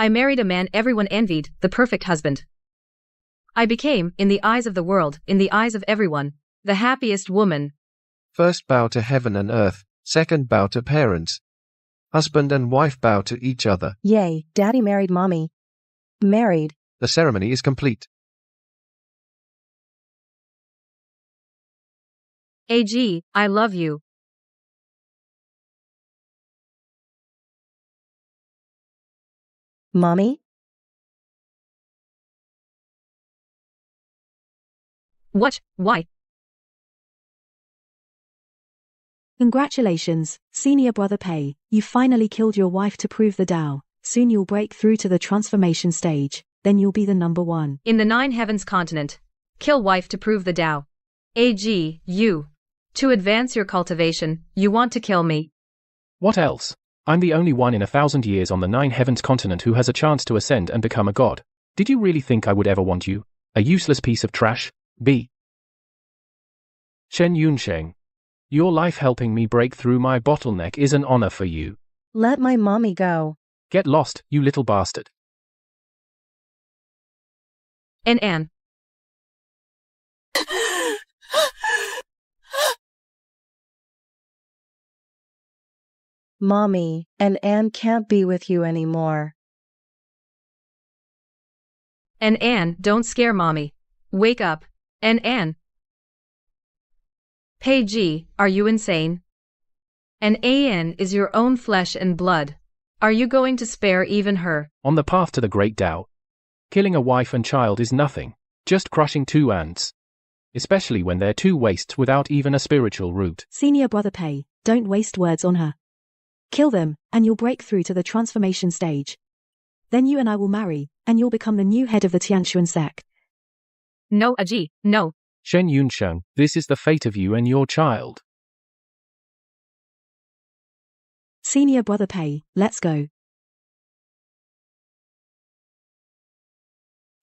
I married a man everyone envied, the perfect husband. I became, in the eyes of the world, in the eyes of everyone, the happiest woman. First bow to heaven and earth, second bow to parents. Husband and wife bow to each other. Yay, Daddy married Mommy. Married. The ceremony is complete. AG, I love you. Mommy? What? Why? Congratulations, senior brother Pei. You finally killed your wife to prove the Tao. Soon you'll break through to the transformation stage, then you'll be the number one. In the 9 heavens continent. Kill wife to prove the Tao. AG, you. To advance your cultivation, you want to kill me. What else? I'm the only one in 1,000 years on the 9 heavens continent who has a chance to ascend and become a god. Did you really think I would ever want you? A useless piece of trash? B. Shen Yunsheng. Your life helping me break through my bottleneck is an honor for you. Let my mommy go. Get lost, you little bastard. An. Mommy, and Anne can't be with you anymore. An, don't scare mommy. Wake up. An. Pei Ji, are you insane? An is your own flesh and blood. Are you going to spare even her? On the path to the great Tao, killing a wife and child is nothing, just crushing 2 ants. Especially when they're 2 wastes without even a spiritual root. Senior brother Pei, don't waste words on her. Kill them, and you'll break through to the transformation stage. Then you and I will marry, and you'll become the new head of the Tianquan sect. No, Aji, no. Shen Yunsheng, this is the fate of you and your child. Senior brother Pei, let's go.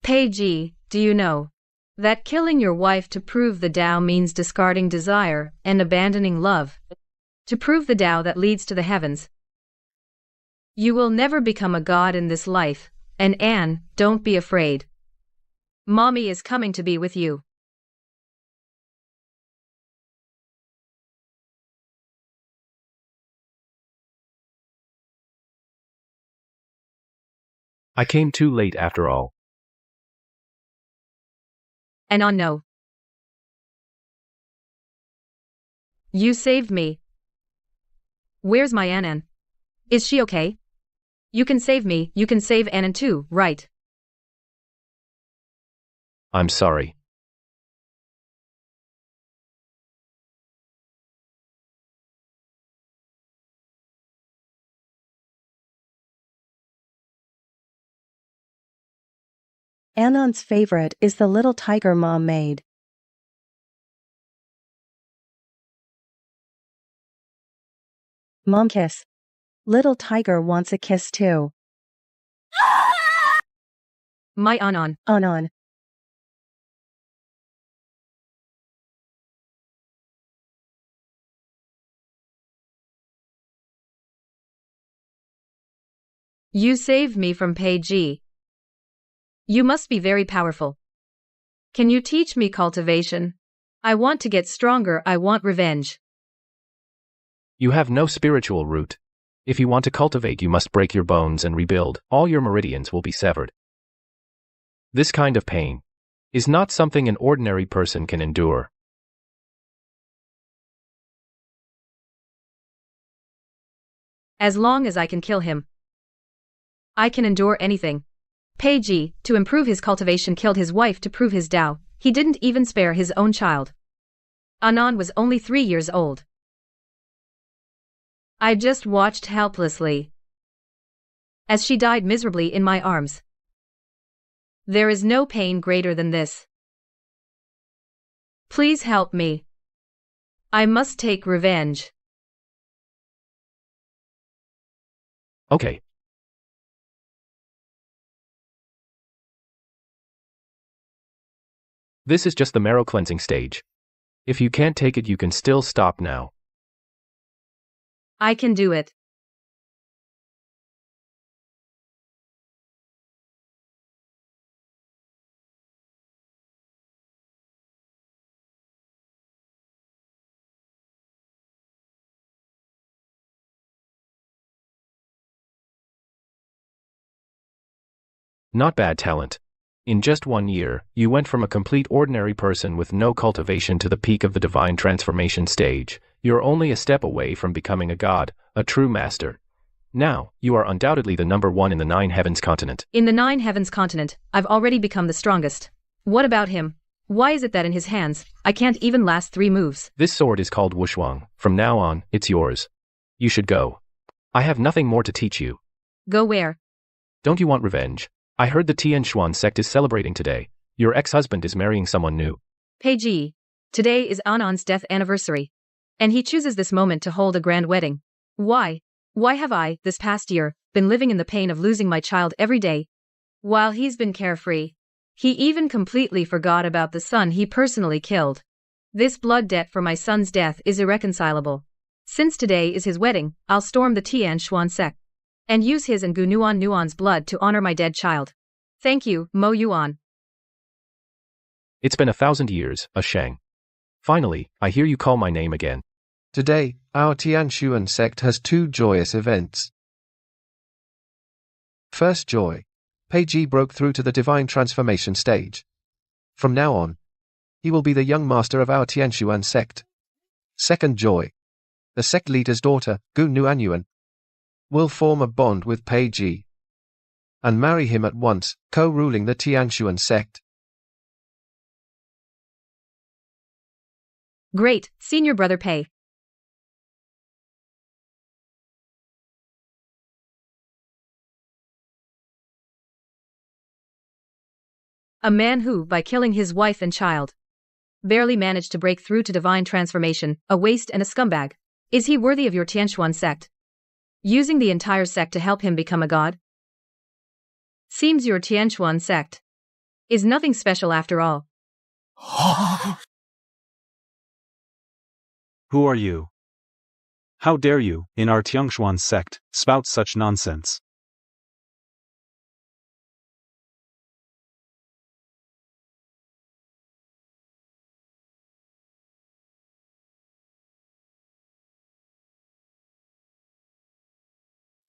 Pei Ji, do you know that killing your wife to prove the Tao means discarding desire and abandoning love? To prove the Tao that leads to the heavens. You will never become a god in this life, and Anne, don't be afraid. Mommy is coming to be with you. I came too late after all. And no. You saved me. Where's my Annan? Is she okay? You can save me, you can save Annan too, right? I'm sorry. Annon's favorite is the little tiger Mom made. Mom kiss. Little tiger wants a kiss too. My Annan. Annon. You saved me from Pei Ji. You must be very powerful. Can you teach me cultivation? I want to get stronger, I want revenge. You have no spiritual root. If you want to cultivate, you must break your bones and rebuild. All your meridians will be severed. This kind of pain is not something an ordinary person can endure. As long as I can kill him, I can endure anything. Pei Ji, to improve his cultivation, killed his wife to prove his Tao. He didn't even spare his own child. Annan was only 3 years old. I just watched helplessly as she died miserably in my arms. There is no pain greater than this. Please help me. I must take revenge. Okay. This is just the marrow cleansing stage. If you can't take it, you can still stop now. I can do it. Not bad talent. In just 1 year, you went from a complete ordinary person with no cultivation to the peak of the divine transformation stage. You're only a step away from becoming a god, a true master. Now, you are undoubtedly the #1 in the 9 heavens continent. In the 9 heavens continent, I've already become the strongest. What about him? Why is it that in his hands, I can't even last 3 moves? This sword is called Wushuang. From now on, it's yours. You should go. I have nothing more to teach you. Go where? Don't you want revenge? I heard the Tianshuan sect is celebrating today. Your ex-husband is marrying someone new. Peiji. Today is Anan's death anniversary. And he chooses this moment to hold a grand wedding. Why? Why have I, this past year, been living in the pain of losing my child every day? While he's been carefree. He even completely forgot about the son he personally killed. This blood debt for my son's death is irreconcilable. Since today is his wedding, I'll storm the Tianshuan sect. And use his and Gu Nuan's blood to honor my dead child. Thank you, Mo Yuan. It's been 1,000 years, Shang. Finally, I hear you call my name again. Today, our Tianshuan sect has 2 joyous events. First joy. Peiji broke through to the divine transformation stage. From now on, he will be the young master of our Tianshuan sect. Second joy. The sect leader's daughter, Gu Nuan, will form a bond with Peiji and marry him at once, co-ruling the Tianshuan sect. Great, senior brother Pei. A man who, by killing his wife and child, barely managed to break through to divine transformation, a waste and a scumbag. Is he worthy of your Tianshuan sect? Using the entire sect to help him become a god? Seems your Tianshuan sect is nothing special after all. Who are you? How dare you, in our Tianshuan sect, spout such nonsense?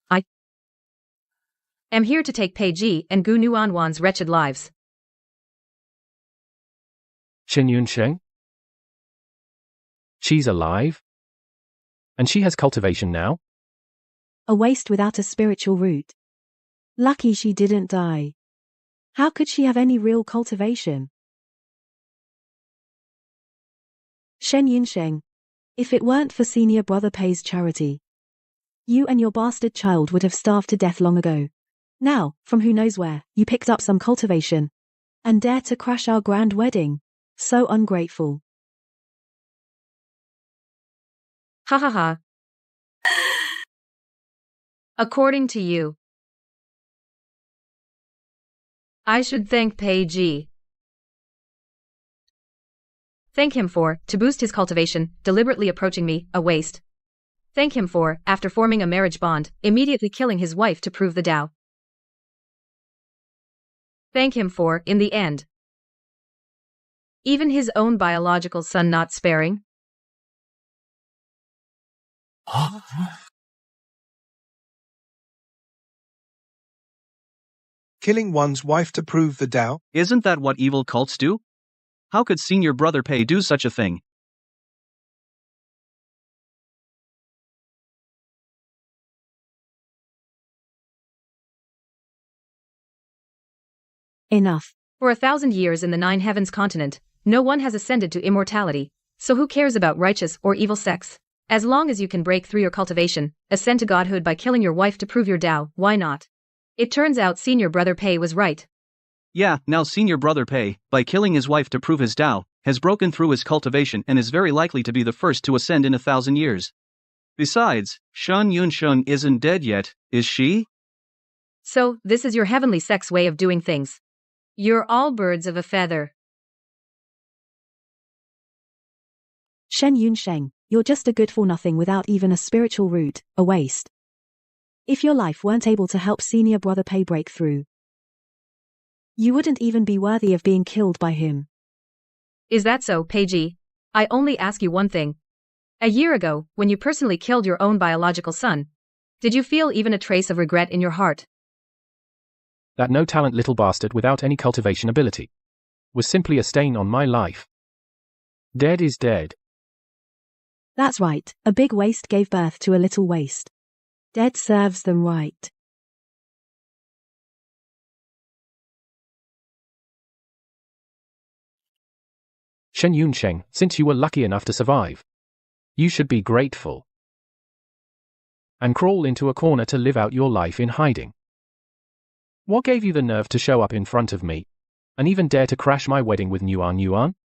I am here to take Peiji and Gu Nuan's wretched lives. Shen Yunsheng? She's alive? And she has cultivation now? A waste without a spiritual root. Lucky she didn't die. How could she have any real cultivation? Shen Yunsheng, if it weren't for senior brother Pei's charity, you and your bastard child would have starved to death long ago. Now, from who knows where, you picked up some cultivation and dare to crash our grand wedding. So ungrateful. Ha ha ha. According to you, I should thank Peiji. Thank him for, to boost his cultivation, deliberately approaching me, a waste. Thank him for, after forming a marriage bond, immediately killing his wife to prove the Tao. Thank him for, in the end, even his own biological son not sparing. Killing one's wife to prove the Tao? Isn't that what evil cults do? How could senior brother Pei do such a thing? Enough. For 1,000 years in the 9 heavens continent, no one has ascended to immortality, so who cares about righteous or evil sex? As long as you can break through your cultivation, ascend to godhood by killing your wife to prove your Tao, why not? It turns out senior brother Pei was right. Yeah, now senior brother Pei, by killing his wife to prove his Tao, has broken through his cultivation and is very likely to be the first to ascend in 1,000 years. Besides, Shen Yunsheng isn't dead yet, is she? So, this is your heavenly sex way of doing things. You're all birds of a feather. Shen Yunsheng, you're just a good-for-nothing without even a spiritual root, a waste. If your life weren't able to help senior brother Pei break through, you wouldn't even be worthy of being killed by him. Is that so, Peiji? I only ask you one thing. A year ago, when you personally killed your own biological son, did you feel even a trace of regret in your heart? That no-talent little bastard without any cultivation ability was simply a stain on my life. Dead is dead. That's right, a big waste gave birth to a little waste. Dead serves them right. Shen Yunsheng, since you were lucky enough to survive, you should be grateful. And crawl into a corner to live out your life in hiding. What gave you the nerve to show up in front of me, and even dare to crash my wedding with Yuan?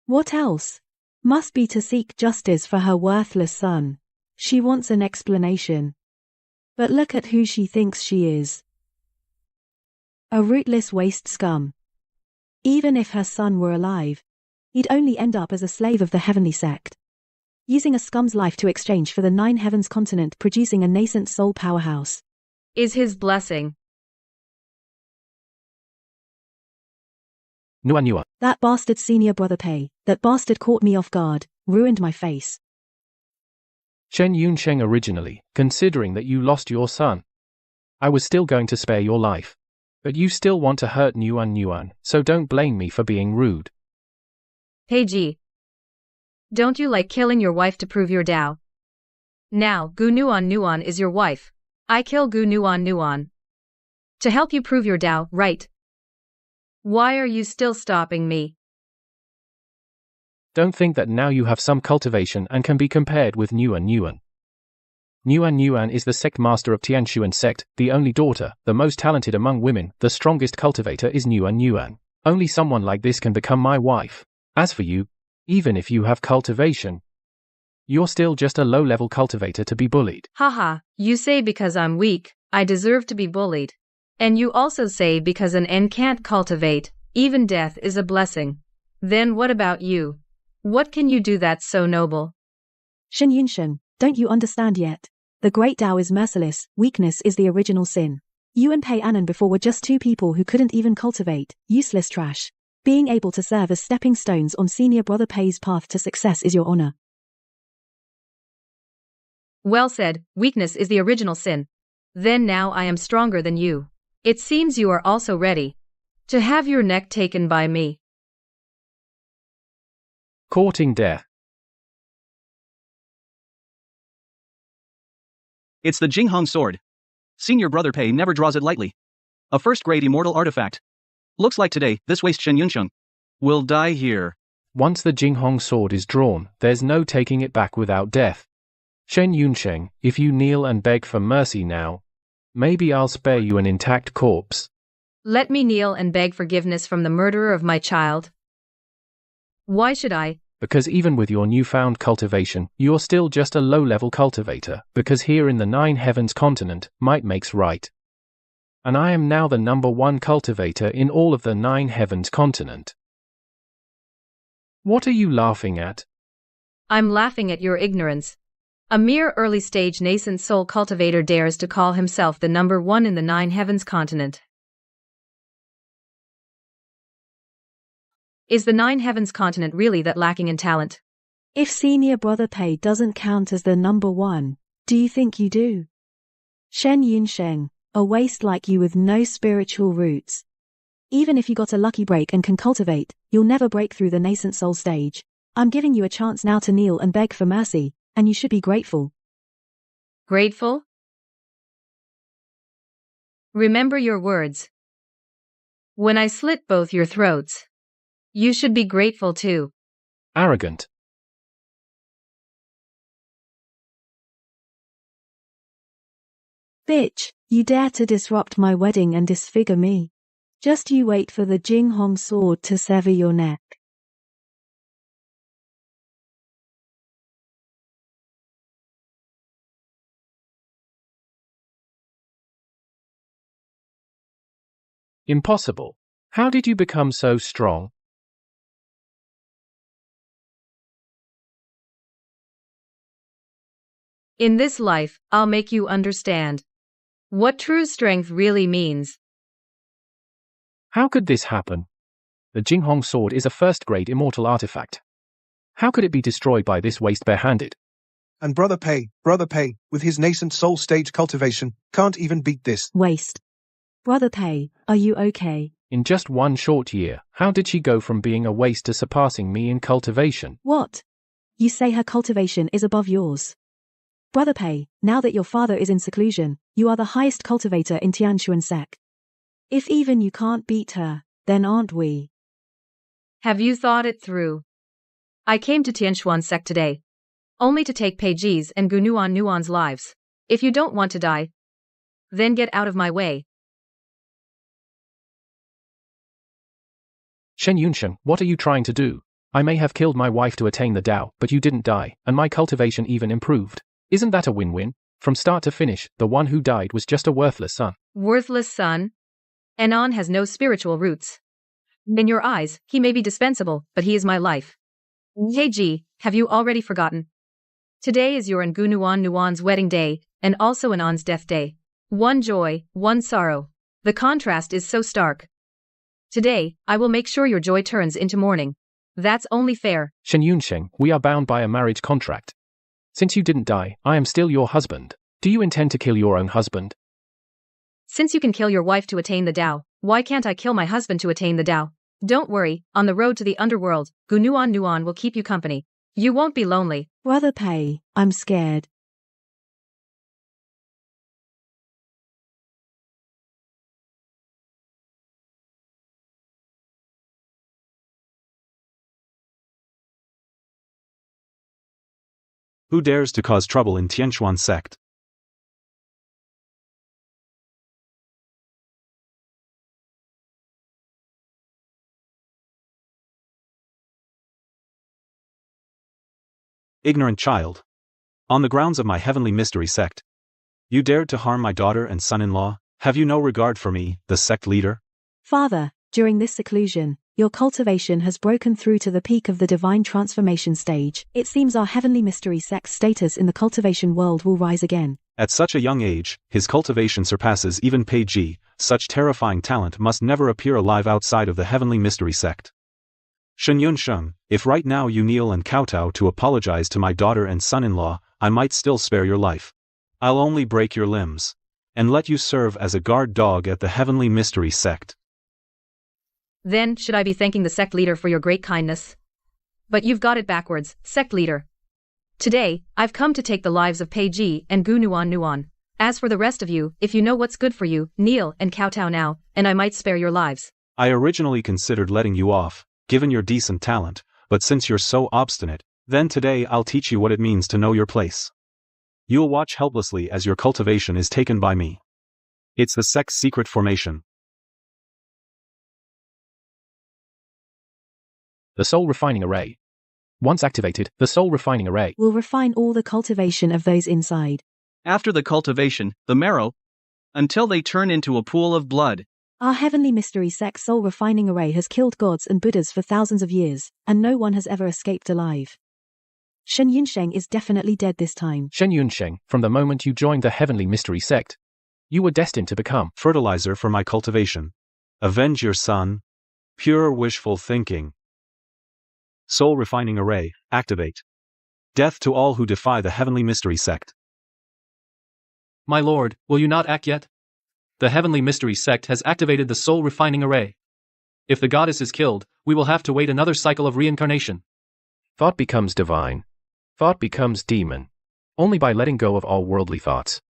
What else? Must be to seek justice for her worthless son. She wants an explanation. But look at who she thinks she is. A rootless waste scum. Even if her son were alive, he'd only end up as a slave of the heavenly sect. Using a scum's life to exchange for the 9 heavens continent, producing a nascent soul powerhouse. Is his blessing. Nuan. That bastard senior brother Pei, that bastard caught me off guard, ruined my face. Shen Yunsheng, originally, considering that you lost your son, I was still going to spare your life. But you still want to hurt Nuan, so don't blame me for being rude. Hey Ji. Don't you like killing your wife to prove your Dao? Now, Gu Nuan is your wife. I kill Gu Nuan. To help you prove your Dao, right? Why are you still stopping me? Don't think that now you have some cultivation and can be compared with Nuan. Nuan is the sect master of Tianshuan sect, the only daughter, the most talented among women, the strongest cultivator is Nuan. Only someone like this can become my wife. As for you, even if you have cultivation, you're still just a low-level cultivator to be bullied. Haha, you say because I'm weak, I deserve to be bullied. And you also say because an N can't cultivate, even death is a blessing. Then what about you? What can you do that's so noble? Shen Yunsheng, don't you understand yet? The great Tao is merciless, weakness is the original sin. You and Pei Anan before were just 2 people who couldn't even cultivate, useless trash. Being able to serve as stepping stones on senior brother Pei's path to success is your honor. Well said, weakness is the original sin. Then now I am stronger than you. It seems you are also ready to have your neck taken by me. Courting death. It's the Jinghong sword. Senior brother Pei never draws it lightly. A first-grade immortal artifact. Looks like today, this waste Shen Yunsheng will die here. Once the Jinghong sword is drawn, there's no taking it back without death. Shen Yunsheng, if you kneel and beg for mercy now, maybe I'll spare you an intact corpse. Let me kneel and beg forgiveness from the murderer of my child. Why should I? Because even with your newfound cultivation, you're still just a low-level cultivator, because here in the 9 heavens continent, might makes right. And I am now the #1 cultivator in all of the 9 heavens continent. What are you laughing at? I'm laughing at your ignorance. A mere early-stage nascent soul cultivator dares to call himself the #1 in the 9 heavens continent. Is the 9 heavens continent really that lacking in talent? If senior brother Pei doesn't count as the #1, do you think you do? Shen Yunsheng, a waste like you with no spiritual roots. Even if you got a lucky break and can cultivate, you'll never break through the nascent soul stage. I'm giving you a chance now to kneel and beg for mercy, and you should be grateful. Grateful? Remember your words. When I slit both your throats, you should be grateful too. Arrogant. Bitch, you dare to disrupt my wedding and disfigure me. Just you wait for the Jinghong sword to sever your neck. Impossible. How did you become so strong? In this life, I'll make you understand what true strength really means. How could this happen? The Jinghong sword is a first-grade immortal artifact. How could it be destroyed by this waste barehanded? And brother Pei, with his nascent soul stage cultivation, can't even beat this. Waste. Brother Pei, are you okay? In just one short year, how did she go from being a waste to surpassing me in cultivation? What? You say her cultivation is above yours. Brother Pei, now that your father is in seclusion, you are the highest cultivator in Tianshuan sect. If even you can't beat her, then aren't we? Have you thought it through? I came to Tianshuan sect today, only to take Pei Ji's and Gu Nuan's lives. If you don't want to die, then get out of my way. Shen Yunsheng, what are you trying to do? I may have killed my wife to attain the Tao, but you didn't die, and my cultivation even improved. Isn't that a win-win? From start to finish, the one who died was just a worthless son. Worthless son? Anon has no spiritual roots. In your eyes, he may be dispensable, but he is my life. Hey Ji, have you already forgotten? Today is your and Gu Nuan's wedding day, and also Anon's death day. One joy, one sorrow. The contrast is so stark. Today, I will make sure your joy turns into mourning. That's only fair. Shen Yunsheng, we are bound by a marriage contract. Since you didn't die, I am still your husband. Do you intend to kill your own husband? Since you can kill your wife to attain the Tao, why can't I kill my husband to attain the Tao? Don't worry, on the road to the underworld, Gu Nuan will keep you company. You won't be lonely. Brother Pei, I'm scared. Who dares to cause trouble in Tianshuan sect? Ignorant child. On the grounds of my heavenly mystery sect, you dared to harm my daughter and son-in-law? Have you no regard for me, the sect leader? Father, during this seclusion, your cultivation has broken through to the peak of the divine transformation stage. It seems our heavenly mystery sect's status in the cultivation world will rise again. At such a young age, his cultivation surpasses even Pei Ji. Such terrifying talent must never appear alive outside of the heavenly mystery sect. Shen Yunsheng, if right now you kneel and kowtow to apologize to my daughter and son-in-law, I might still spare your life. I'll only break your limbs, and let you serve as a guard dog at the heavenly mystery sect. Then, should I be thanking the sect leader for your great kindness? But you've got it backwards, sect leader. Today, I've come to take the lives of Pei Ji and Gu Nuan. As for the rest of you, if you know what's good for you, kneel and kowtow now, and I might spare your lives. I originally considered letting you off, given your decent talent, but since you're so obstinate, then today I'll teach you what it means to know your place. You'll watch helplessly as your cultivation is taken by me. It's the sect's secret formation. The soul refining array. Once activated, the soul refining array will refine all the cultivation of those inside. After the cultivation, the marrow, until they turn into a pool of blood. Our heavenly mystery sect soul refining array has killed gods and Buddhas for thousands of years, and no one has ever escaped alive. Shen Yunsheng is definitely dead this time. Shen Yunsheng, from the moment you joined the heavenly mystery sect, you were destined to become fertilizer for my cultivation. Avenge your son. Pure wishful thinking. Soul refining array, activate. Death to all who defy the heavenly mystery sect. My lord, will you not act yet? The heavenly mystery sect has activated the soul refining array. If the goddess is killed, we will have to wait another cycle of reincarnation. Thought becomes divine. Thought becomes demon. Only by letting go of all worldly thoughts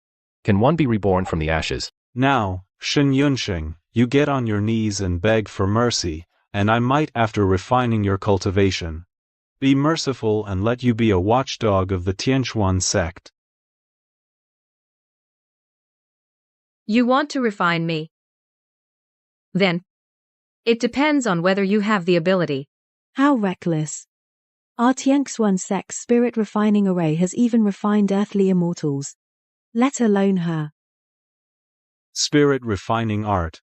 can one be reborn from the ashes. Now, Shen Yunsheng, you get on your knees and beg for mercy, and I might, after refining your cultivation, be merciful and let you be a watchdog of the Tianshuan sect. You want to refine me? Then, it depends on whether you have the ability. How reckless. Our Tianshuan sect's spirit refining array has even refined earthly immortals. Let alone her. Spirit refining art.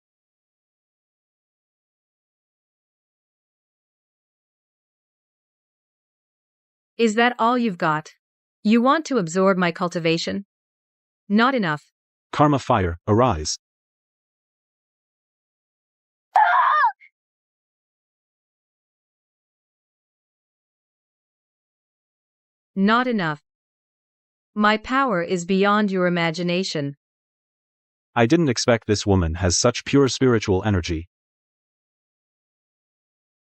Is that all you've got? You want to absorb my cultivation? Not enough. Karma fire, arise. Not enough. My power is beyond your imagination. I didn't expect this woman has such pure spiritual energy.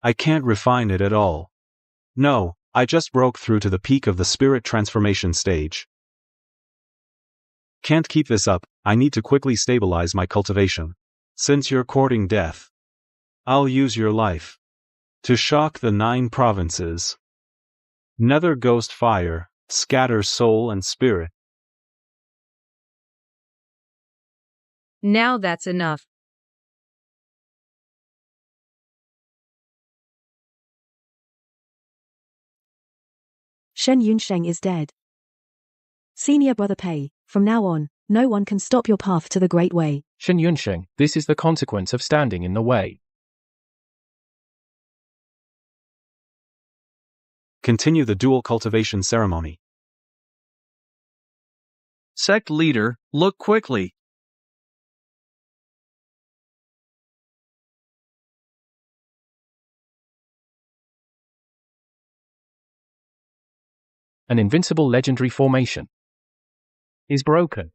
I can't refine it at all. No, I just broke through to the peak of the spirit transformation stage. Can't keep this up, I need to quickly stabilize my cultivation. Since you're courting death, I'll use your life to shock the 9 provinces. Nether ghost fire, scatter soul and spirit. Now that's enough. Shen Yunsheng is dead. Senior Brother Pei, from now on, no one can stop your path to the Great Way. Shen Yunsheng, this is the consequence of standing in the way. Continue the dual cultivation ceremony. Sect leader, look quickly. An invincible legendary formation is broken.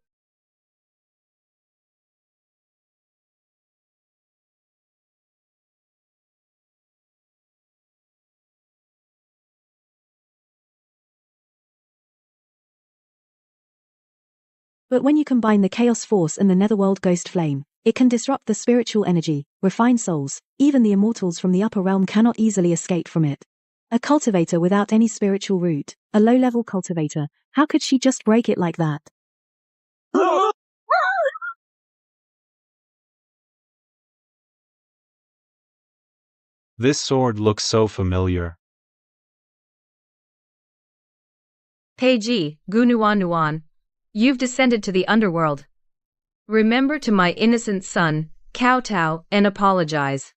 But when you combine the Chaos Force and the Netherworld Ghost Flame, it can disrupt the spiritual energy, refine souls. Even the immortals from the upper realm cannot easily escape from it. A cultivator without any spiritual root, a low-level cultivator, how could she just break it like that? This sword looks so familiar. Peiji, Gunuan Nuan. You've descended to the underworld. Remember to my innocent son, kowtow, and apologize.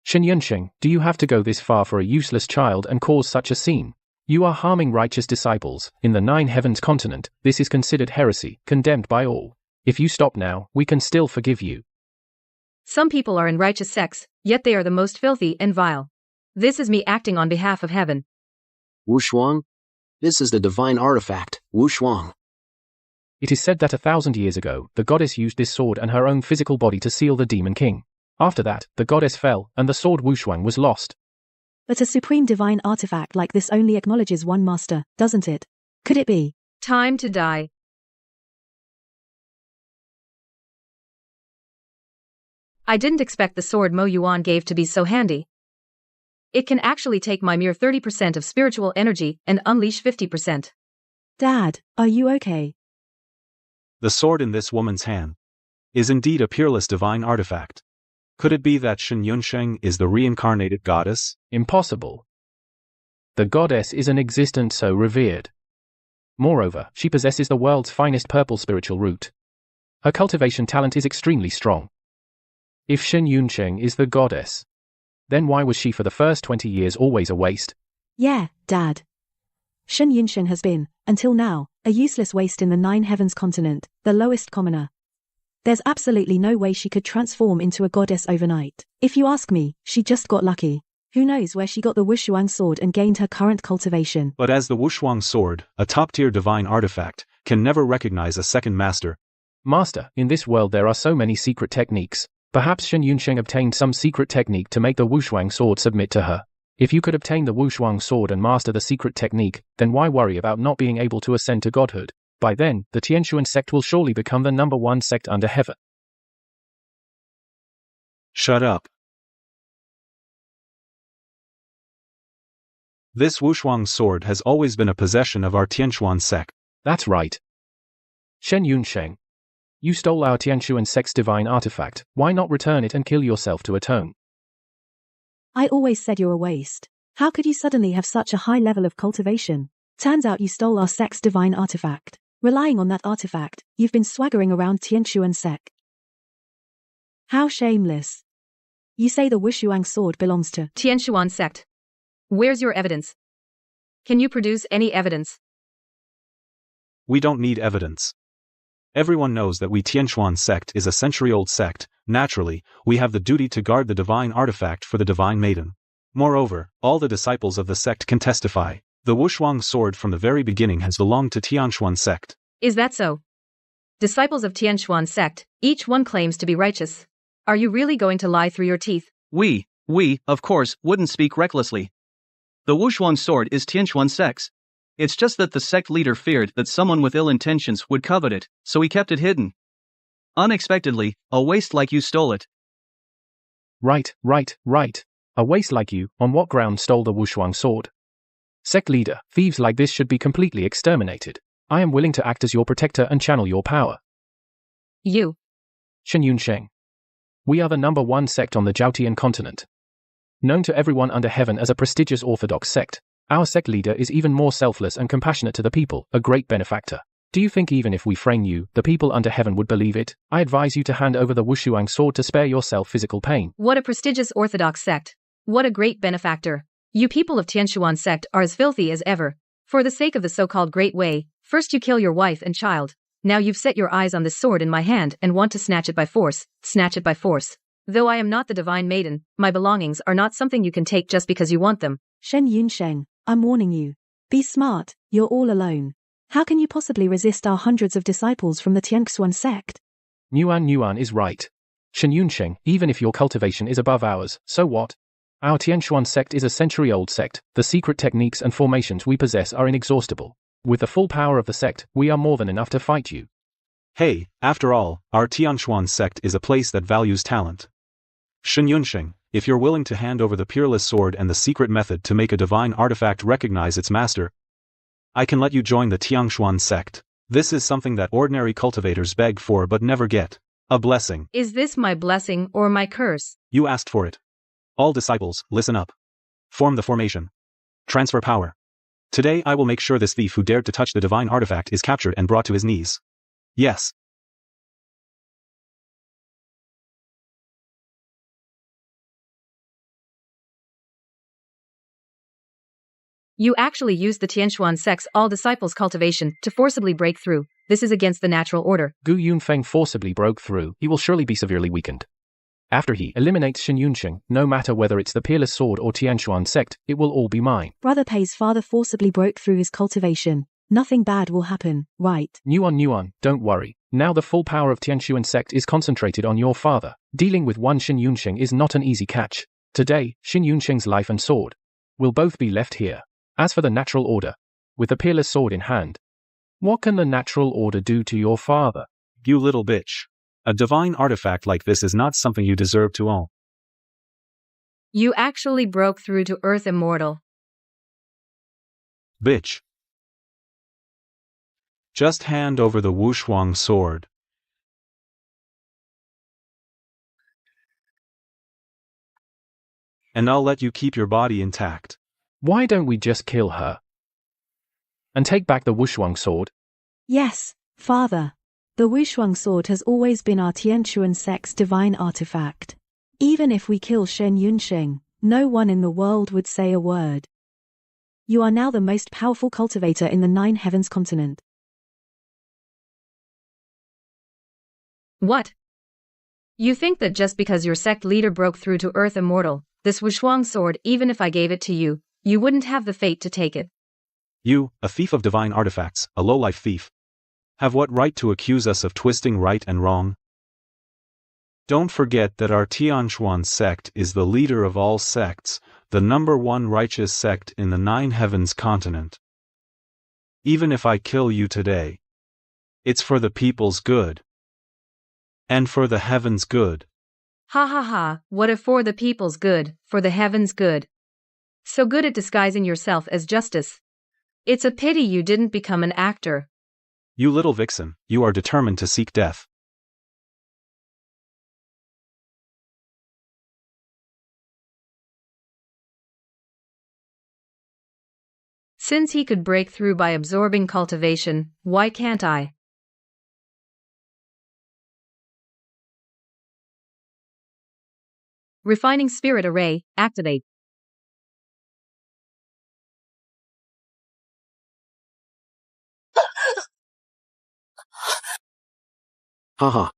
Shen Yunsheng, do you have to go this far for a useless child and cause such a scene? You are harming righteous disciples. In the 9 heavens continent, this is considered heresy, condemned by all. If you stop now, we can still forgive you. Some people are in righteous sects, yet they are the most filthy and vile. This is me acting on behalf of heaven. Wu Shuang? This is the divine artifact, Wu Shuang. It is said that 1,000 years ago, the goddess used this sword and her own physical body to seal the demon king. After that, the goddess fell, and the sword Wu Shuang was lost. But a supreme divine artifact like this only acknowledges one master, doesn't it? Could it be? Time to die. I didn't expect the sword Mo Yuan gave to be so handy. It can actually take my mere 30% of spiritual energy and unleash 50%. Dad, are you okay? The sword in this woman's hand is indeed a peerless divine artifact. Could it be that Shen Yunsheng is the reincarnated goddess? Impossible. The goddess is an existence so revered. Moreover, she possesses the world's finest purple spiritual root. Her cultivation talent is extremely strong. If Shen Yunsheng is the goddess, then why was she for the first 20 years always a waste? Yeah, Dad. Shen Yunsheng has been, until now, a useless waste in the 9 heavens continent, the lowest commoner. There's absolutely no way she could transform into a goddess overnight. If you ask me, she just got lucky. Who knows where she got the Wushuang sword and gained her current cultivation. But as the Wushuang sword, a top-tier divine artifact, can never recognize a second master. Master, in this world there are so many secret techniques. Perhaps Shen Yunsheng obtained some secret technique to make the Wushuang sword submit to her. If you could obtain the Wushuang sword and master the secret technique, then why worry about not being able to ascend to godhood? By then, the Tianshuan sect will surely become the #1 sect under heaven. Shut up. This Wushuang sword has always been a possession of our Tianshuan sect. That's right. Shen Yunsheng, you stole our Tianshuan sect's divine artifact. Why not return it and kill yourself to atone? I always said you're a waste. How could you suddenly have such a high level of cultivation? Turns out you stole our sect's divine artifact. Relying on that artifact, you've been swaggering around Tianshuan sect. How shameless. You say the Wushuang sword belongs to Tianshuan sect. Where's your evidence? Can you produce any evidence? We don't need evidence. Everyone knows that we Tianquan sect is a century-old sect. Naturally, we have the duty to guard the divine artifact for the divine maiden. Moreover, all the disciples of the sect can testify. The Wushuang sword from the very beginning has belonged to Tianquan sect. Is that so? Disciples of Tianquan sect, each one claims to be righteous. Are you really going to lie through your teeth? We, of course, wouldn't speak recklessly. The Wushuang sword is Tianquan sect's. It's just that the sect leader feared that someone with ill intentions would covet it, so he kept it hidden. Unexpectedly, a waste like you stole it. Right. A waste like you, on what ground stole the Wushuang sword? Sect leader, thieves like this should be completely exterminated. I am willing to act as your protector and channel your power. You. Shen Yunsheng. We are the number one sect on the Zhaotian continent. Known to everyone under heaven as a prestigious orthodox sect, our sect leader is even more selfless and compassionate to the people, a great benefactor. Do you think even if we frame you, the people under heaven would believe it? I advise you to hand over the Wushuang sword to spare yourself physical pain. What a prestigious orthodox sect. What a great benefactor. You people of Tianquan sect are as filthy as ever. For the sake of the so-called Great Way, first you kill your wife and child. Now you've set your eyes on this sword in my hand and want to snatch it by force. Though I am not the divine maiden, my belongings are not something you can take just because you want them. Shen Yunsheng, I'm warning you. Be smart, you're all alone. How can you possibly resist our hundreds of disciples from the Tianquan sect? Nuan is right. Shen Yunsheng, even if your cultivation is above ours, so what? Our Tianquan sect is a century-old sect. The secret techniques and formations we possess are inexhaustible. With the full power of the sect, we are more than enough to fight you. Hey, after all, our Tianquan sect is a place that values talent. Shen Yunsheng, if you're willing to hand over the peerless sword and the secret method to make a divine artifact recognize its master, I can let you join the Tianquan sect. This is something that ordinary cultivators beg for but never get. A blessing. Is this my blessing or my curse? You asked for it. All disciples, listen up. Form the formation. Transfer power. Today I will make sure this thief who dared to touch the divine artifact is captured and brought to his knees. Yes. You actually used the Tianquan sect's all disciples cultivation to forcibly break through. This is against the natural order. Gu Yunfeng forcibly broke through. He will surely be severely weakened. After he eliminates Shen Yunsheng, no matter whether it's the peerless sword or Tianquan sect, it will all be mine. Brother Pei's father forcibly broke through his cultivation. Nothing bad will happen, right? Nuan, don't worry. Now the full power of Tianquan sect is concentrated on your father. Dealing with one Shen Yunsheng is not an easy catch. Today, Shen Yunsheng's life and sword will both be left here. As for the natural order, with the peerless sword in hand, what can the natural order do to your father? You little bitch. A divine artifact like this is not something you deserve to own. You actually broke through to Earth Immortal. Bitch. Just hand over the Wushuang sword. And I'll let you keep your body intact. Why don't we just kill her? And take back the Wushuang sword? Yes, father. The Wushuang sword has always been our Tianquan sect's divine artifact. Even if we kill Shen Yunsheng, no one in the world would say a word. You are now the most powerful cultivator in the 9 heavens continent. What? You think that just because your sect leader broke through to Earth Immortal, this Wushuang sword, even if I gave it to you, you wouldn't have the fate to take it? You, a thief of divine artifacts, a low-life thief, have what right to accuse us of twisting right and wrong? Don't forget that our Tianquan sect is the leader of all sects, the number one righteous sect in the 9 heavens continent. Even if I kill you today, it's for the people's good. And for the heavens' good. Ha, what if for the people's good, for the heavens' good? So good at disguising yourself as justice. It's a pity you didn't become an actor. You little vixen, you are determined to seek death. Since he could break through by absorbing cultivation, why can't I? Refining Spirit Array, activate. Haha.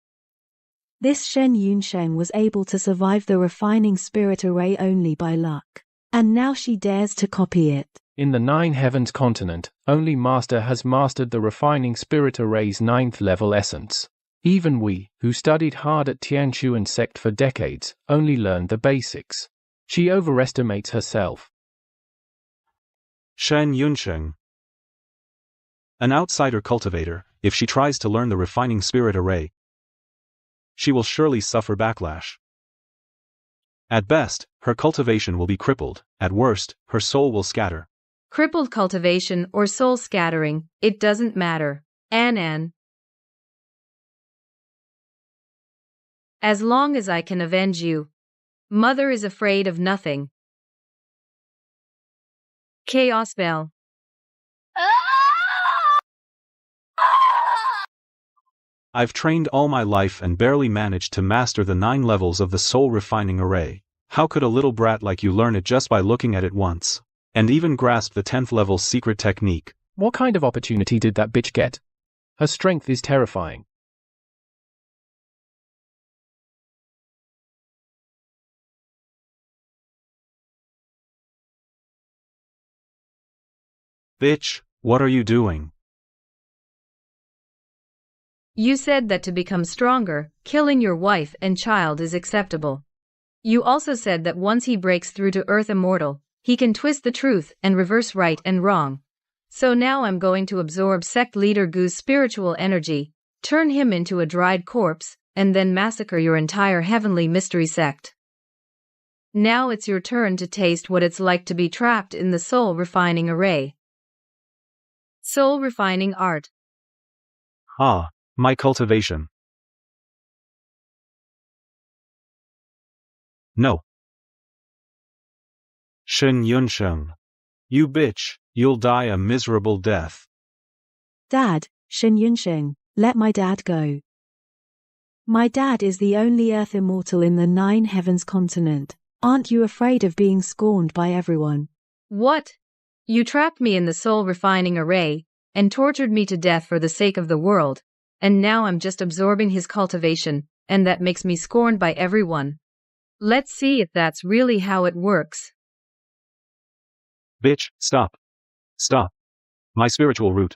This Shen Yunsheng was able to survive the refining spirit array only by luck. And now she dares to copy it. In the Nine Heavens continent, only Master has mastered the refining spirit array's 9th level essence. Even we, who studied hard at Tianshuan sect for decades, only learned the basics. She overestimates herself. Shen Yunsheng. An outsider cultivator, if she tries to learn the refining spirit array, she will surely suffer backlash. At best, her cultivation will be crippled, at worst, her soul will scatter. Crippled cultivation or soul scattering, it doesn't matter. An. As long as I can avenge you. Mother is afraid of nothing. Chaos Bell. I've trained all my life and barely managed to master the 9 levels of the soul refining array. How could a little brat like you learn it just by looking at it once? And even grasp the 10th level secret technique? What kind of opportunity did that bitch get? Her strength is terrifying. Bitch, what are you doing? You said that to become stronger, killing your wife and child is acceptable. You also said that once he breaks through to Earth Immortal, he can twist the truth and reverse right and wrong. So now I'm going to absorb sect leader Gu's spiritual energy, turn him into a dried corpse, and then massacre your entire heavenly mystery sect. Now it's your turn to taste what it's like to be trapped in the soul refining array. Soul refining art. Ah, my cultivation. No. Shen Yunsheng. You bitch, you'll die a miserable death. Dad, Shen Yunsheng, let my dad go. My dad is the only Earth Immortal in the 9 Heavens continent. Aren't you afraid of being scorned by everyone? What? You trapped me in the soul refining array, and tortured me to death for the sake of the world, and now I'm just absorbing his cultivation, and that makes me scorned by everyone. Let's see if that's really how it works. Bitch, stop. Stop. My spiritual root.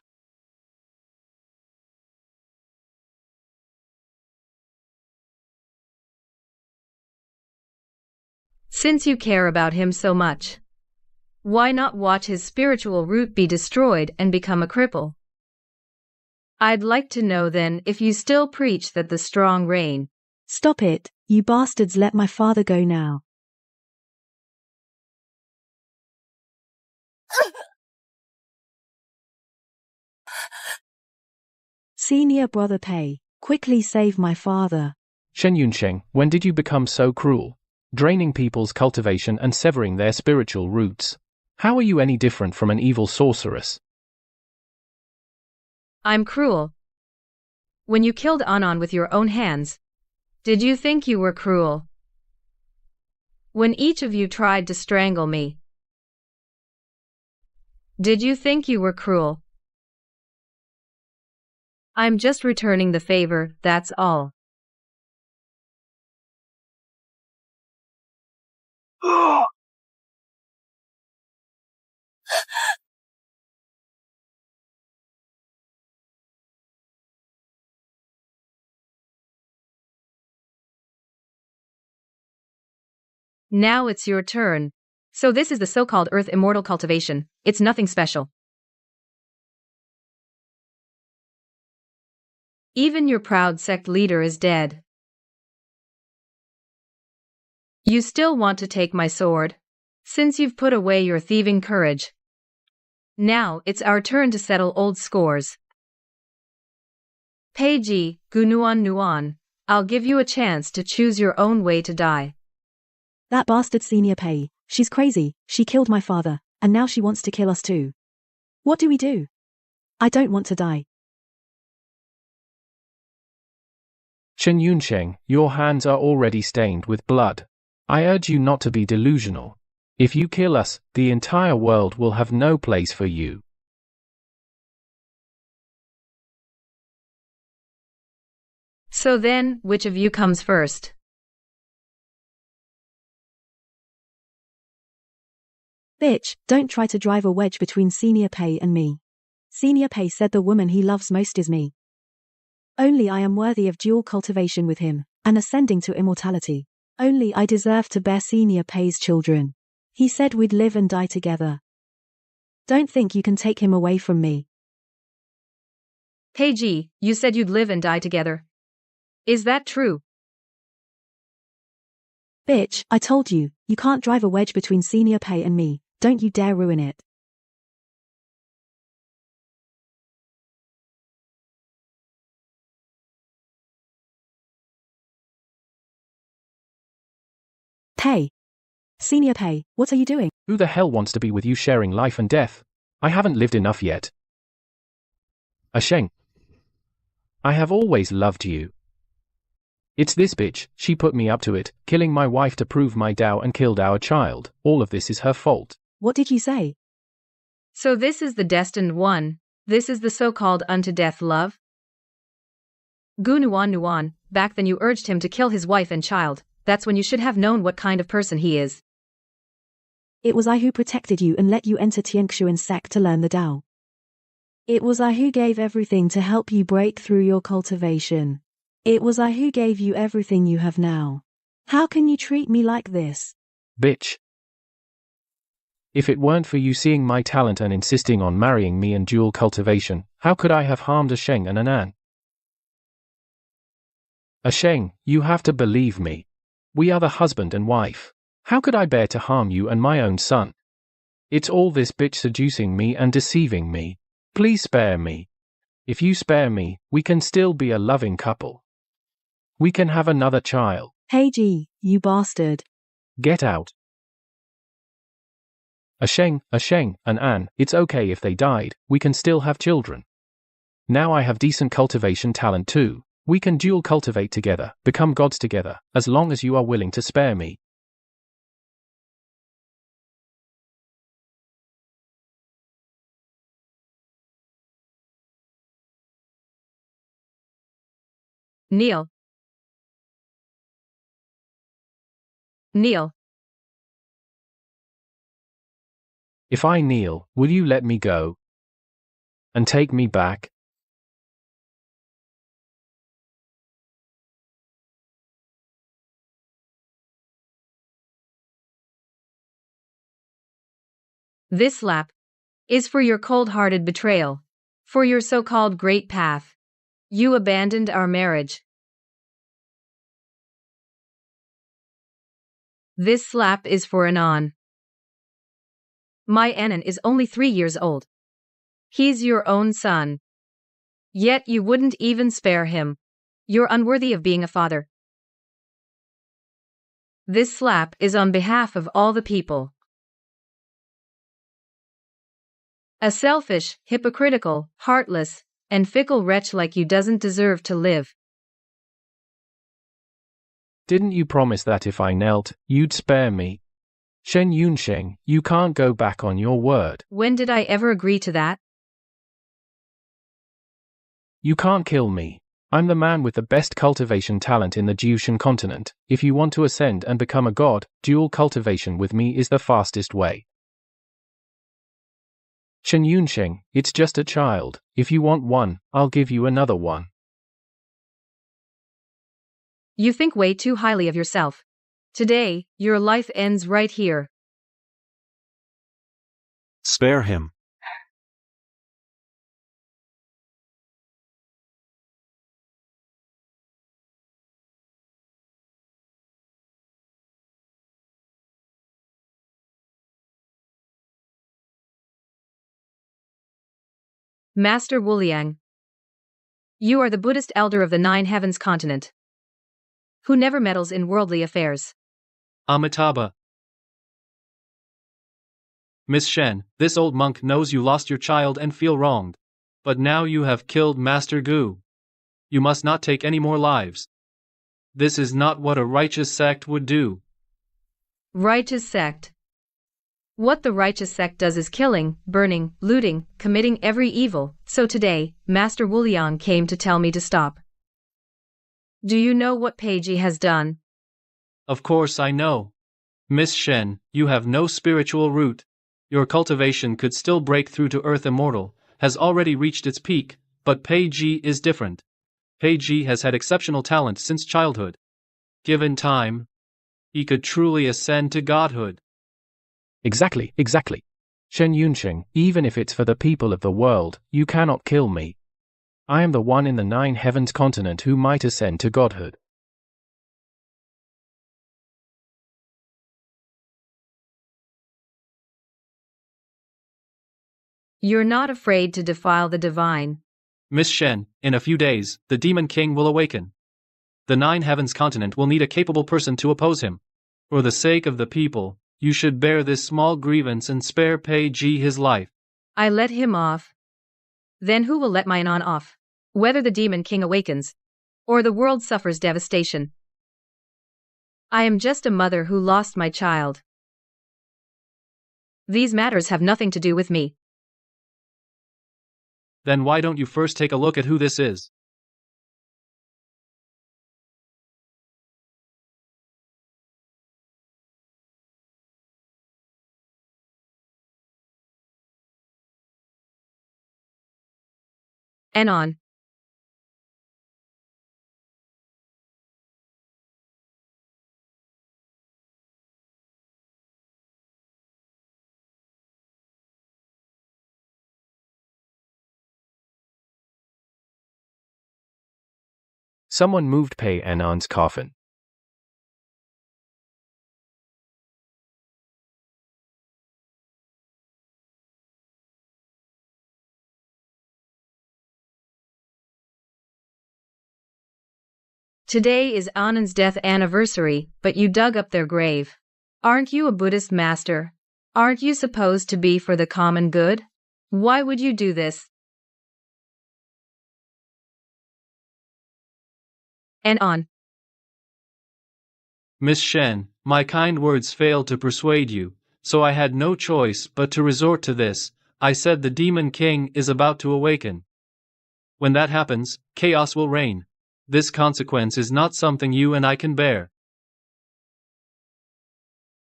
Since you care about him so much, why not watch his spiritual root be destroyed and become a cripple? I'd like to know then if you still preach that the strong reign. Stop it, you bastards, let my father go now. Senior brother Pei, quickly save my father. Shen Yunsheng, when did you become so cruel? Draining people's cultivation and severing their spiritual roots. How are you any different from an evil sorceress? I'm cruel. When you killed Anon with your own hands, did you think you were cruel? When each of you tried to strangle me, did you think you were cruel? I'm just returning the favor, that's all. Now it's your turn. So this is the so-called Earth Immortal cultivation. It's nothing special. Even your proud sect leader is dead. You still want to take my sword? Since you've put away your thieving courage. Now it's our turn to settle old scores. Peiji, Gunuan Nuan, I'll give you a chance to choose your own way to die. That bastard Senior Pei, she's crazy, she killed my father, and now she wants to kill us too. What do we do? I don't want to die. Shen Yunsheng, your hands are already stained with blood. I urge you not to be delusional. If you kill us, the entire world will have no place for you. So then, which of you comes first? Bitch, don't try to drive a wedge between Senior Pei and me. Senior Pei said the woman he loves most is me. Only I am worthy of dual cultivation with him, and ascending to immortality. Only I deserve to bear Senior Pei's children. He said we'd live and die together. Don't think you can take him away from me. Pei, you said you'd live and die together. Is that true? Bitch, I told you, you can't drive a wedge between Senior Pei and me. Don't you dare ruin it. Pei. Senior Pei, what are you doing? Who the hell wants to be with you sharing life and death? I haven't lived enough yet. Sheng. I have always loved you. It's this bitch, she put me up to it, killing my wife to prove my Tao and killed our child. All of this is her fault. What did you say? So this is the destined one. This is the so-called unto death love? Gu Nuan, back then you urged him to kill his wife and child. That's when you should have known what kind of person he is. It was I who protected you and let you enter Tianxuan's sect to learn the Tao. It was I who gave everything to help you break through your cultivation. It was I who gave you everything you have now. How can you treat me like this? Bitch. If it weren't for you seeing my talent and insisting on marrying me and dual cultivation, how could I have harmed Sheng and Anan? Sheng, you have to believe me. We are the husband and wife. How could I bear to harm you and my own son? It's all this bitch seducing me and deceiving me. Please spare me. If you spare me, we can still be a loving couple. We can have another child. Hey G, you bastard. Get out. Sheng, and An, it's okay if they died, we can still have children. Now I have decent cultivation talent too. We can dual cultivate together, become gods together, as long as you are willing to spare me. Kneel. Kneel. If I kneel, will you let me go? And take me back? This slap is for your cold-hearted betrayal, for your so-called great path. You abandoned our marriage. This slap is for Anan. My Anan is only 3 years old. He's your own son. Yet you wouldn't even spare him. You're unworthy of being a father. This slap is on behalf of all the people. A selfish, hypocritical, heartless, and fickle wretch like you doesn't deserve to live. Didn't you promise that if I knelt, you'd spare me? Shen Yunsheng, you can't go back on your word. When did I ever agree to that? You can't kill me. I'm the man with the best cultivation talent in the Jiushan continent. If you want to ascend and become a god, dual cultivation with me is the fastest way. Shen Yunsheng, it's just a child. If you want one, I'll give you another one. You think way too highly of yourself. Today, your life ends right here. Spare him. Master Wuliang. You are the Buddhist elder of the 9 heavens continent, who never meddles in worldly affairs. Amitabha. Miss Shen, this old monk knows you lost your child and feel wronged. But now you have killed Master Gu. You must not take any more lives. This is not what a righteous sect would do. Righteous sect. What the righteous sect does is killing, burning, looting, committing every evil. So today, Master Wuliang came to tell me to stop. Do you know what Peiji has done? Of course I know. Miss Shen, you have no spiritual root. Your cultivation could still break through to Earth Immortal, has already reached its peak, but Peiji is different. Peiji has had exceptional talent since childhood. Given time, he could truly ascend to godhood. Exactly. Shen Yunsheng, even if it's for the people of the world, you cannot kill me. I am the one in the 9 heavens continent who might ascend to godhood. You're not afraid to defile the divine. Miss Shen, in a few days, the Demon King will awaken. The 9 heavens continent will need a capable person to oppose him. For the sake of the people, you should bear this small grievance and spare Peiji his life. I let him off. Then who will let my Anon off? Whether the Demon King awakens, or the world suffers devastation. I am just a mother who lost my child. These matters have nothing to do with me. Then why don't you first take a look at who this is? Anon. Someone moved Pei Anon's coffin. Today is Anand's death anniversary, but you dug up their grave. Aren't you a Buddhist master? Aren't you supposed to be for the common good? Why would you do this? Anon. Miss Shen, my kind words failed to persuade you, so I had no choice but to resort to this. I said the Demon King is about to awaken. When that happens, chaos will reign. This consequence is not something you and I can bear.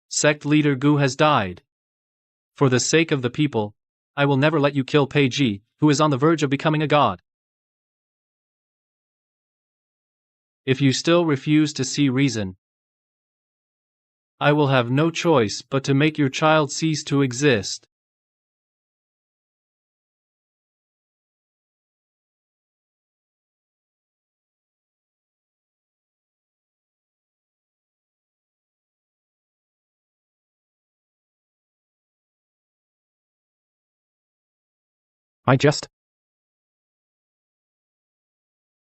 Sect leader Gu has died. For the sake of the people, I will never let you kill Peiji, who is on the verge of becoming a god. If you still refuse to see reason, I will have no choice but to make your child cease to exist.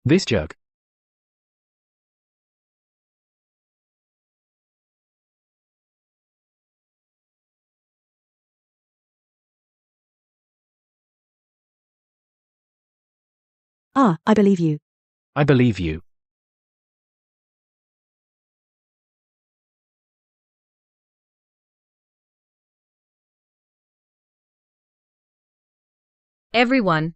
This jug. Ah, I believe you. I believe you. Everyone.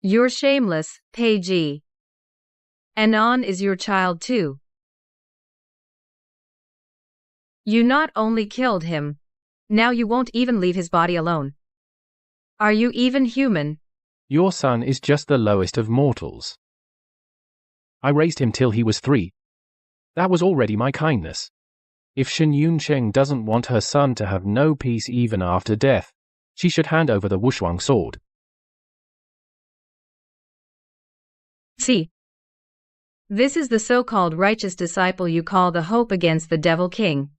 You're shameless, Peiji. Anon is your child too. You not only killed him, now you won't even leave his body alone. Are you even human? Your son is just the lowest of mortals. I raised him till he was 3. That was already my kindness. If Shen Yunsheng doesn't want her son to have no peace even after death, she should hand over the Wushuang sword. See, this is the so-called righteous disciple you call the hope against the devil king.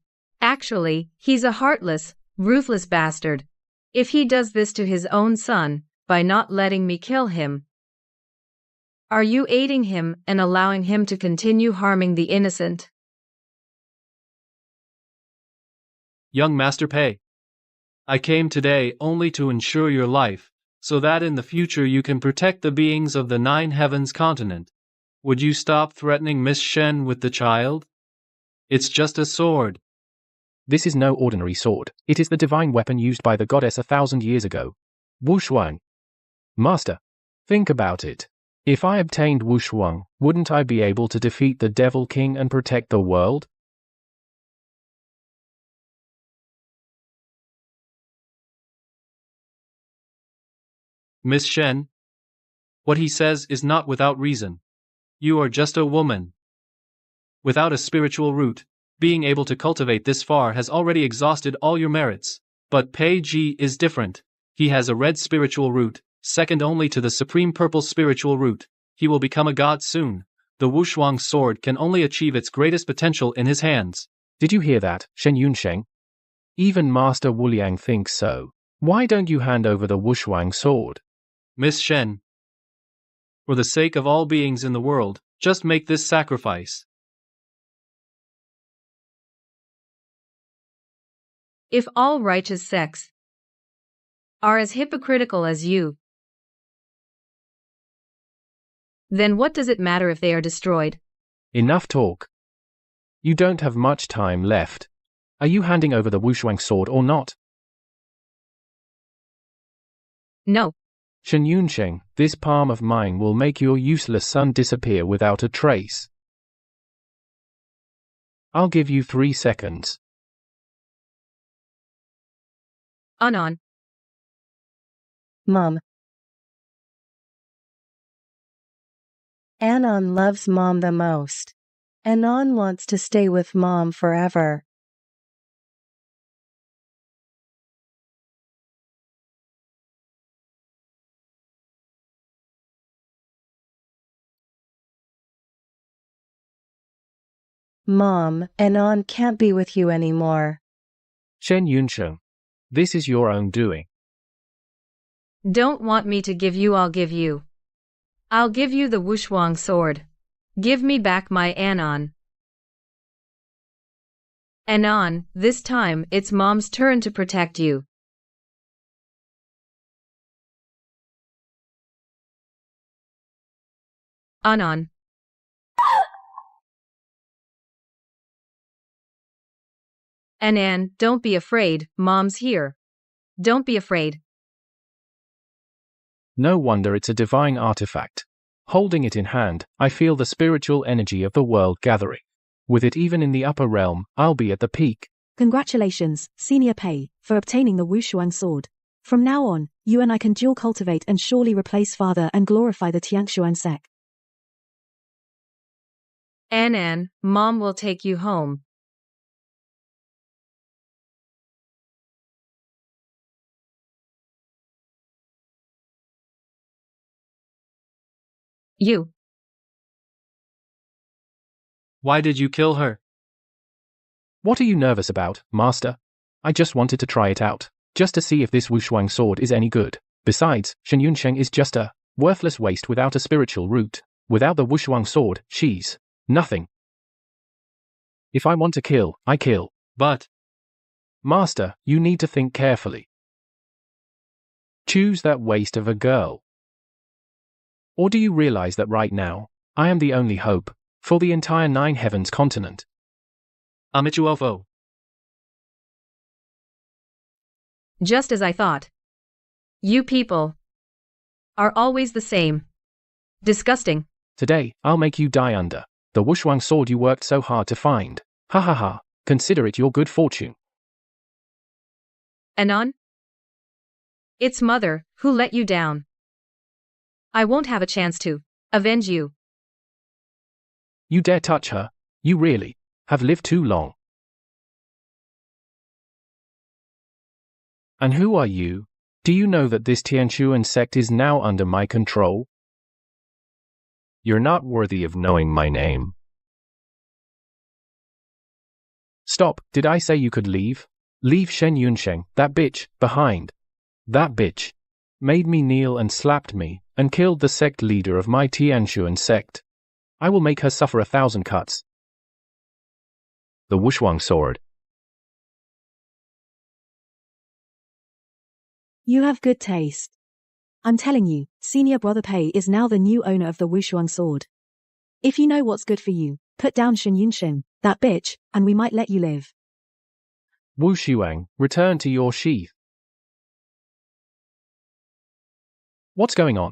Actually, he's a heartless, ruthless bastard. If he does this to his own son, by not letting me kill him, are you aiding him and allowing him to continue harming the innocent? Young Master Pei, I came today only to ensure your life, so that in the future you can protect the beings of the Nine Heavens continent. Would you stop threatening Miss Shen with the child? It's just a sword. This is no ordinary sword. It is the divine weapon used by the goddess 1,000 years ago. Wushuang. Master, think about it. If I obtained Wushuang, wouldn't I be able to defeat the Devil King and protect the world? Miss Shen, what he says is not without reason. You are just a woman. Without a spiritual root, being able to cultivate this far has already exhausted all your merits. But Pei Ji is different. He has a red spiritual root, second only to the supreme purple spiritual root. He will become a god soon. The Wushuang sword can only achieve its greatest potential in his hands. Did you hear that, Shen Yunsheng? Even Master Wuliang thinks so. Why don't you hand over the Wushuang sword? Miss Shen, for the sake of all beings in the world, just make this sacrifice. If all righteous sects are as hypocritical as you, then what does it matter if they are destroyed? Enough talk. You don't have much time left. Are you handing over the Wushuang sword or not? No. Shen Yunsheng, this palm of mine will make your useless son disappear without a trace. I'll give you 3 seconds. Anon. Mom. Anon loves Mom the most. Anon wants to stay with Mom forever. Mom, Anon can't be with you anymore. Shen Yunsheng, this is your own doing. Don't want me to give you, I'll give you. I'll give you the Wushuang sword. Give me back my Anon. Anon, this time it's Mom's turn to protect you. Anon. Anan, don't be afraid, Mom's here. Don't be afraid. No wonder it's a divine artifact. Holding it in hand, I feel the spiritual energy of the world gathering. With it even in the upper realm, I'll be at the peak. Congratulations, Senior Pei, for obtaining the Wushuang sword. From now on, you and I can dual cultivate and surely replace father and glorify the Tiangshuan sect. Anan, Mom will take you home. You. Why did you kill her? What are you nervous about, Master? I just wanted to try it out, just to see if this Wushuang sword is any good. Besides, Shen Yunsheng is just a worthless waste without a spiritual root. Without the Wushuang sword, she's nothing. If I want to kill, I kill. But, Master, you need to think carefully. Choose that waste of a girl. Or do you realize that right now, I am the only hope for the entire Nine Heavens continent? Amichuofo. Just as I thought. You people are always the same. Disgusting. Today, I'll make you die under the Wushuang sword you worked so hard to find. Ha ha ha, consider it your good fortune. Anon? It's Mother who let you down. I won't have a chance to avenge you. You dare touch her? You really have lived too long. And who are you? Do you know that this Tianshuan sect is now under my control? You're not worthy of knowing my name. Stop, did I say you could leave? Leave Shen Yunsheng, that bitch, behind. That bitch made me kneel and slapped me, and killed the sect leader of my Tianshuan sect. I will make her suffer 1,000 cuts. The Wushuang sword. You have good taste. I'm telling you, Senior Brother Pei is now the new owner of the Wushuang sword. If you know what's good for you, put down Shen Yunsheng, that bitch, and we might let you live. Wu Shuang, return to your sheath. What's going on?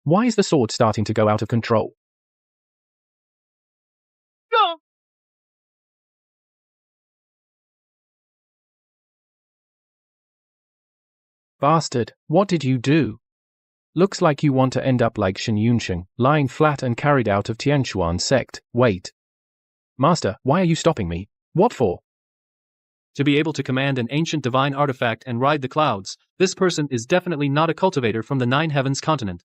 Why is the sword starting to go out of control? Bastard, what did you do? Looks like you want to end up like Shen Yunsheng, lying flat and carried out of Tianshuan sect. Wait. Master, why are you stopping me? What for? To be able to command an ancient divine artifact and ride the clouds, this person is definitely not a cultivator from the Nine Heavens continent.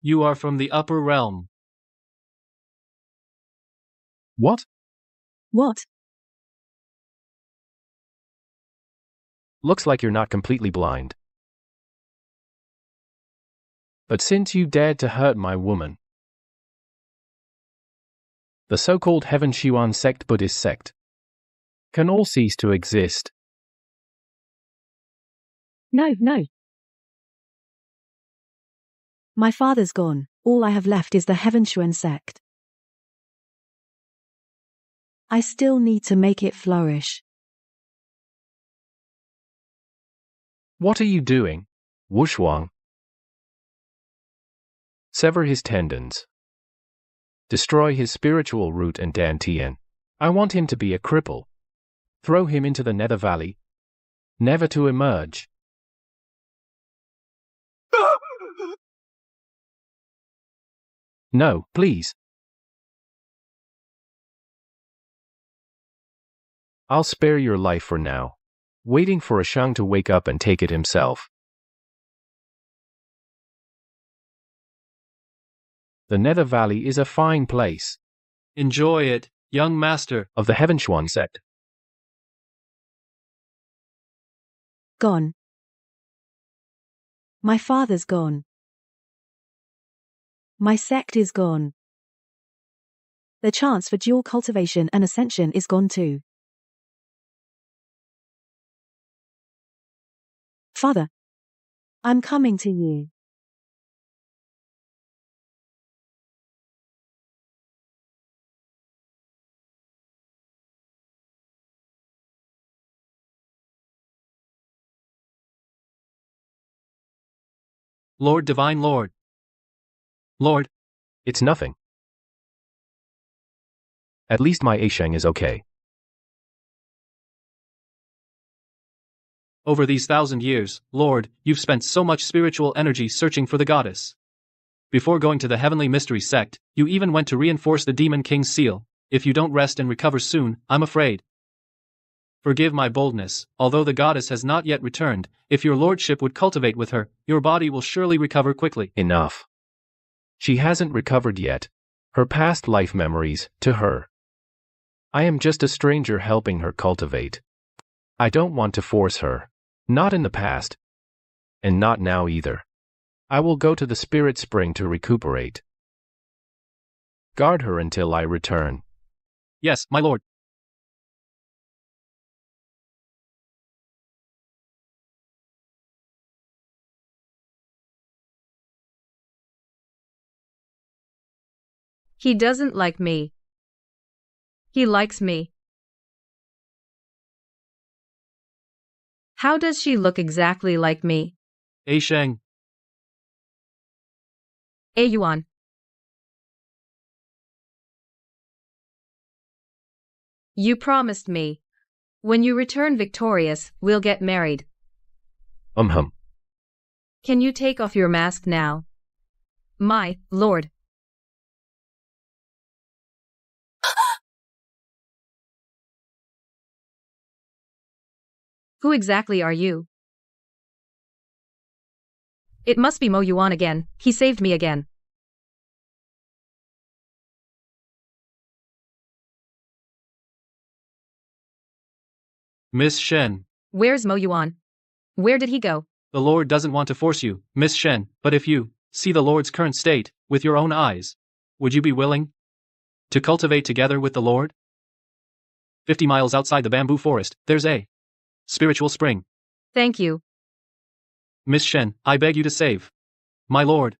You are from the upper realm. What? What? Looks like you're not completely blind. But since you dared to hurt my woman, the so-called Heaven Shuan sect Buddhist sect can all cease to exist. No. My father's gone. All I have left is the Heaven Shuan sect. I still need to make it flourish. What are you doing, Wushuang? Sever his tendons. Destroy his spiritual root and dantian. I want him to be a cripple. Throw him into the Nether Valley, never to emerge. No, please. I'll spare your life for now, waiting for a Shang to wake up and take it himself. The Nether Valley is a fine place. Enjoy it, young master of the Heaven Shuan sect. Gone. My father's gone. My sect is gone. The chance for dual cultivation and ascension is gone too. Father, I'm coming to you. Lord Divine Lord. Lord. It's nothing. At least my Asheng is okay. Over these 1,000 years, Lord, you've spent so much spiritual energy searching for the goddess. Before going to the Heavenly Mystery Sect, you even went to reinforce the Demon King's seal. If you don't rest and recover soon, I'm afraid. Forgive my boldness, although the goddess has not yet returned. If your lordship would cultivate with her, your body will surely recover quickly. Enough. She hasn't recovered yet. Her past life memories, to her. I am just a stranger helping her cultivate. I don't want to force her. Not in the past. And not now either. I will go to the Spirit Spring to recuperate. Guard her until I return. Yes, my lord. He doesn't like me. He likes me. How does she look exactly like me? Asheng. Yuan. You promised me. When you return victorious, we'll get married. Can you take off your mask now? My lord. Who exactly are you? It must be Mo Yuan again, he saved me again. Miss Shen. Where's Mo Yuan? Where did he go? The Lord doesn't want to force you, Miss Shen, but if you see the Lord's current state with your own eyes, would you be willing to cultivate together with the Lord? 50 miles outside the bamboo forest, there's a spiritual spring. Thank you. Miss Shen, I beg you to save my Lord.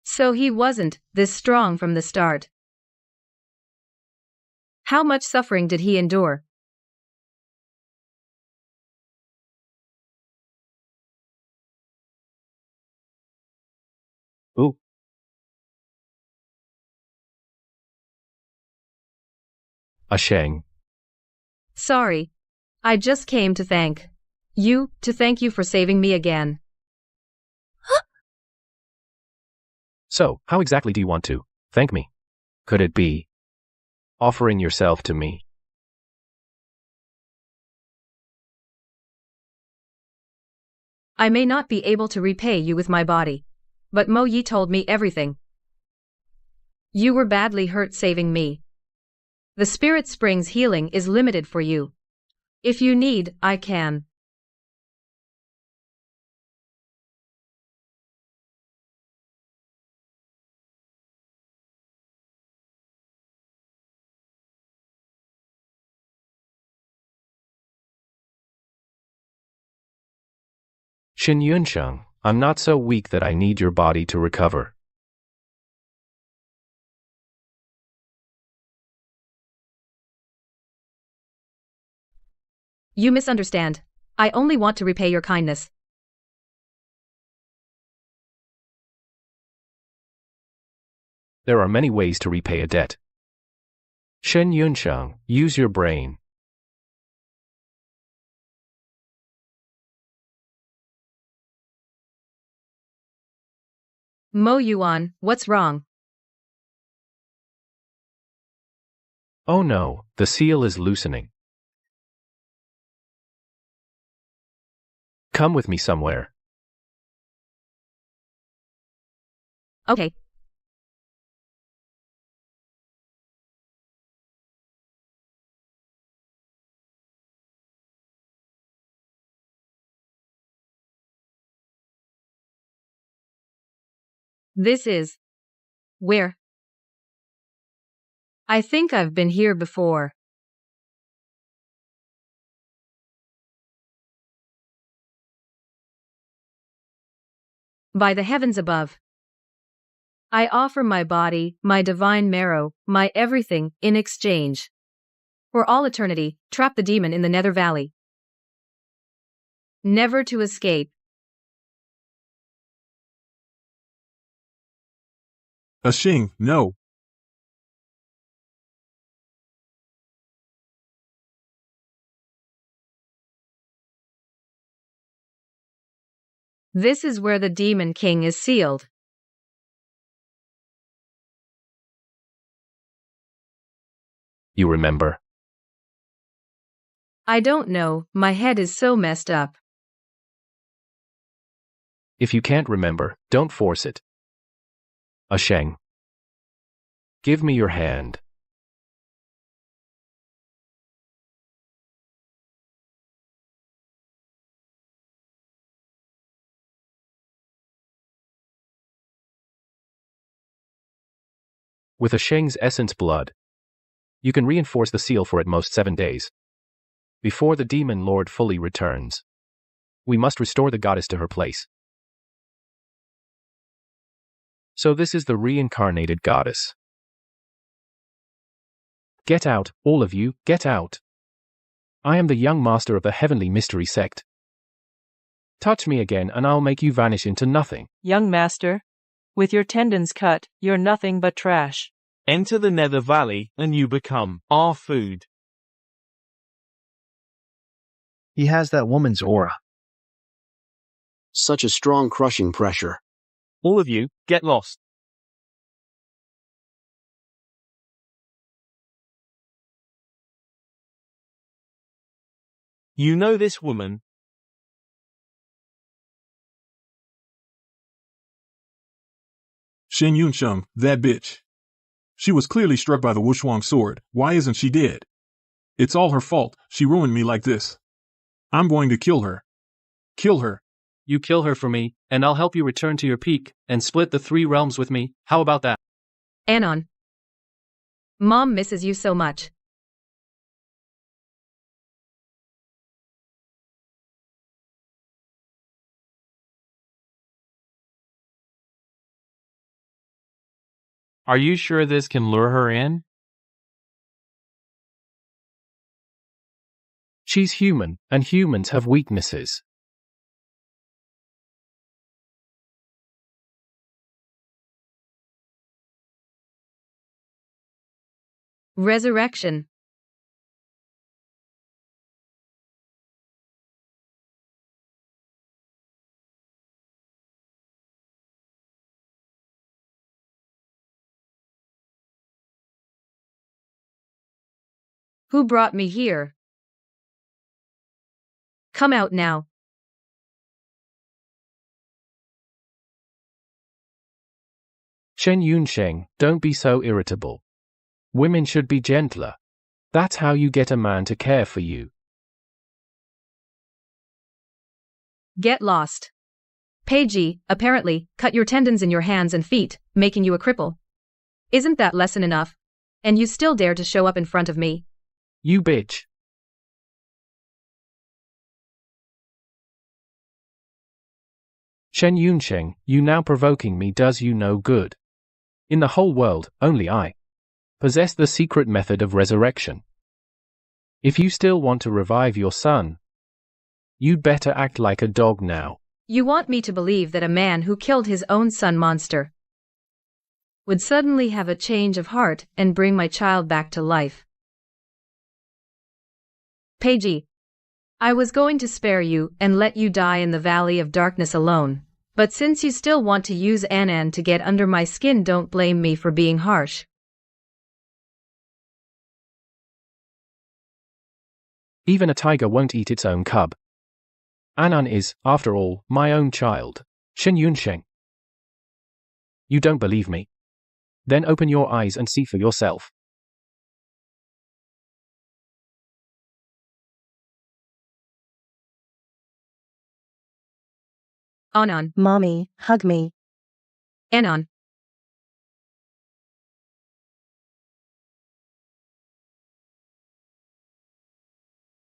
So he wasn't this strong from the start. How much suffering did he endure? Ooh. Sheng. Sorry. I just came to thank you for saving me again. So, how exactly do you want to thank me? Could it be offering yourself to me? I may not be able to repay you with my body, but Mo Yi told me everything. You were badly hurt saving me. The Spirit Spring's healing is limited for you. If you need, I can. Xin Yunsheng, I'm not so weak that I need your body to recover. You misunderstand. I only want to repay your kindness. There are many ways to repay a debt. Shen Yunsheng, use your brain. Mo Yuan, what's wrong? Oh no, the seal is loosening. Come with me somewhere. Okay. This is where? I think I've been here before. By the heavens above, I offer my body, my divine marrow, my everything, in exchange. For all eternity, trap the demon in the Nether Valley. Never to escape. Xing, no. This is where the Demon King is sealed. You remember? I don't know, my head is so messed up. If you can't remember, don't force it. Sheng. Give me your hand. With Sheng's essence blood, you can reinforce the seal for at most 7 days. Before the demon lord fully returns, we must restore the goddess to her place. So this is the reincarnated goddess. Get out, all of you, get out. I am the young master of the heavenly mystery sect. Touch me again and I'll make you vanish into nothing. Young master, with your tendons cut, you're nothing but trash. Enter the Nether Valley, and you become our food. He has that woman's aura. Such a strong crushing pressure. All of you, get lost. You know this woman. Shen Yunsheng, that bitch. She was clearly struck by the Wushuang sword. Why isn't she dead? It's all her fault. She ruined me like this. I'm going to kill her. Kill her. You kill her for me, and I'll help you return to your peak, and split the 3 realms with me. How about that? Anon. Mom misses you so much. Are you sure this can lure her in? She's human, and humans have weaknesses. Resurrection. Who brought me here? Come out now. Shen Yunsheng, don't be so irritable. Women should be gentler. That's how you get a man to care for you. Get lost. Peiji, apparently, cut your tendons in your hands and feet, making you a cripple. Isn't that lesson enough? And you still dare to show up in front of me? You bitch. Shen Yunsheng, you now provoking me does you no good. In the whole world, only I possess the secret method of resurrection. If you still want to revive your son, you'd better act like a dog now. You want me to believe that a man who killed his own son monster would suddenly have a change of heart and bring my child back to life? Peiji, I was going to spare you and let you die in the Valley of Darkness alone, but since you still want to use Anan to get under my skin, don't blame me for being harsh. Even a tiger won't eat its own cub. Anan is, after all, my own child. Shen Yunsheng. You don't believe me? Then open your eyes and see for yourself. Anan. Mommy, hug me. Anan.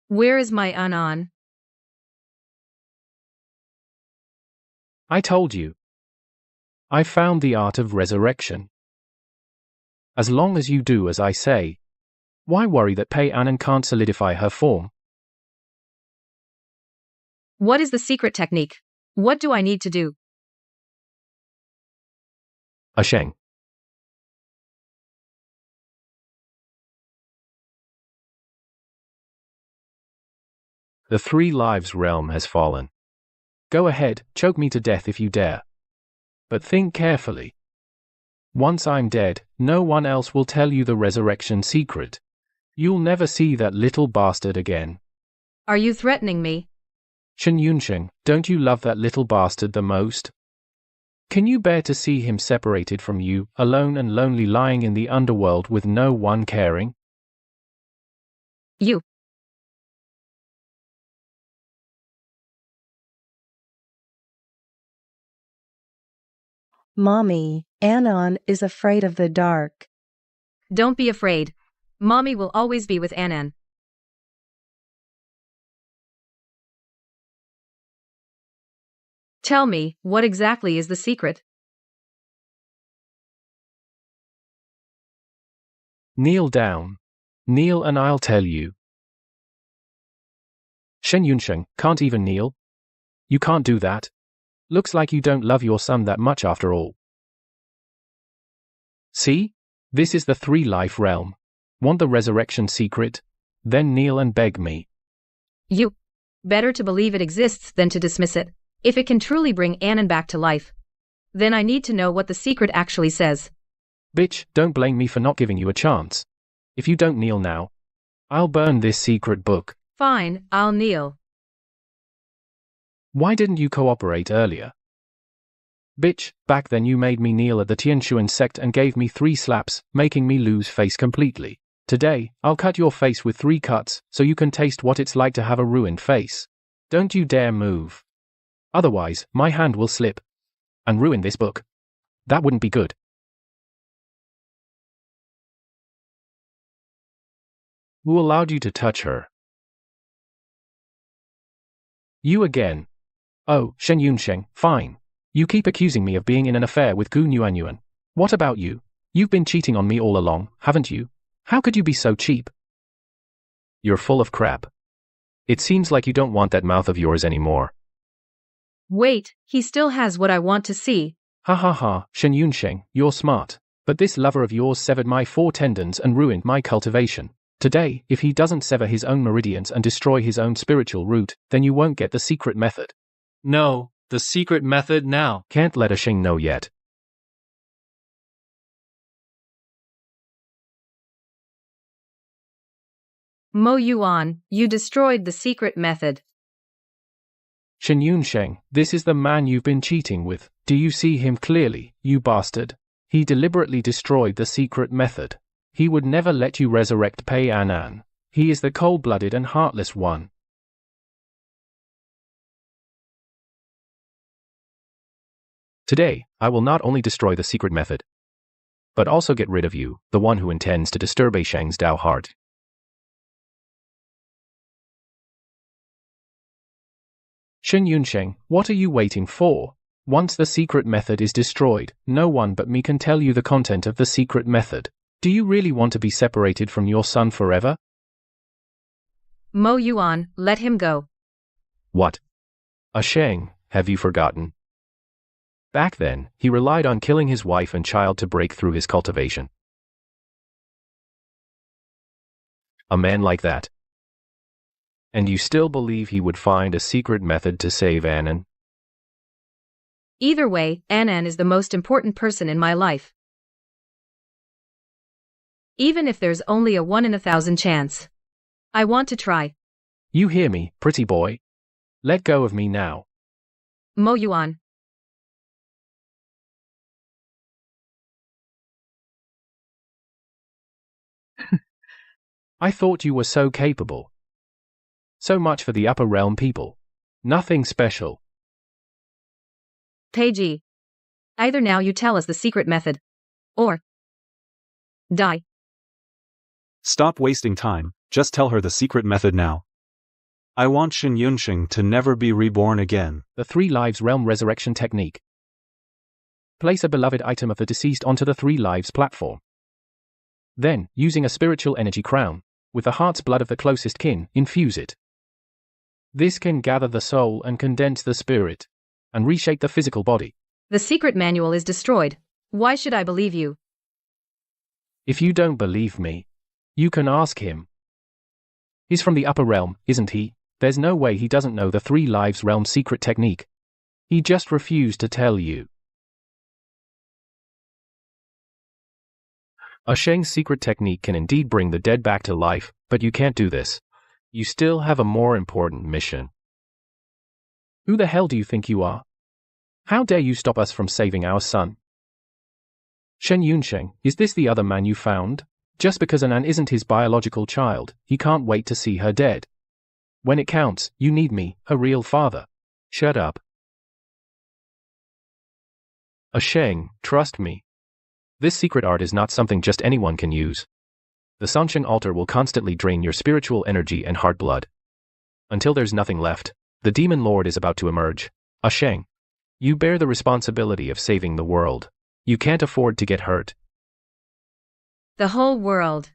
Where is my Anan? I told you. I found the art of resurrection. As long as you do as I say, why worry that Pei Anan can't solidify her form? What is the secret technique? What do I need to do? Asheng. The 3 lives realm has fallen. Go ahead, choke me to death if you dare. But think carefully. Once I'm dead, no one else will tell you the resurrection secret. You'll never see that little bastard again. Are you threatening me? Shen Yunsheng, don't you love that little bastard the most? Can you bear to see him separated from you, alone and lonely, lying in the underworld with no one caring? You. Mommy, Anan is afraid of the dark. Don't be afraid. Mommy will always be with Anan. Tell me, what exactly is the secret? Kneel down. Kneel and I'll tell you. Shen Yunsheng, can't even kneel? You can't do that. Looks like you don't love your son that much after all. See? This is the 3 life realm. Want the resurrection secret? Then kneel and beg me. You. Better to believe it exists than to dismiss it. If it can truly bring Anan back to life, then I need to know what the secret actually says. Bitch, don't blame me for not giving you a chance. If you don't kneel now, I'll burn this secret book. Fine, I'll kneel. Why didn't you cooperate earlier? Bitch, back then you made me kneel at the Tianshuan sect and gave me 3 slaps, making me lose face completely. Today, I'll cut your face with 3 cuts, so you can taste what it's like to have a ruined face. Don't you dare move. Otherwise, my hand will slip. And ruin this book. That wouldn't be good. Who allowed you to touch her? You again. Oh, Shen Yunsheng, fine. You keep accusing me of being in an affair with Gu Nuanyuan. What about you? You've been cheating on me all along, haven't you? How could you be so cheap? You're full of crap. It seems like you don't want that mouth of yours anymore. Wait, he still has what I want to see. Ha ha ha, Shen Yunsheng, you're smart. But this lover of yours severed my 4 tendons and ruined my cultivation. Today, if he doesn't sever his own meridians and destroy his own spiritual root, then you won't get the secret method. No, the secret method now. Can't let a Sheng know yet. Mo Yuan, you destroyed the secret method. Shen Yunsheng, this is the man you've been cheating with. Do you see him clearly, you bastard? He deliberately destroyed the secret method. He would never let you resurrect Pei Anan. He is the cold-blooded and heartless one. Today, I will not only destroy the secret method, but also get rid of you, the one who intends to disturb A Sheng's Dao heart. Shen Yunsheng, what are you waiting for? Once the secret method is destroyed, no one but me can tell you the content of the secret method. Do you really want to be separated from your son forever? Mo Yuan, let him go. What? A Sheng, have you forgotten? Back then, he relied on killing his wife and child to break through his cultivation. A man like that. And you still believe he would find a secret method to save Anan? Either way, Anan is the most important person in my life. Even if there's only a 1 in 1,000 chance. I want to try. You hear me, pretty boy? Let go of me now. Mo Yuan. I thought you were so capable. So much for the upper realm people. Nothing special. Peiji. Either now you tell us the secret method. Or die. Stop wasting time, just tell her the secret method now. I want Shen Yunsheng to never be reborn again. The 3 lives realm resurrection technique. Place a beloved item of the deceased onto the 3 lives platform. Then, using a spiritual energy crown, with the heart's blood of the closest kin, infuse it. This can gather the soul and condense the spirit, and reshape the physical body. The secret manual is destroyed. Why should I believe you? If you don't believe me, you can ask him. He's from the upper realm, isn't he? There's no way he doesn't know the 3 lives realm secret technique. He just refused to tell you. A Sheng's secret technique can indeed bring the dead back to life, but you can't do this. You still have a more important mission. Who the hell do you think you are? How dare you stop us from saving our son? Shen Yunsheng, is this the other man you found? Just because Anan isn't his biological child, he can't wait to see her dead. When it counts, you need me, her real father. Shut up. A Sheng, trust me. This secret art is not something just anyone can use. The Sansheng altar will constantly drain your spiritual energy and heart blood. Until there's nothing left, the demon lord is about to emerge. A Sheng, you bear the responsibility of saving the world. You can't afford to get hurt. The whole world.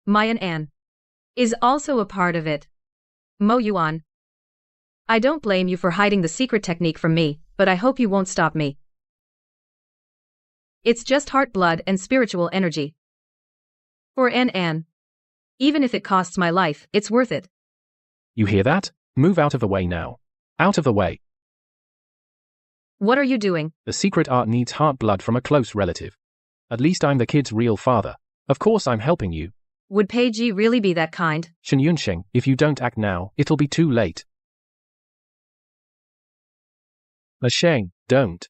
Mayan An is also a part of it. Mo Yuan. I don't blame you for hiding the secret technique from me, but I hope you won't stop me. It's just heart blood and spiritual energy. For An. Even if it costs my life, it's worth it. You hear that? Move out of the way now. Out of the way. What are you doing? The secret art needs heart blood from a close relative. At least I'm the kid's real father. Of course I'm helping you. Would Peiji really be that kind? Shen Yunsheng, if you don't act now, it'll be too late. Sheng, don't.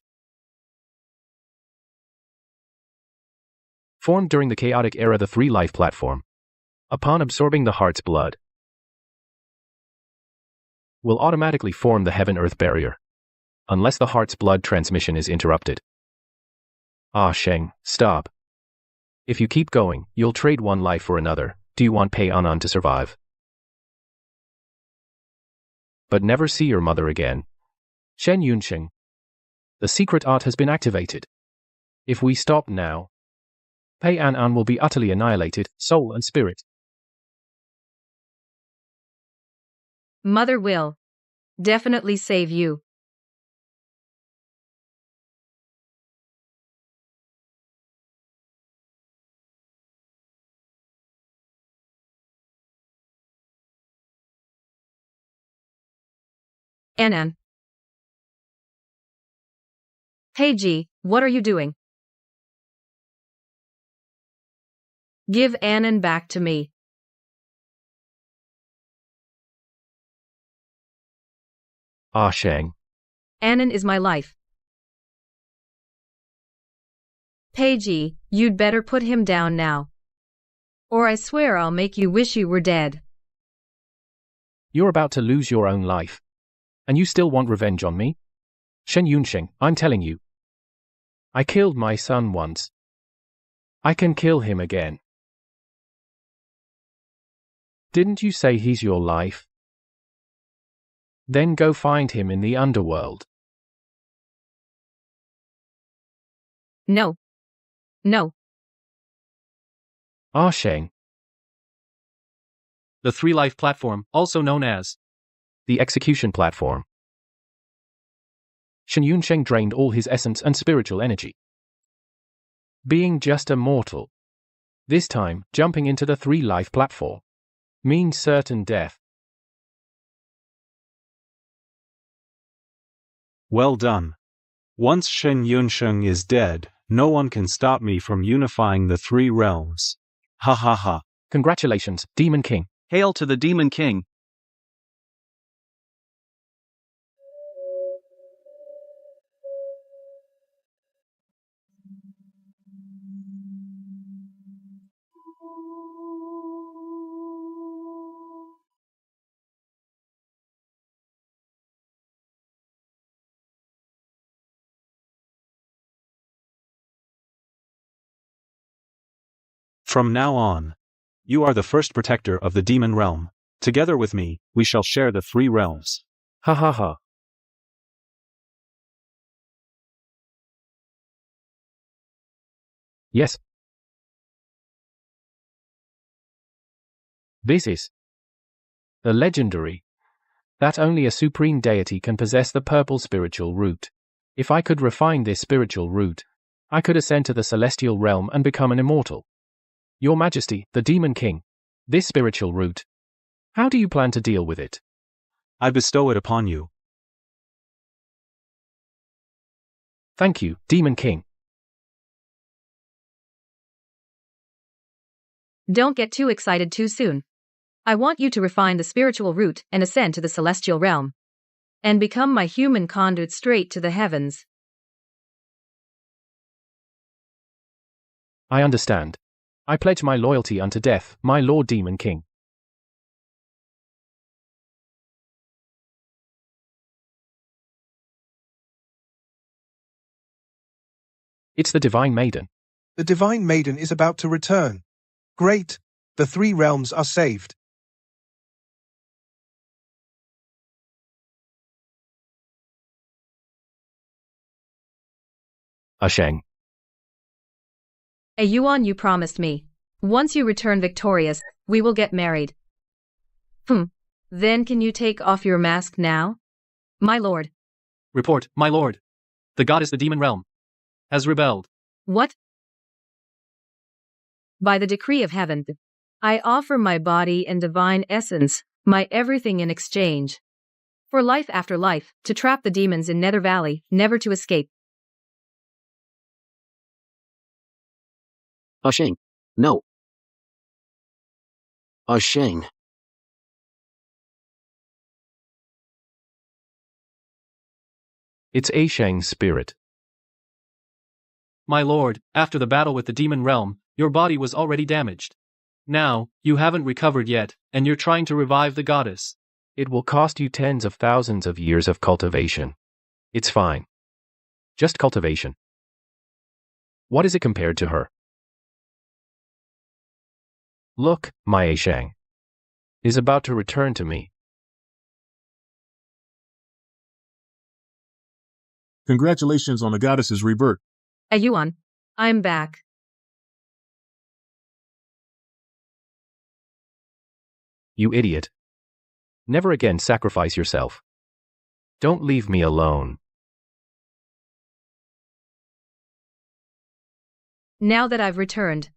Formed during the chaotic era, the Three Life platform, upon absorbing the heart's blood, will automatically form the heaven-earth barrier, unless the heart's blood transmission is interrupted. Sheng, stop. If you keep going, you'll trade one life for another. Do you want Pei Anan to survive, but never see your mother again? Shen Yunsheng, the secret art has been activated. If we stop now, Pei Anan will be utterly annihilated, soul and spirit. Mother will definitely save you. Anan. Peiji, what are you doing? Give Anan back to me. Sheng. Anan is my life. Peiji, you'd better put him down now, or I swear I'll make you wish you were dead. You're about to lose your own life, and you still want revenge on me? Shen Yunsheng, I'm telling you. I killed my son once. I can kill him again. Didn't you say he's your life? Then go find him in the underworld. No. No. Sheng. The Three Life platform, also known as the execution platform. Shen Yunsheng drained all his essence and spiritual energy, being just a mortal. This time, jumping into the Three Life platform means certain death. Well done. Once Shen Yunsheng is dead, no one can stop me from unifying the three realms. Ha ha ha. Congratulations, Demon King. Hail to the Demon King. From now on, you are the first protector of the demon realm. Together with me, we shall share the three realms. Ha ha ha. Yes. This is the legendary that only a supreme deity can possess the purple spiritual root. If I could refine this spiritual root, I could ascend to the celestial realm and become an immortal. Your Majesty, the Demon King, this spiritual root, how do you plan to deal with it? I bestow it upon you. Thank you, Demon King. Don't get too excited too soon. I want you to refine the spiritual root and ascend to the celestial realm, and become my human conduit straight to the heavens. I understand. I pledge my loyalty unto death, my Lord Demon King. It's the Divine Maiden. The Divine Maiden is about to return. Great! The three realms are saved. Sheng. Yuan, you promised me. Once you return victorious, we will get married. Then can you take off your mask now? My lord. Report, my lord. The goddess the demon realm has rebelled. What? By the decree of heaven, I offer my body and divine essence, my everything in exchange. For life after life, to trap the demons in Nether Valley, never to escape. Sheng. No. Sheng. It's A Shang's spirit. My lord, after the battle with the demon realm, your body was already damaged. Now, you haven't recovered yet, and you're trying to revive the goddess. It will cost you tens of thousands of years of cultivation. It's fine. Just cultivation. What is it compared to her? Look, my A Shang is about to return to me. Congratulations on the goddess's rebirth. Yuan, I'm back. You idiot. Never again sacrifice yourself. Don't leave me alone. Now that I've returned,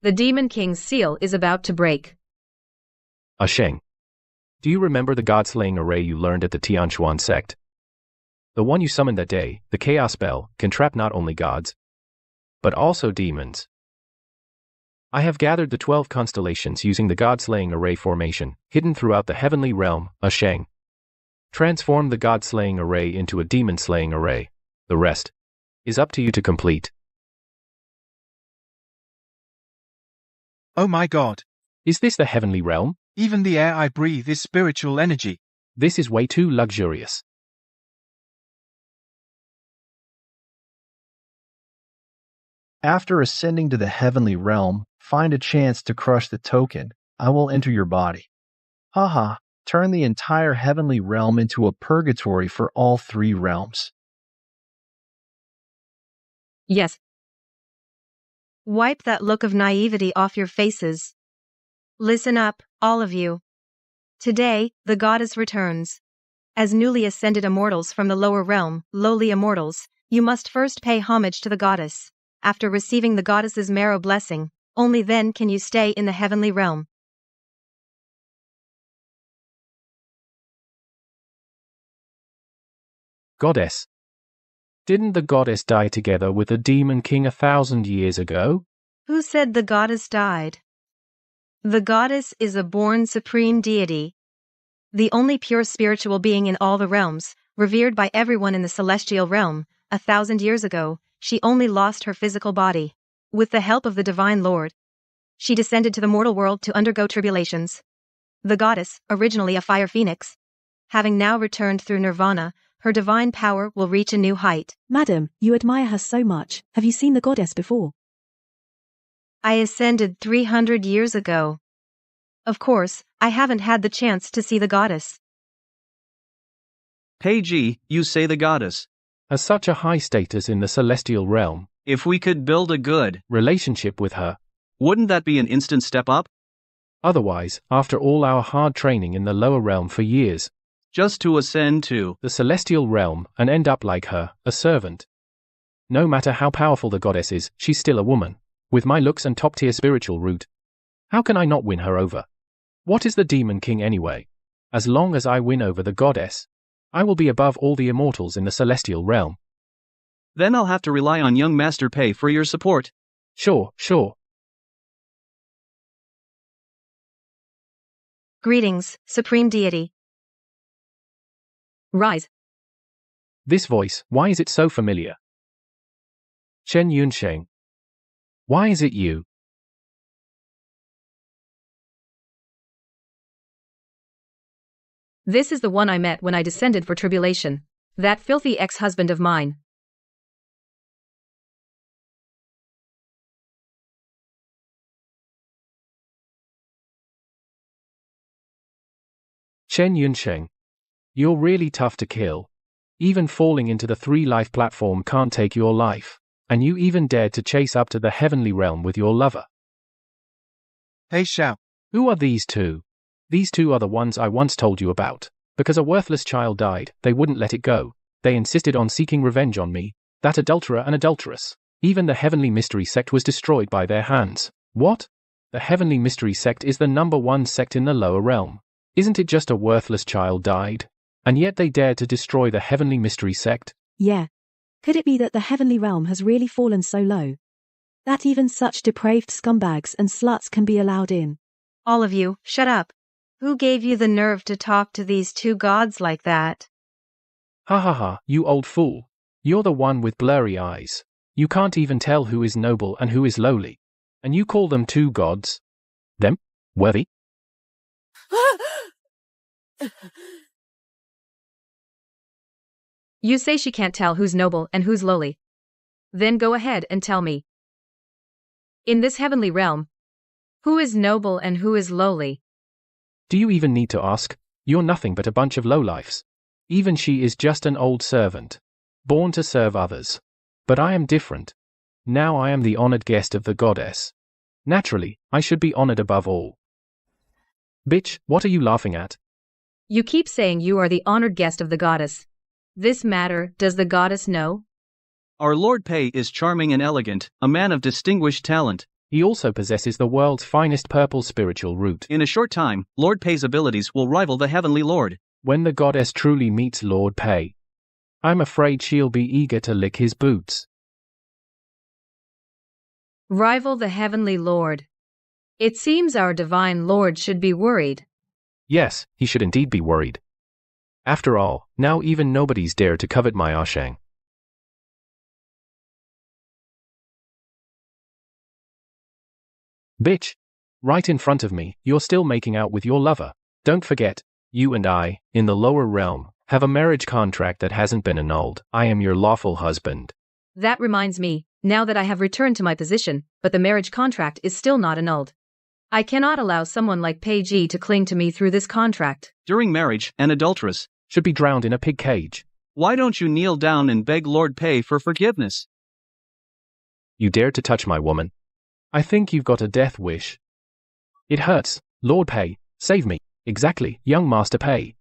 the Demon King's seal is about to break. Sheng, do you remember the god-slaying array you learned at the Tianquan sect? The one you summoned that day, the chaos spell, can trap not only gods, but also demons. I have gathered the 12 constellations using the god-slaying array formation, hidden throughout the heavenly realm, Sheng. Transform the god-slaying array into a demon-slaying array. The rest is up to you to complete. Oh my god. Is this the heavenly realm? Even the air I breathe is spiritual energy. This is way too luxurious. After ascending to the heavenly realm, find a chance to crush the token. I will enter your body. Haha, turn the entire heavenly realm into a purgatory for all 3 realms. Yes. Wipe that look of naivety off your faces. Listen up, all of you. Today, the goddess returns. As newly ascended immortals from the lower realm, lowly immortals, you must first pay homage to the goddess. After receiving the goddess's marrow blessing, only then can you stay in the heavenly realm. Goddess. Didn't the goddess die together with the demon king 1,000 years ago? Who said the goddess died? The goddess is a born supreme deity, the only pure spiritual being in all the realms, revered by everyone in the celestial realm. 1,000 years ago, she only lost her physical body. With the help of the Divine Lord, she descended to the mortal world to undergo tribulations. The goddess, originally a fire phoenix, having now returned through nirvana, her divine power will reach a new height. Madam, you admire her so much. Have you seen the goddess before? I ascended 300 years ago. Of course, I haven't had the chance to see the goddess. Pei, you say the goddess. Has such a high status in the celestial realm. If we could build a good relationship with her, wouldn't that be an instant step up? Otherwise, after all our hard training in the lower realm for years, just to ascend to the celestial realm and end up like her, a servant. No matter how powerful the goddess is, she's still a woman. With my looks and top-tier spiritual root, how can I not win her over? What is the Demon King anyway? As long as I win over the goddess, I will be above all the immortals in the celestial realm. Then I'll have to rely on young Master Pei for your support. Sure. Greetings, Supreme Deity. Rise. This voice, why is it so familiar? Shen Yunsheng. Why is it you? This is the one I met when I descended for tribulation. That filthy ex-husband of mine. Shen Yunsheng. You're really tough to kill. Even falling into the 3-life platform can't take your life. And you even dared to chase up to the heavenly realm with your lover. Hey Xiao. Who are these two? These two are the ones I once told you about. Because a worthless child died, they wouldn't let it go. They insisted on seeking revenge on me, that adulterer and adulteress. Even the heavenly mystery sect was destroyed by their hands. What? The heavenly mystery sect is the #1 sect in the lower realm. Isn't it just a worthless child died? And yet they dared to destroy the heavenly mystery sect? Yeah. Could it be that the heavenly realm has really fallen so low? That even such depraved scumbags and sluts can be allowed in? All of you, shut up. Who gave you the nerve to talk to these two gods like that? Ha ha ha, you old fool. You're the one with blurry eyes. You can't even tell who is noble and who is lowly. And you call them two gods? Them? Worthy? You say she can't tell who's noble and who's lowly. Then go ahead and tell me. In this heavenly realm, who is noble and who is lowly? Do you even need to ask? You're nothing but a bunch of lowlifes. Even she is just an old servant, born to serve others. But I am different. Now I am the honored guest of the goddess. Naturally, I should be honored above all. Bitch, what are you laughing at? You keep saying you are the honored guest of the goddess. This matter, does the goddess know? Our Lord Pei is charming and elegant, a man of distinguished talent. He also possesses the world's finest purple spiritual root. In a short time, Lord Pei's abilities will rival the Heavenly Lord. When the goddess truly meets Lord Pei, I'm afraid she'll be eager to lick his boots. Rival the Heavenly Lord. It seems our Divine Lord should be worried. Yes, he should indeed be worried. After all, now even nobody's dared to covet my Ashang. Bitch. Right in front of me, you're still making out with your lover. Don't forget, you and I, in the lower realm, have a marriage contract that hasn't been annulled. I am your lawful husband. That reminds me, now that I have returned to my position, but the marriage contract is still not annulled. I cannot allow someone like Pei Ji to cling to me through this contract. During marriage, an adulteress should be drowned in a pig cage. Why don't you kneel down and beg Lord Pei for forgiveness? You dared to touch my woman. I think you've got a death wish. It hurts. Lord Pei, save me. Exactly, young Master Pei.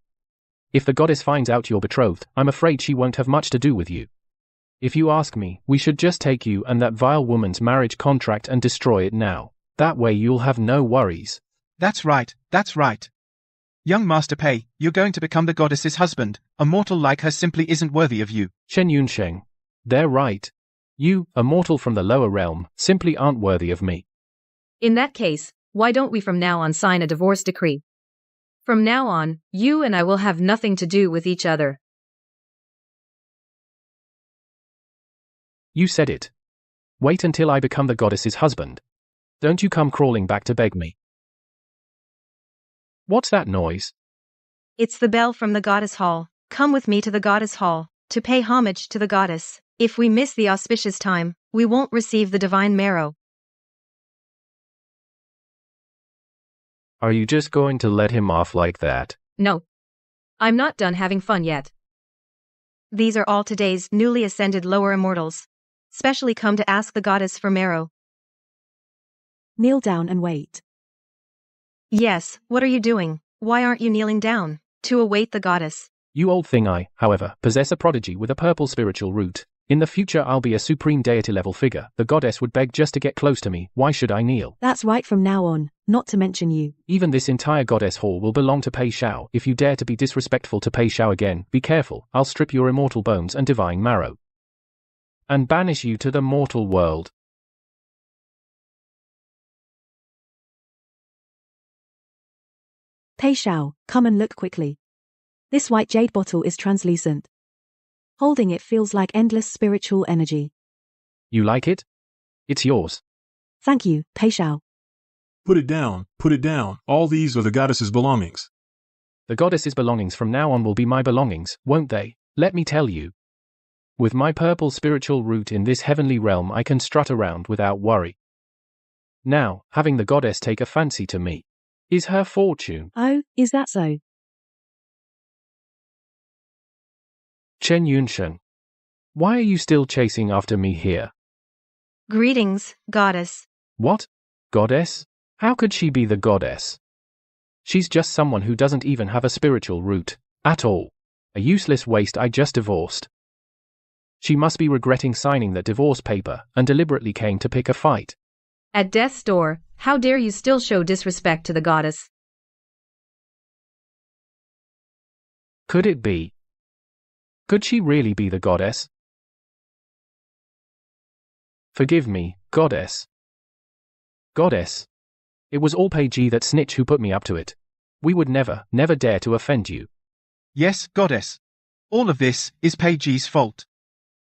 If the goddess finds out you're betrothed, I'm afraid she won't have much to do with you. If you ask me, we should just take you and that vile woman's marriage contract and destroy it now. That way you'll have no worries. That's right, that's right. Young Master Pei, you're going to become the goddess's husband. A mortal like her simply isn't worthy of you. Shen Yunsheng. They're right. You, a mortal from the lower realm, simply aren't worthy of me. In that case, why don't we from now on sign a divorce decree? From now on, you and I will have nothing to do with each other. You said it. Wait until I become the goddess's husband. Don't you come crawling back to beg me. What's that noise? It's the bell from the goddess hall. Come with me to the goddess hall, to pay homage to the goddess. If we miss the auspicious time, we won't receive the divine marrow. Are you just going to let him off like that? No. I'm not done having fun yet. These are all today's newly ascended lower immortals, specially come to ask the goddess for marrow. Kneel down and wait. Yes, what are you doing? Why aren't you kneeling down? To await the goddess. You old thing, I, however, possess a prodigy with a purple spiritual root. In the future I'll be a supreme deity-level figure. The goddess would beg just to get close to me. Why should I kneel? That's right from now on, not to mention you. Even this entire goddess hall will belong to Pei Xiao. If you dare to be disrespectful to Pei Xiao again, be careful. I'll strip your immortal bones and divine marrow. And banish you to the mortal world. Pei Xiao, come and look quickly. This white jade bottle is translucent. Holding it feels like endless spiritual energy. You like it? It's yours. Thank you, Pei Xiao. Put it down, put it down. All these are the goddess's belongings. The goddess's belongings from now on will be my belongings, won't they? Let me tell you. With my purple spiritual root in this heavenly realm I can strut around without worry. Now, having the goddess take a fancy to me is her fortune. Oh, is that so? Chen Yunshen, why are you still chasing after me here? Greetings, goddess. What? Goddess? How could she be the goddess? She's just someone who doesn't even have a spiritual root, at all. A useless waste I just divorced. She must be regretting signing that divorce paper and deliberately came to pick a fight. At death's door, how dare you still show disrespect to the goddess? Could it be? Could she really be the goddess? Forgive me, goddess. Goddess. It was all Pei that snitch who put me up to it. We would never dare to offend you. Yes, goddess. All of this is Peiji's fault.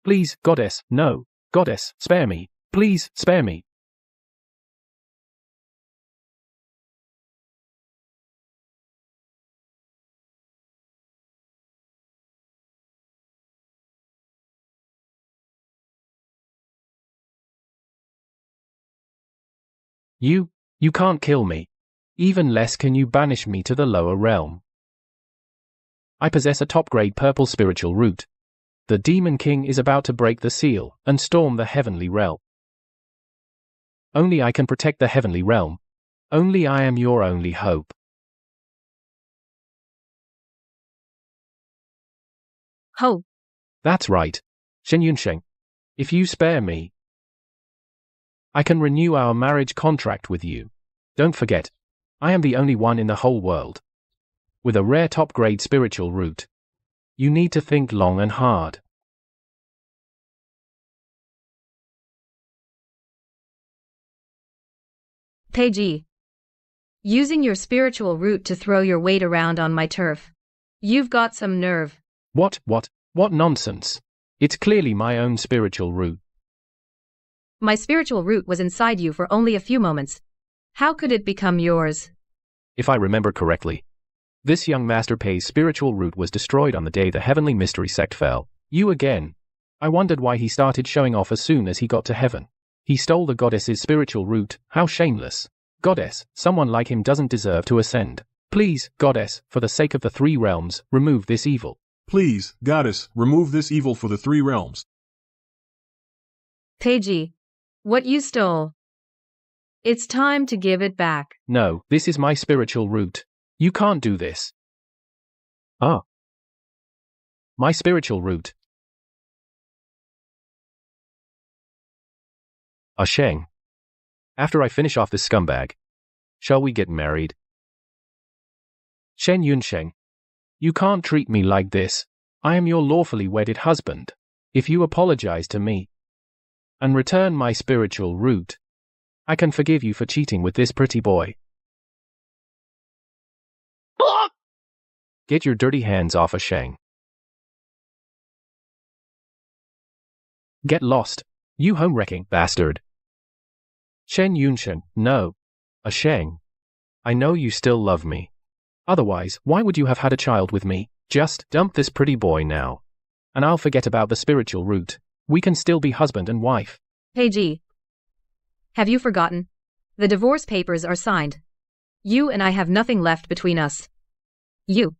Please, goddess, no. Goddess, spare me. Please, spare me. You can't kill me. Even less can you banish me to the lower realm. I possess a top-grade purple spiritual root. The Demon King is about to break the seal and storm the heavenly realm. Only I can protect the heavenly realm. Only I am your only hope. Hope? That's right. Shen Yunsheng. If you spare me, I can renew our marriage contract with you. Don't forget, I am the only one in the whole world with a rare top-grade spiritual root. You need to think long and hard. Peiji. Using your spiritual root to throw your weight around on my turf. You've got some nerve. What nonsense. It's clearly my own spiritual root. My spiritual root was inside you for only a few moments. How could it become yours? If I remember correctly, this young Master Pei's spiritual root was destroyed on the day the heavenly mystery sect fell. You again. I wondered why he started showing off as soon as he got to heaven. He stole the goddess's spiritual root. How shameless. Goddess, someone like him doesn't deserve to ascend. Please, goddess, for the sake of the three realms, remove this evil. Please, goddess, remove this evil for the three realms. Peiji. What you stole. It's time to give it back. No, this is my spiritual root. You can't do this. Ah. My spiritual root. Sheng. After I finish off this scumbag, shall we get married? Shen Yunsheng. You can't treat me like this. I am your lawfully wedded husband. If you apologize to me and return my spiritual root, I can forgive you for cheating with this pretty boy. Get your dirty hands off Sheng. Get lost, you home-wrecking bastard. Shen Yunsheng, no. Sheng. I know you still love me. Otherwise, why would you have had a child with me? Just dump this pretty boy now, and I'll forget about the spiritual root. We can still be husband and wife. Peiji. Have you forgotten? The divorce papers are signed. You and I have nothing left between us. You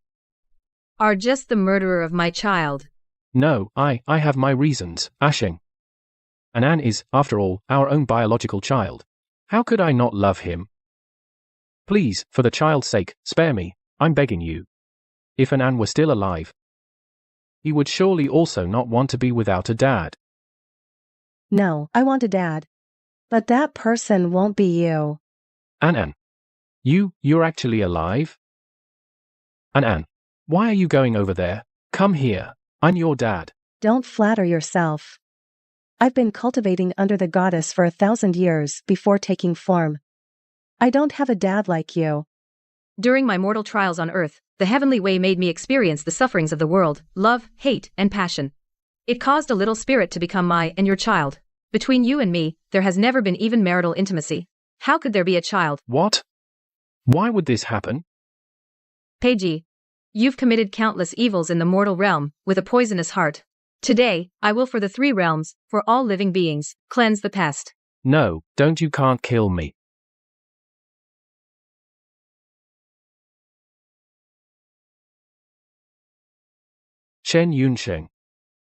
are just the murderer of my child. No, I have my reasons, Sheng. Anan is, after all, our own biological child. How could I not love him? Please, for the child's sake, spare me, I'm begging you. If Anan were still alive, he would surely also not want to be without a dad. No, I want a dad. But that person won't be you. Anan. You're actually alive? Anan, why are you going over there? Come here, I'm your dad. Don't flatter yourself. I've been cultivating under the goddess for 1,000 years before taking form. I don't have a dad like you. During my mortal trials on earth, the heavenly way made me experience the sufferings of the world, love, hate, and passion. It caused a little spirit to become my and your child. Between you and me, there has never been even marital intimacy. How could there be a child? What? Why would this happen? Peiji, you've committed countless evils in the mortal realm, with a poisonous heart. Today, I will for the three realms, for all living beings, cleanse the past. No, don't you can't kill me. Shen Yunsheng.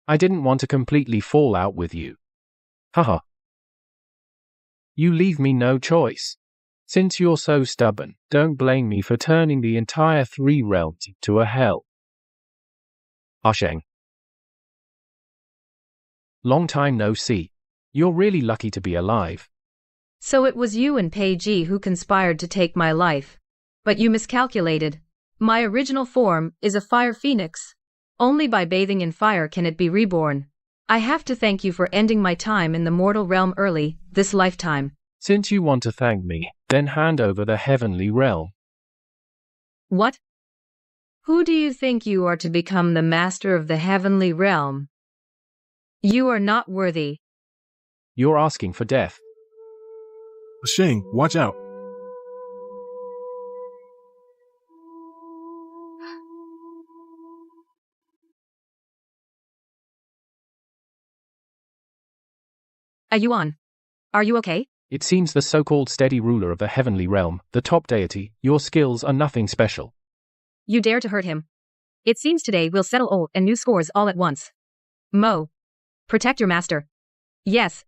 I didn't want to completely fall out with you. Haha. You leave me no choice. Since you're so stubborn, don't blame me for turning the entire three realms into a hell. Sheng. Long time no see. You're really lucky to be alive. So it was you and Peiji who conspired to take my life. But you miscalculated. My original form is a fire phoenix. Only by bathing in fire can it be reborn. I have to thank you for ending my time in the mortal realm early, this lifetime. Since you want to thank me, Then hand over the heavenly realm. What? Who do you think you are to become the master of the heavenly realm? You are not worthy. You're asking for death. Sheng, watch out. Yuan, are you okay? It seems the so-called steady ruler of the heavenly realm, the top deity, your skills are nothing special. You dare to hurt him. It seems today we'll settle old and new scores all at once. Mo. Protect your master. Yes.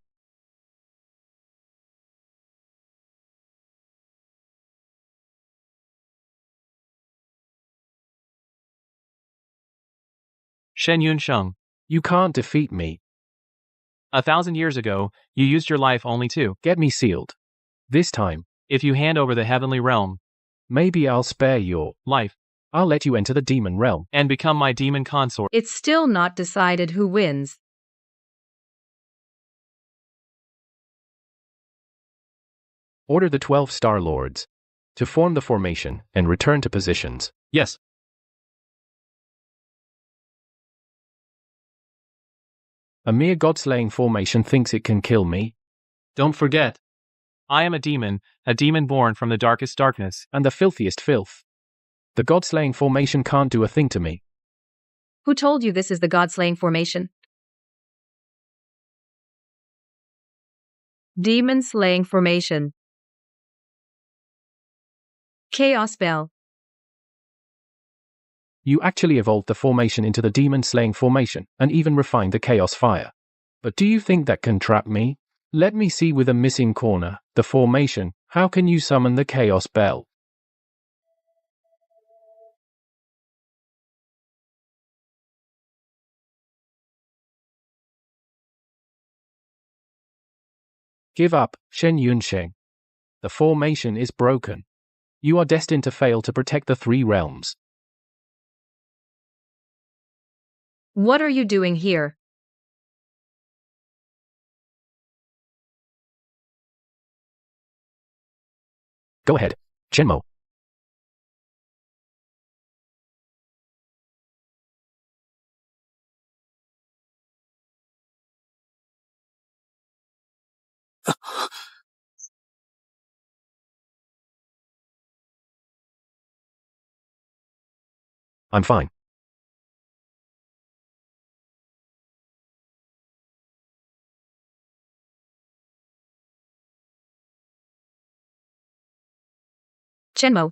Shen Yunsheng. You can't defeat me. 1,000 years ago, you used your life only to get me sealed. This time, if you hand over the heavenly realm, maybe I'll spare your life. I'll let you enter the demon realm and become my demon consort. It's still not decided who wins. Order the 12 Star Lords to form the formation and return to positions. Yes. A mere god-slaying formation thinks it can kill me. Don't forget, I am a demon born from the darkest darkness and the filthiest filth. The god-slaying formation can't do a thing to me. Who told you this is the god-slaying formation? Demon-slaying formation. Chaos spell. You actually evolved the formation into the demon-slaying formation and even refined the chaos fire. But do you think that can trap me? Let me see with a missing corner, the formation. How can you summon the chaos bell? Give up, Shen Yunsheng. The formation is broken. You are destined to fail to protect the 3 realms. What are you doing here? Go ahead, Shenmo. I'm fine. Shenmo.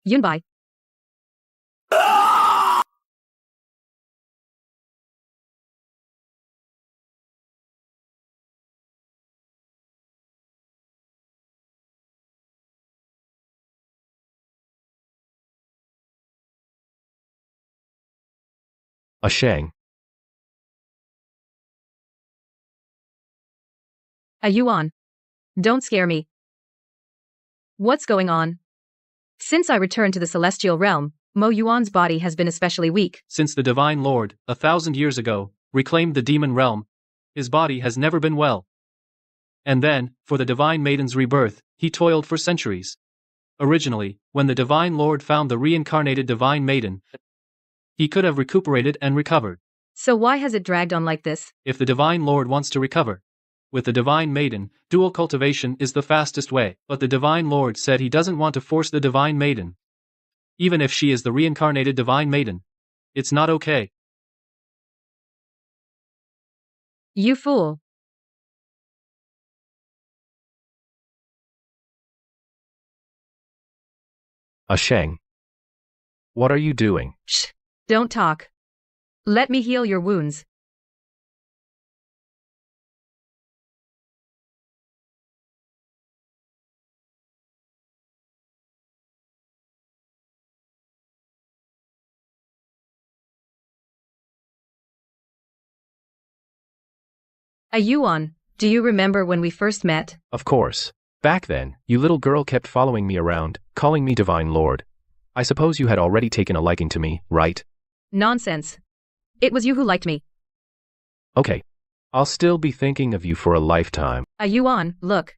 Yunbai. A Sheng. A Yuan. Don't scare me. What's going on? Since I returned to the celestial realm, Mo Yuan's body has been especially weak. Since the Divine Lord, 1,000 years ago, reclaimed the demon realm, his body has never been well. And then, for the Divine Maiden's rebirth, he toiled for centuries. Originally, when the Divine Lord found the reincarnated Divine Maiden, he could have recuperated and recovered. So why has it dragged on like this? If the Divine Lord wants to recover with the Divine Maiden, dual cultivation is the fastest way. But the Divine Lord said he doesn't want to force the Divine Maiden. Even if she is the reincarnated Divine Maiden, it's not okay. You fool. A Sheng. What are you doing? Shh. Don't talk. Let me heal your wounds. Yuan, do you remember when we first met? Of course. Back then, you little girl kept following me around, calling me Divine Lord. I suppose you had already taken a liking to me, right? Nonsense. It was you who liked me. Okay. I'll still be thinking of you for a lifetime. Yuan, look.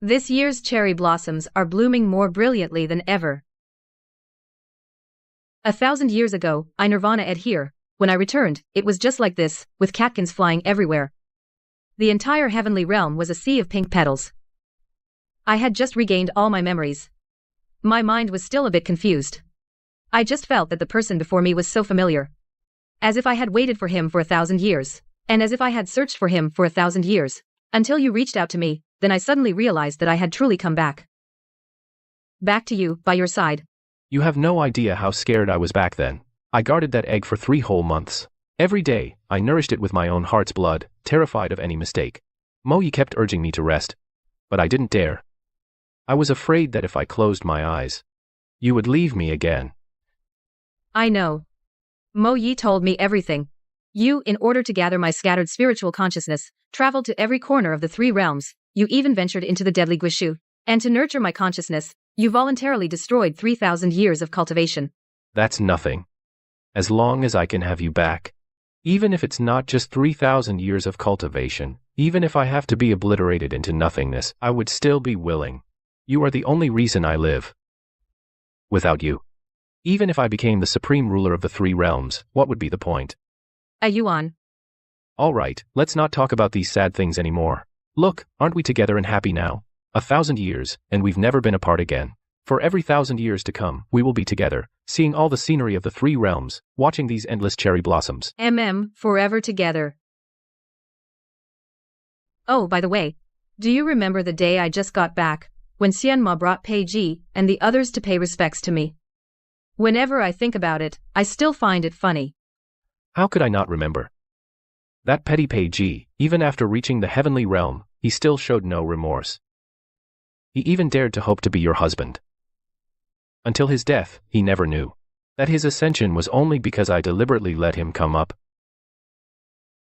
This year's cherry blossoms are blooming more brilliantly than ever. 1,000 years ago, I nirvana-ed here. When I returned, it was just like this, with catkins flying everywhere. The entire heavenly realm was a sea of pink petals. I had just regained all my memories. My mind was still a bit confused. I just felt that the person before me was so familiar. As if I had waited for him for 1,000 years, and as if I had searched for him for 1,000 years, until you reached out to me, then I suddenly realized that I had truly come back. Back to you, by your side. You have no idea how scared I was back then. I guarded that egg for 3 whole months. Every day, I nourished it with my own heart's blood, terrified of any mistake. Moyi kept urging me to rest. But I didn't dare. I was afraid that if I closed my eyes, you would leave me again. I know. Moyi told me everything. You, in order to gather my scattered spiritual consciousness, traveled to every corner of the 3 realms. You even ventured into the deadly Guishu. And to nurture my consciousness, you voluntarily destroyed 3,000 years of cultivation. That's nothing. As long as I can have you back. Even if it's not just 3,000 years of cultivation, even if I have to be obliterated into nothingness, I would still be willing. You are the only reason I live. Without you, even if I became the supreme ruler of the 3 realms, what would be the point? Yuan. All right, let's not talk about these sad things anymore. Look, aren't we together and happy now? 1,000 years, and we've never been apart again. For every 1,000 years to come, we will be together, seeing all the scenery of the 3 realms, watching these endless cherry blossoms. Forever together. Oh, by the way, do you remember the day I just got back, when Xianma brought Pei Ji and the others to pay respects to me? Whenever I think about it, I still find it funny. How could I not remember? That petty Pei Ji, even after reaching the heavenly realm, he still showed no remorse. He even dared to hope to be your husband. Until his death, he never knew that his ascension was only because I deliberately let him come up.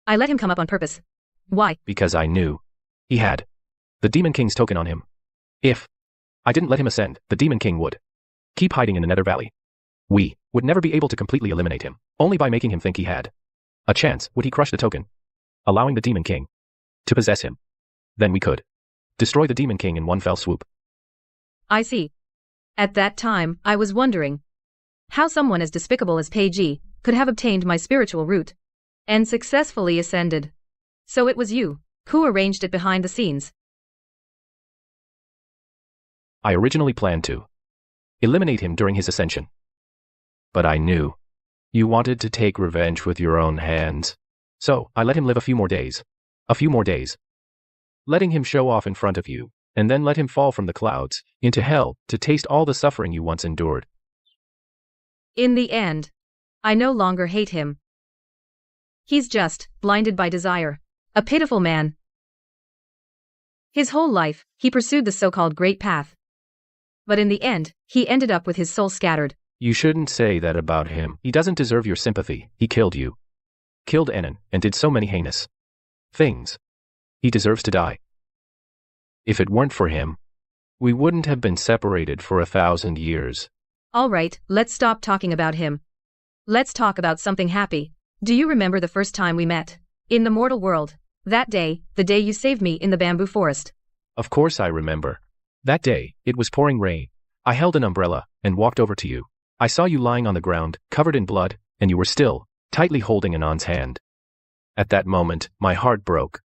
I let him come up on purpose. Why? Because I knew he had the Demon King's token on him. If I didn't let him ascend, the Demon King would keep hiding in the Nether Valley. We would never be able to completely eliminate him. Only by making him think he had a chance would he crush the token, allowing the Demon King to possess him. Then we could destroy the Demon King in one fell swoop. I see. At that time, I was wondering how someone as despicable as Pei Ji could have obtained my spiritual root and successfully ascended. So it was you who arranged it behind the scenes. I originally planned to eliminate him during his ascension. But I knew you wanted to take revenge with your own hands. So I let him live a few more days. A few more days. Letting him show off in front of you, and then let him fall from the clouds into hell to taste all the suffering you once endured. In the end, I no longer hate him. He's just blinded by desire. A pitiful man. His whole life, he pursued the so-called great path. But in the end, he ended up with his soul scattered. You shouldn't say that about him. He doesn't deserve your sympathy. He killed you. Killed Enon, and did so many heinous things. He deserves to die. If it weren't for him, we wouldn't have been separated for 1,000 years. All right, let's stop talking about him. Let's talk about something happy. Do you remember the first time we met? In the mortal world. That day, the day you saved me in the bamboo forest. Of course I remember. That day, it was pouring rain. I held an umbrella and walked over to you. I saw you lying on the ground, covered in blood, and you were still tightly holding Anon's hand. At that moment, my heart broke.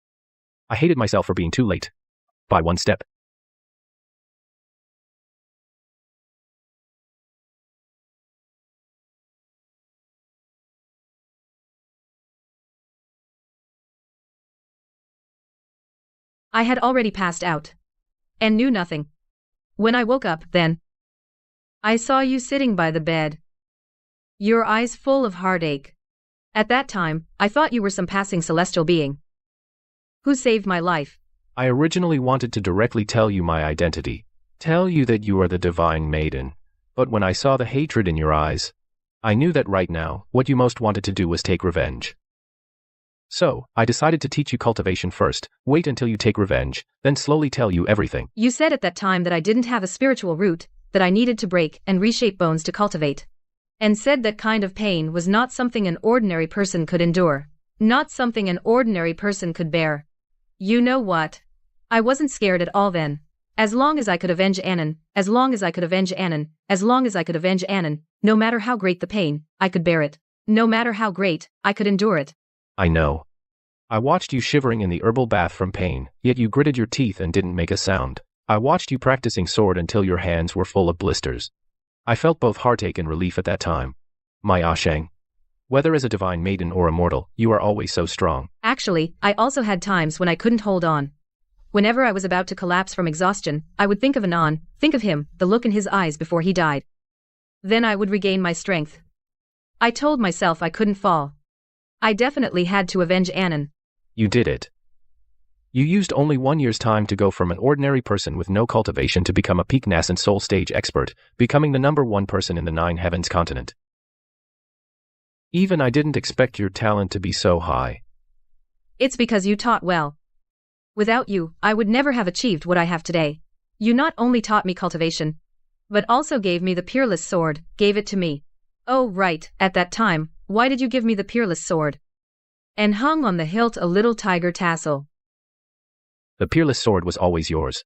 I hated myself for being too late. By one step. I had already passed out and knew nothing. When I woke up, then I saw you sitting by the bed, your eyes full of heartache. At that time, I thought you were some passing celestial being who saved my life. I originally wanted to directly tell you my identity, tell you that you are the divine maiden, but when I saw the hatred in your eyes, I knew that right now, what you most wanted to do was take revenge. So, I decided to teach you cultivation first, wait until you take revenge, then slowly tell you everything. You said at that time that I didn't have a spiritual root, that I needed to break and reshape bones to cultivate. And said that kind of pain was not something an ordinary person could endure, not something an ordinary person could bear. You know what? I wasn't scared at all then. As long as I could avenge Anon, as long as I could avenge Anon, as long as I could avenge Anon, no matter how great the pain, I could bear it. No matter how great, I could endure it. I know. I watched you shivering in the herbal bath from pain, yet you gritted your teeth and didn't make a sound. I watched you practicing sword until your hands were full of blisters. I felt both heartache and relief at that time. My Ashang. Whether as a divine maiden or a mortal, you are always so strong. Actually, I also had times when I couldn't hold on. Whenever I was about to collapse from exhaustion, I would think of Anon, think of him, the look in his eyes before he died. Then I would regain my strength. I told myself I couldn't fall. I definitely had to avenge Anon. You did it. You used only 1 year's time to go from an ordinary person with no cultivation to become a peak nascent soul stage expert, becoming the #1 person in the 9 heavens continent. Even I didn't expect your talent to be so high. It's because you taught well. Without you, I would never have achieved what I have today. You not only taught me cultivation, but also gave me the peerless sword, gave it to me. Oh right, at that time, why did you give me the peerless sword? And hung on the hilt a little tiger tassel. The peerless sword was always yours.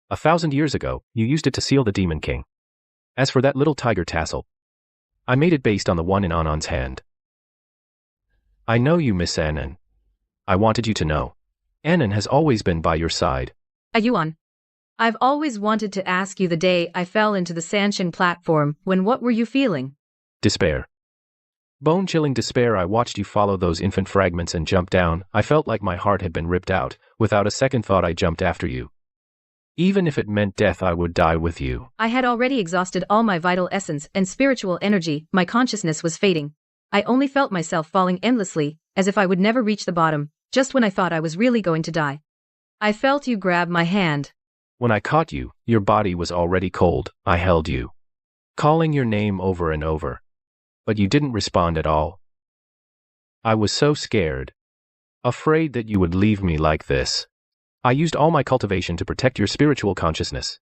1,000 years ago, you used it to seal the Demon King. As for that little tiger tassel, I made it based on the one in Anon's hand. I know you miss Anon. I wanted you to know. Anon has always been by your side. Ayuan. I've always wanted to ask you the day I fell into the Sansheng platform, when what were you feeling? Despair. Bone-chilling despair. I watched you follow those infant fragments and jump down. I felt like my heart had been ripped out. Without a second thought I jumped after you. Even if it meant death, I would die with you. I had already exhausted all my vital essence and spiritual energy. My consciousness was fading. I only felt myself falling endlessly, as if I would never reach the bottom, just when I thought I was really going to die. I felt you grab my hand. When I caught you, your body was already cold. I held you, calling your name over and over. But you didn't respond at all. I was so scared. Afraid that you would leave me like this. I used all my cultivation to protect your spiritual consciousness.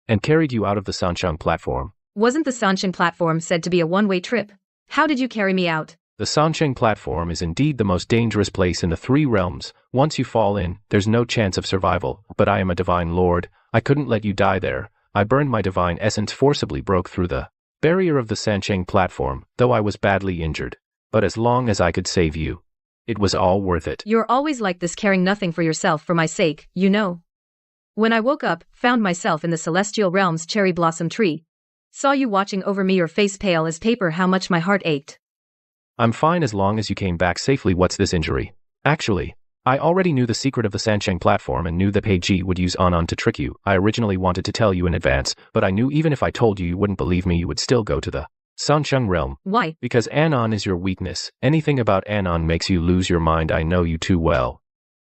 And carried you out of the Sansheng platform. Wasn't the Sansheng platform said to be a one-way trip? How did you carry me out? The Sansheng platform is indeed the most dangerous place in the 3 realms. Once you fall in, there's no chance of survival. But I am a divine lord. I couldn't let you die there. I burned my divine essence, forcibly broke through the barrier of the Sansheng platform, though I was badly injured. But as long as I could save you, it was all worth it. You're always like this, caring nothing for yourself for my sake, you know. When I woke up, found myself in the celestial realm's cherry blossom tree. Saw you watching over me, your face pale as paper, how much my heart ached. I'm fine as long as you came back safely. What's this injury? Actually, I already knew the secret of the Sansheng platform and knew that Peiji would use Anon to trick you. I originally wanted to tell you in advance, but I knew even if I told you, you wouldn't believe me. You would still go to the Sansheng realm. Why? Because Anon is your weakness. Anything about Anon makes you lose your mind. I know you too well.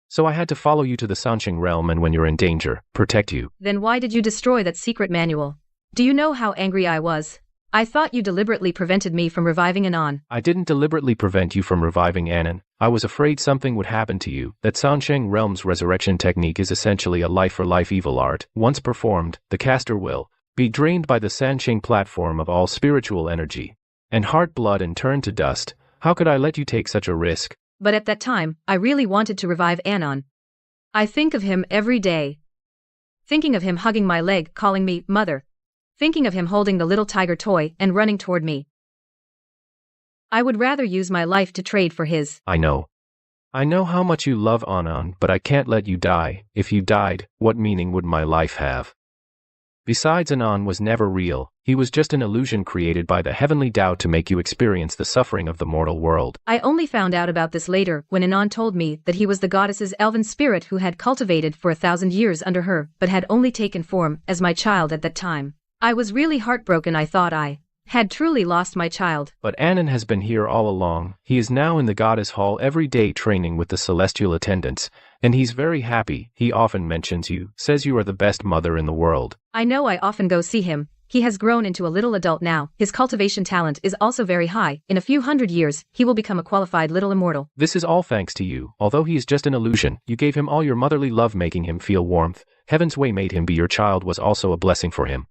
So I had to follow you to the Sansheng realm, and when you're in danger, protect you. Then why did you destroy that secret manual? Do you know how angry I was? I thought you deliberately prevented me from reviving Anon. I didn't deliberately prevent you from reviving Anon. I was afraid something would happen to you. That Sansheng realm's resurrection technique is essentially a life-for-life evil art. Once performed, the caster will be drained by the Sansheng platform of all spiritual energy and heart blood and turn to dust. How could I let you take such a risk? But at that time, I really wanted to revive Anon. I think of him every day. Thinking of him hugging my leg, calling me mother. Thinking of him holding the little tiger toy and running toward me. I would rather use my life to trade for his. I know. I know how much you love Anon, but I can't let you die. If you died, what meaning would my life have? Besides, Anon was never real. He was just an illusion created by the heavenly Tao to make you experience the suffering of the mortal world. I only found out about this later when Anon told me that he was the goddess's elven spirit who had cultivated for 1,000 years under her, but had only taken form as my child at that time. I was really heartbroken. I thought I had truly lost my child. But Anan has been here all along. He is now in the goddess hall every day training with the celestial attendants, and he's very happy. He often mentions you, says you are the best mother in the world. I know, I often go see him. He has grown into a little adult now. His cultivation talent is also very high. In a few hundred years, he will become a qualified little immortal. This is all thanks to you. Although he is just an illusion, you gave him all your motherly love, making him feel warmth. Heaven's way made him be your child was also a blessing for him.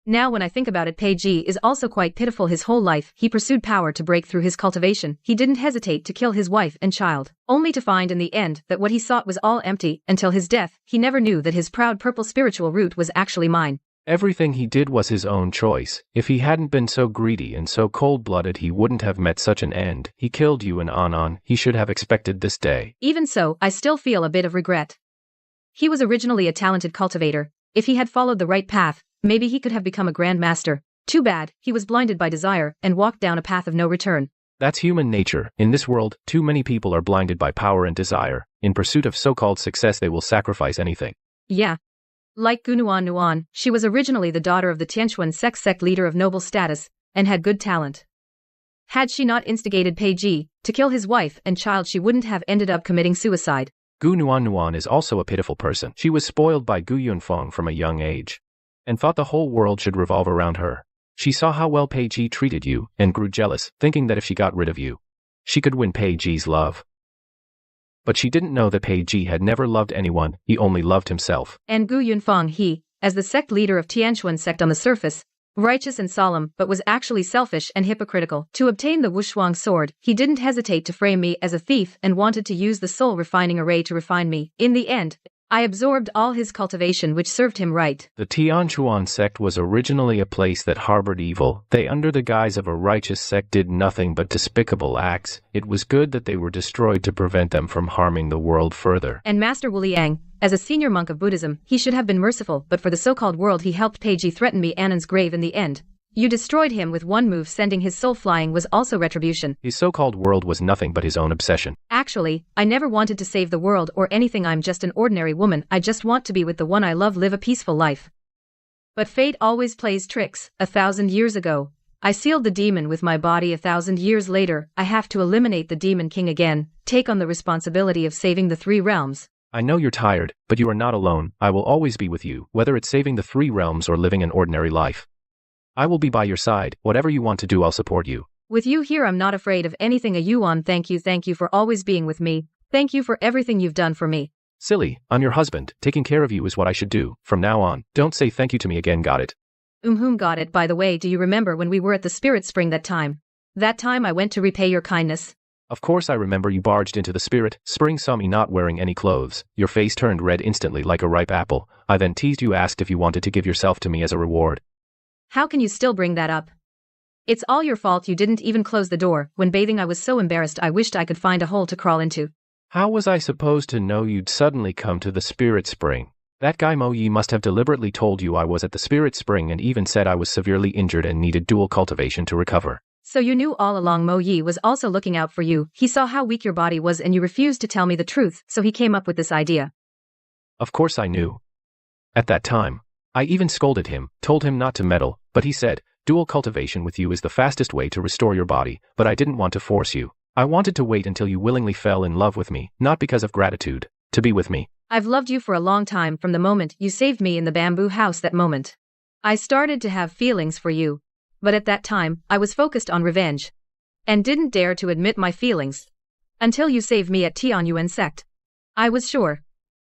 Now when I think about it, Peiji is also quite pitiful. His whole life, he pursued power to break through his cultivation. He didn't hesitate to kill his wife and child, only to find in the end that what he sought was all empty. Until his death, he never knew that his proud purple spiritual root was actually mine. Everything he did was his own choice. If he hadn't been so greedy and so cold-blooded, he wouldn't have met such an end. He killed you and Anan. He should have expected this day. Even so, I still feel a bit of regret. He was originally a talented cultivator. If he had followed the right path, maybe he could have become a grand master. Too bad, he was blinded by desire and walked down a path of no return. That's human nature. In this world, too many people are blinded by power and desire. In pursuit of so-called success, they will sacrifice anything. Yeah. Like Gunuan Nuan, she was originally the daughter of the Tianquan sect leader of noble status, and had good talent. Had she not instigated Peiji to kill his wife and child, she wouldn't have ended up committing suicide. Gu Nuan is also a pitiful person. She was spoiled by Gu Yunfeng from a young age, and thought the whole world should revolve around her. She saw how well Peiji treated you, and grew jealous, thinking that if she got rid of you, she could win Peiji's love. But she didn't know that Peiji had never loved anyone, he only loved himself. And Gu Yunfeng, he, as the sect leader of Tianquan sect on the surface, righteous and solemn, but was actually selfish and hypocritical. To obtain the Wushuang sword, he didn't hesitate to frame me as a thief and wanted to use the soul refining array to refine me. In the end, I absorbed all his cultivation, which served him right. The Tianquan sect was originally a place that harbored evil. They, under the guise of a righteous sect, did nothing but despicable acts. It was good that they were destroyed to prevent them from harming the world further. And Master Wu Liang, as a senior monk of Buddhism, he should have been merciful, but for the so-called world he helped Peiji threaten me Anan's grave in the end. You destroyed him with one move, sending his soul flying was also retribution. His so-called world was nothing but his own obsession. Actually, I never wanted to save the world or anything. I'm just an ordinary woman. I just want to be with the one I love, live a peaceful life. But fate always plays tricks. 1,000 years ago, I sealed the demon with my body. 1,000 years later, I have to eliminate the demon king again, take on the responsibility of saving the 3 realms. I know you're tired, but you are not alone. I will always be with you, whether it's saving the 3 realms or living an ordinary life. I will be by your side. Whatever you want to do, I'll support you. With you here, I'm not afraid of anything. A Yuan, thank you for always being with me. Thank you for everything you've done for me. Silly, I'm your husband. Taking care of you is what I should do. From now on, don't say thank you to me again, got it? Got it. By the way, do you remember when we were at the Spirit Spring that time? That time I went to repay your kindness. Of course I remember. You barged into the Spirit Spring, saw me not wearing any clothes. Your face turned red instantly like a ripe apple. I then teased you, asked if you wanted to give yourself to me as a reward. How can you still bring that up? It's all your fault. You didn't even close the door. When bathing I was so embarrassed I wished I could find a hole to crawl into. How was I supposed to know you'd suddenly come to the Spirit Spring? That guy Mo Yi must have deliberately told you I was at the Spirit Spring and even said I was severely injured and needed dual cultivation to recover. So you knew all along Mo Yi was also looking out for you. He saw how weak your body was and you refused to tell me the truth, so he came up with this idea. Of course I knew. At that time, I even scolded him, told him not to meddle, but he said, dual cultivation with you is the fastest way to restore your body, but I didn't want to force you. I wanted to wait until you willingly fell in love with me, not because of gratitude, to be with me. I've loved you for a long time. From the moment you saved me in the bamboo house, that moment, I started to have feelings for you. But at that time, I was focused on revenge, and didn't dare to admit my feelings. Until you saved me at Tianyuan sect. I was sure.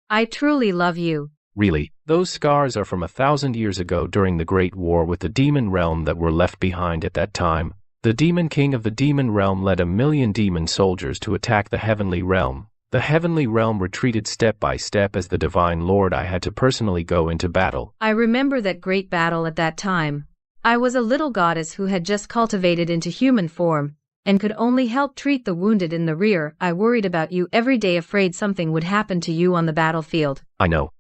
I truly love you. Really, those scars are from 1,000 years ago during the Great War with the demon realm that were left behind at that time. The demon king of the demon realm led 1,000,000 demon soldiers to attack the heavenly realm. The heavenly realm retreated step by step. As the divine lord, I had to personally go into battle. I remember that great battle at that time. I was a little goddess who had just cultivated into human form, and could only help treat the wounded in the rear. I worried about you every day, afraid something would happen to you on the battlefield. I know.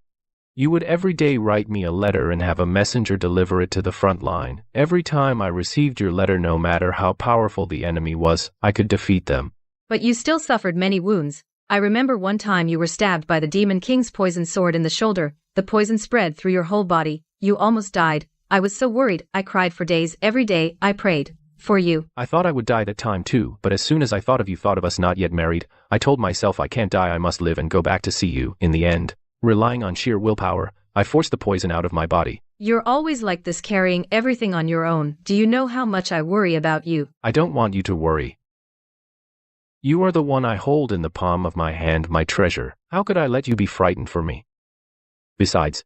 You would every day write me a letter and have a messenger deliver it to the front line. Every time I received your letter, no matter how powerful the enemy was, I could defeat them. But you still suffered many wounds. I remember one time you were stabbed by the demon king's poison sword in the shoulder. The poison spread through your whole body. You almost died. I was so worried, I cried for days. Every day, I prayed for you. I thought I would die that time too, but as soon as I thought of you, thought of us not yet married, I told myself I can't die, I must live and go back to see you. In the end, relying on sheer willpower, I forced the poison out of my body. You're always like this, carrying everything on your own. Do you know how much I worry about you? I don't want you to worry. You are the one I hold in the palm of my hand, my treasure. How could I let you be frightened for me? Besides,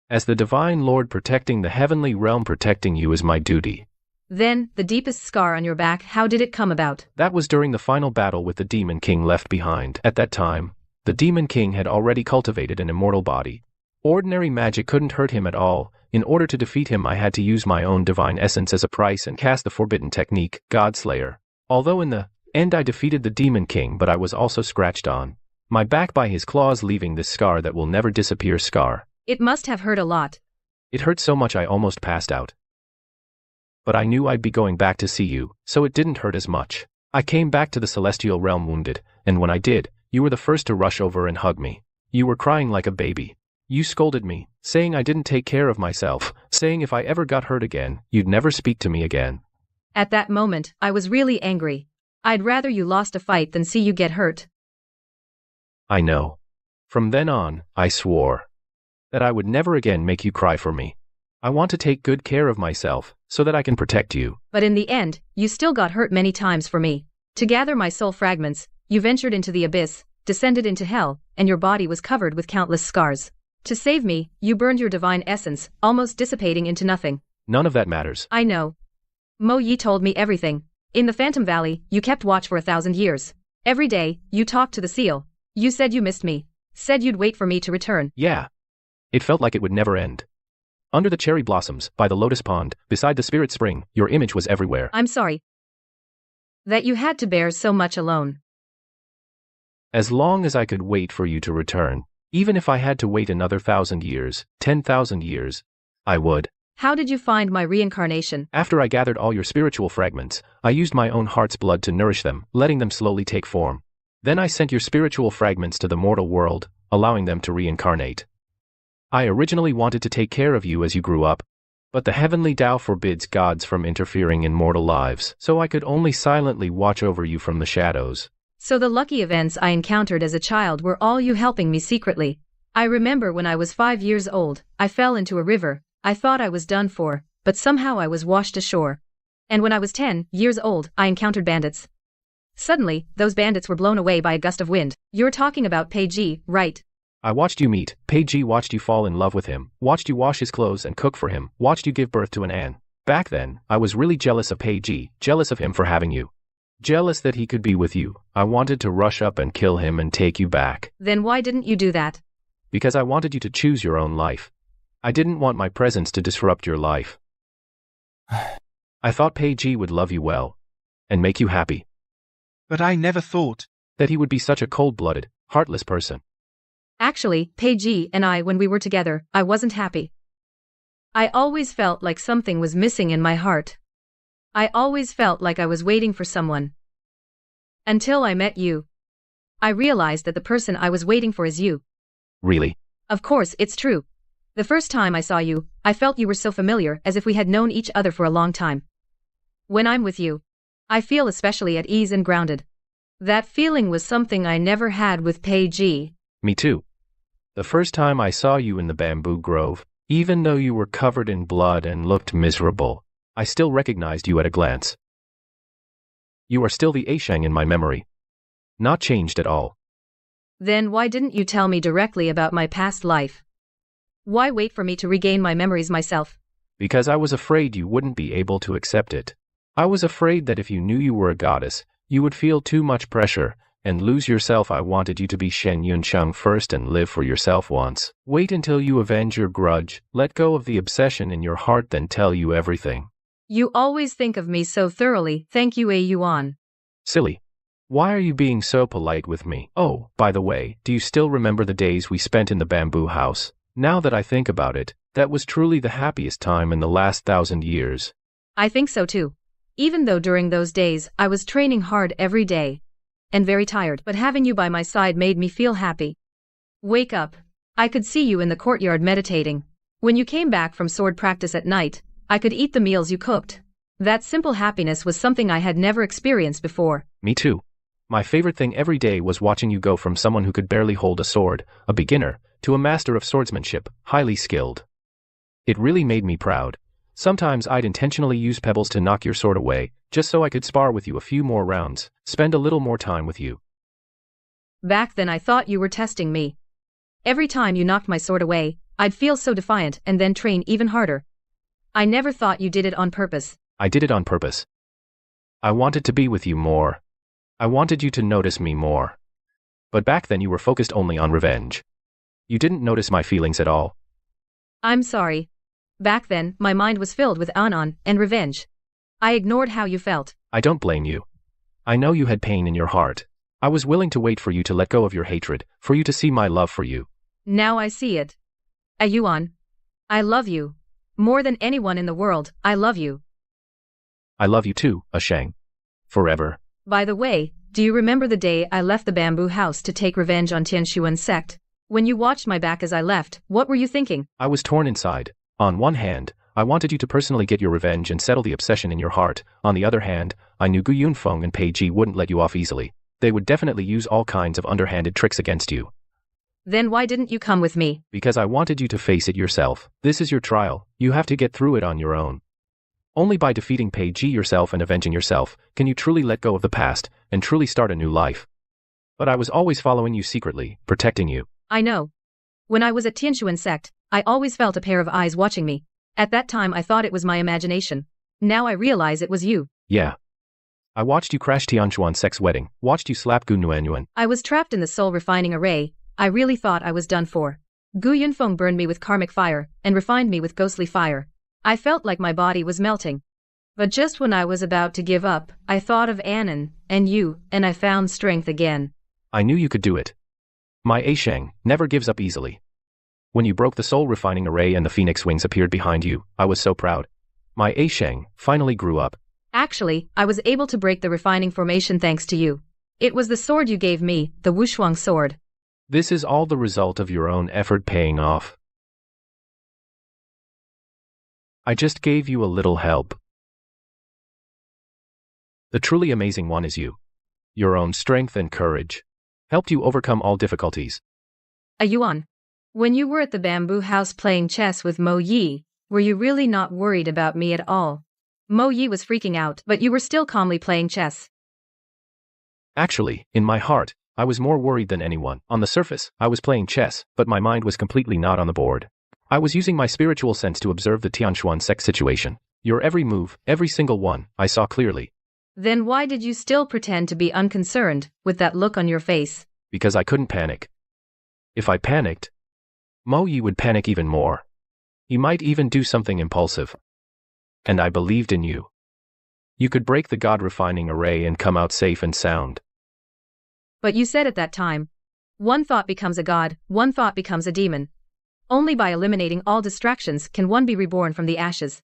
as the Divine Lord protecting the heavenly realm, protecting you is my duty. Then, the deepest scar on your back, how did it come about? That was during the final battle with the Demon King left behind. At that time, the Demon King had already cultivated an immortal body. Ordinary magic couldn't hurt him at all. In order to defeat him, I had to use my own divine essence as a price and cast the forbidden technique, Godslayer. Although in the end I defeated the Demon King, but I was also scratched on my back by his claws, leaving this scar that will never disappear. Scar. It must have hurt a lot. It hurt so much I almost passed out. But I knew I'd be going back to see you, so it didn't hurt as much. I came back to the celestial realm wounded, and when I did, you were the first to rush over and hug me. You were crying like a baby. You scolded me, saying I didn't take care of myself, saying if I ever got hurt again, you'd never speak to me again. At that moment, I was really angry. I'd rather you lost a fight than see you get hurt. I know. From then on, I swore that I would never again make you cry for me. I want to take good care of myself, so that I can protect you. But in the end, you still got hurt many times for me. To gather my soul fragments, you ventured into the abyss, descended into hell, and your body was covered with countless scars. To save me, you burned your divine essence, almost dissipating into nothing. None of that matters. I know. Mo Yi told me everything. In the Phantom Valley, you kept watch for 1,000 years. Every day, you talked to the seal. You said you missed me. Said you'd wait for me to return. Yeah. It felt like it would never end. Under the cherry blossoms, by the lotus pond, beside the spirit spring, your image was everywhere. I'm sorry that you had to bear so much alone. As long as I could wait for you to return, even if I had to wait another 1,000 years, 10,000 years, I would. How did you find my reincarnation? After I gathered all your spiritual fragments, I used my own heart's blood to nourish them, letting them slowly take form. Then I sent your spiritual fragments to the mortal world, allowing them to reincarnate. I originally wanted to take care of you as you grew up, but the heavenly Tao forbids gods from interfering in mortal lives, so I could only silently watch over you from the shadows. So the lucky events I encountered as a child were all you helping me secretly. I remember when I was 5 years old, I fell into a river. I thought I was done for, but somehow I was washed ashore. And when I was 10 years old, I encountered bandits. Suddenly, those bandits were blown away by a gust of wind. You're talking about Pei Ji, right? I watched you meet Pei Ji, watched you fall in love with him, watched you wash his clothes and cook for him, watched you give birth to an An. Back then, I was really jealous of Pei Ji, jealous of him for having you. Jealous that he could be with you. I wanted to rush up and kill him and take you back. Then why didn't you do that? Because I wanted you to choose your own life. I didn't want my presence to disrupt your life. I thought Pei Ji would love you well and make you happy. But I never thought that he would be such a cold-blooded, heartless person. Actually, Pei Ji and I, when we were together, I wasn't happy. I always felt like something was missing in my heart. I always felt like I was waiting for someone. Until I met you. I realized that the person I was waiting for is you. Really? Of course, it's true. The first time I saw you, I felt you were so familiar, as if we had known each other for a long time. When I'm with you, I feel especially at ease and grounded. That feeling was something I never had with Pei Ji. Me too. The first time I saw you in the bamboo grove, even though you were covered in blood and looked miserable, I still recognized you at a glance. You are still the Aishang in my memory. Not changed at all. Then why didn't you tell me directly about my past life? Why wait for me to regain my memories myself? Because I was afraid you wouldn't be able to accept it. I was afraid that if you knew you were a goddess, you would feel too much pressure and lose yourself. I wanted you to be Shen Yunsheng first and live for yourself once. Wait until you avenge your grudge, let go of the obsession in your heart, then tell you everything. You always think of me so thoroughly, thank you, Yuan. Silly. Why are you being so polite with me? Oh, by the way, do you still remember the days we spent in the bamboo house? Now that I think about it, that was truly the happiest time in the last 1,000 years. I think so too. Even though during those days, I was training hard every day. And very tired, but having you by my side made me feel happy. Wake up. I could see you in the courtyard meditating. When you came back from sword practice at night, I could eat the meals you cooked. That simple happiness was something I had never experienced before. Me too. My favorite thing every day was watching you go from someone who could barely hold a sword, a beginner, to a master of swordsmanship, highly skilled. It really made me proud. Sometimes I'd intentionally use pebbles to knock your sword away, just so I could spar with you a few more rounds, spend a little more time with you. Back then I thought you were testing me. Every time you knocked my sword away, I'd feel so defiant and then train even harder. I never thought you did it on purpose. I did it on purpose. I wanted to be with you more. I wanted you to notice me more. But back then you were focused only on revenge. You didn't notice my feelings at all. I'm sorry. Back then, my mind was filled with Anan and revenge. I ignored how you felt. I don't blame you. I know you had pain in your heart. I was willing to wait for you to let go of your hatred, for you to see my love for you. Now I see it. Ayuan. I love you. More than anyone in the world, I love you. I love you too, Ashang. Forever. By the way, do you remember the day I left the bamboo house to take revenge on Tianshuan's sect? When you watched my back as I left, what were you thinking? I was torn inside. On one hand, I wanted you to personally get your revenge and settle the obsession in your heart. On the other hand, I knew Gu Yunfeng and Pei Ji wouldn't let you off easily. They would definitely use all kinds of underhanded tricks against you. Then why didn't you come with me? Because I wanted you to face it yourself. This is your trial. You have to get through it on your own. Only by defeating Pei Ji yourself and avenging yourself can you truly let go of the past and truly start a new life. But I was always following you secretly, protecting you. I know. When I was at Tianshuan sect, I always felt a pair of eyes watching me. At that time I thought it was my imagination. Now I realize it was you. Yeah. I watched you crash Tianshuan sect's wedding, watched you slap Gu Nuanyuan. I was trapped in the soul refining array. I really thought I was done for. Gu Yunfeng burned me with karmic fire and refined me with ghostly fire. I felt like my body was melting. But just when I was about to give up, I thought of Anan and you, and I found strength again. I knew you could do it. My Ashang never gives up easily. When you broke the soul refining array and the phoenix wings appeared behind you, I was so proud. My Ashang finally grew up. Actually, I was able to break the refining formation thanks to you. It was the sword you gave me, the Wushuang sword. This is all the result of your own effort paying off. I just gave you a little help. The truly amazing one is you. Your own strength and courage helped you overcome all difficulties. Ayuan, when you were at the bamboo house playing chess with Mo Yi, were you really not worried about me at all? Mo Yi was freaking out, but you were still calmly playing chess. Actually, in my heart, I was more worried than anyone. On the surface, I was playing chess, but my mind was completely not on the board. I was using my spiritual sense to observe the Tianshuan sect situation. Your every move, every single one, I saw clearly. Then why did you still pretend to be unconcerned, with that look on your face? Because I couldn't panic. If I panicked, Mo Yi would panic even more. He might even do something impulsive. And I believed in you. You could break the God refining array and come out safe and sound. But you said at that time, one thought becomes a god, one thought becomes a demon. Only by eliminating all distractions can one be reborn from the ashes.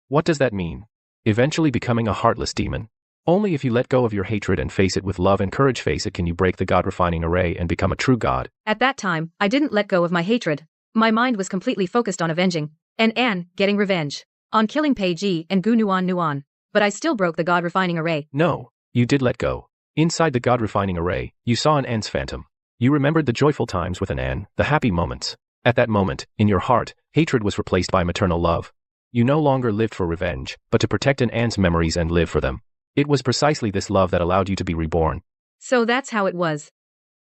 What does that mean? Eventually becoming a heartless demon. Only if you let go of your hatred and face it with love and courage can you break the God refining array and become a true god. At that time, I didn't let go of my hatred. My mind was completely focused on avenging, and Anne, getting revenge, on killing Pei Ji and Gu Nuan. But I still broke the God refining array. No, you did let go. Inside the God refining array, you saw an Anne's phantom. You remembered the joyful times with an Anne, the happy moments. At that moment, in your heart, hatred was replaced by maternal love. You no longer lived for revenge, but to protect an Anne's memories and live for them. It was precisely this love that allowed you to be reborn. So that's how it was.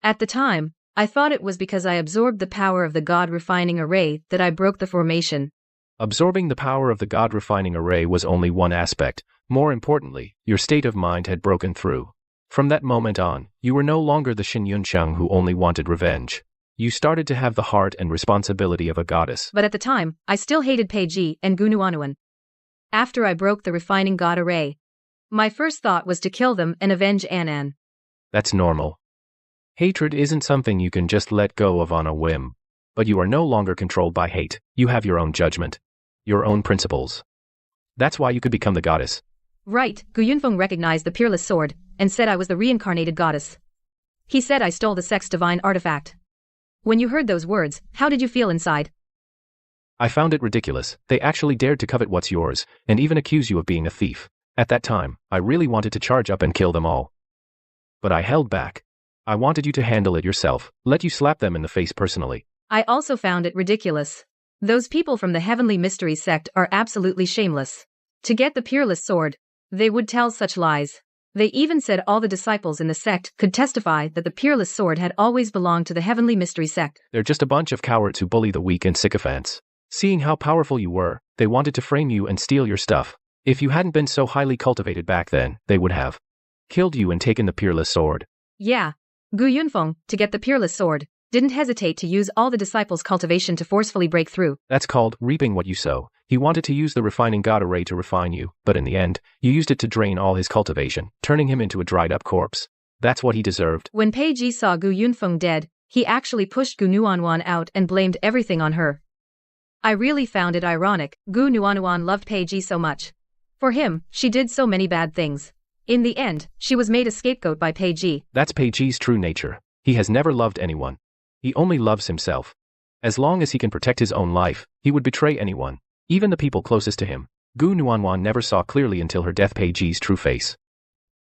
At the time, I thought it was because I absorbed the power of the God refining array that I broke the formation. Absorbing the power of the God refining array was only one aspect. More importantly, your state of mind had broken through. From that moment on, you were no longer the Xin Yuncheng who only wanted revenge. You started to have the heart and responsibility of a goddess. But at the time, I still hated Pei Ji and Gu Nuan. After I broke the refining God array, my first thought was to kill them and avenge Anan. That's normal. Hatred isn't something you can just let go of on a whim. But you are no longer controlled by hate. You have your own judgment. Your own principles. That's why you could become the goddess. Right, Gu Yunfeng recognized the peerless sword, and said I was the reincarnated goddess. He said I stole the sect's divine artifact. When you heard those words, how did you feel inside? I found it ridiculous. They actually dared to covet what's yours, and even accuse you of being a thief. At that time, I really wanted to charge up and kill them all. But I held back. I wanted you to handle it yourself, let you slap them in the face personally. I also found it ridiculous. Those people from the Heavenly Mystery Sect are absolutely shameless. To get the Peerless Sword, they would tell such lies. They even said all the disciples in the sect could testify that the Peerless Sword had always belonged to the Heavenly Mystery Sect. They're just a bunch of cowards who bully the weak and sycophants. Seeing how powerful you were, they wanted to frame you and steal your stuff. If you hadn't been so highly cultivated back then, they would have killed you and taken the Peerless Sword. Yeah. Gu Yunfeng, to get the Peerless Sword, didn't hesitate to use all the disciples' cultivation to forcefully break through. That's called reaping what you sow. He wanted to use the refining god array to refine you, but in the end, you used it to drain all his cultivation, turning him into a dried-up corpse. That's what he deserved. When Pei Ji saw Gu Yunfeng dead, he actually pushed Gu Nuanwan out and blamed everything on her. I really found it ironic. Gu Nuanwan loved Pei Ji so much. For him, she did so many bad things. In the end, she was made a scapegoat by Pei Ji. That's Pei Ji's true nature. He has never loved anyone. He only loves himself. As long as he can protect his own life, he would betray anyone, even the people closest to him. Gu Nuanwan never saw clearly until her death Pei Ji's true face.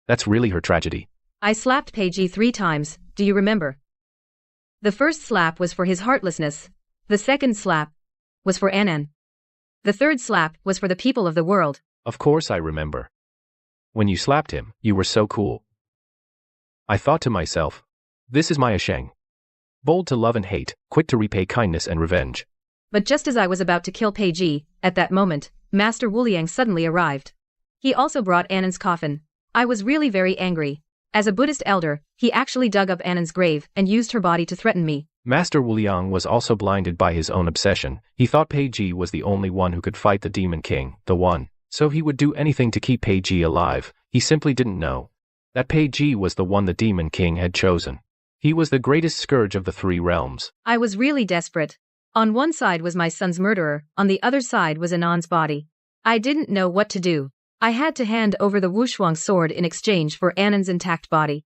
That's really her tragedy. I slapped Pei Ji 3 times, do you remember? The first slap was for his heartlessness. The second slap was for Anan. The third slap was for the people of the world. Of course I remember. When you slapped him, you were so cool. I thought to myself, this is my Asheng. Bold to love and hate, quick to repay kindness and revenge. But just as I was about to kill Pei Ji, at that moment, Master Wuliang suddenly arrived. He also brought Anan's coffin. I was really very angry. As a Buddhist elder, he actually dug up Anan's grave and used her body to threaten me. Master Wuliang was also blinded by his own obsession. He thought Pei Ji was the only one who could fight the Demon King, the one. So he would do anything to keep Pei Ji alive. He simply didn't know that Pei Ji was the one the Demon King had chosen. He was the greatest scourge of the 3 realms. I was really desperate. On one side was my son's murderer, on the other side was Anan's body. I didn't know what to do. I had to hand over the Wushuang sword in exchange for Anan's intact body.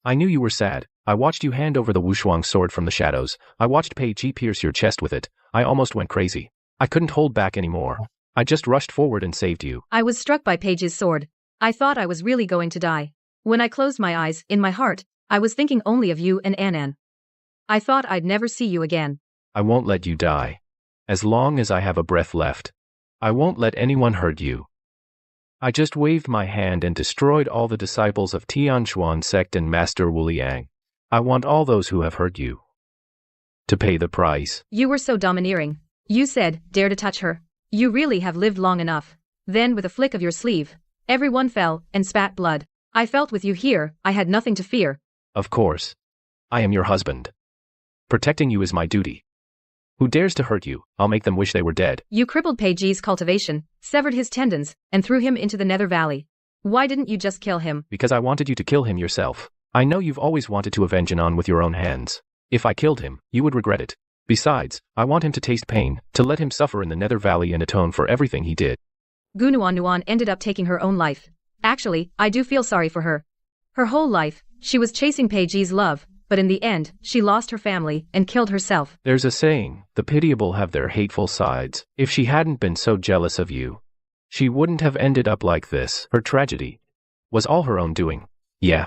I knew you were sad. I watched you hand over the Wushuang sword from the shadows. I watched Pei Ji pierce your chest with it. I almost went crazy. I couldn't hold back anymore. I just rushed forward and saved you. I was struck by Pei Ji's sword. I thought I was really going to die. When I closed my eyes, in my heart, I was thinking only of you and Anan. I thought I'd never see you again. I won't let you die. As long as I have a breath left, I won't let anyone hurt you. I just waved my hand and destroyed all the disciples of Tianchuan sect and Master Wuliang. I want all those who have hurt you to pay the price. You were so domineering. You said, dare to touch her. You really have lived long enough. Then with a flick of your sleeve, everyone fell and spat blood. I felt with you here, I had nothing to fear. Of course. I am your husband. Protecting you is my duty. Who dares to hurt you, I'll make them wish they were dead. You crippled Pei Ji's cultivation, severed his tendons, and threw him into the Nether Valley. Why didn't you just kill him? Because I wanted you to kill him yourself. I know you've always wanted to avenge Anan with your own hands. If I killed him, you would regret it. Besides, I want him to taste pain, to let him suffer in the Nether Valley and atone for everything he did. Gu Nuan ended up taking her own life. Actually, I do feel sorry for her. Her whole life, she was chasing Pei Ji's love, but in the end, she lost her family and killed herself. There's a saying, the pitiable have their hateful sides. If she hadn't been so jealous of you, she wouldn't have ended up like this. Her tragedy was all her own doing. Yeah.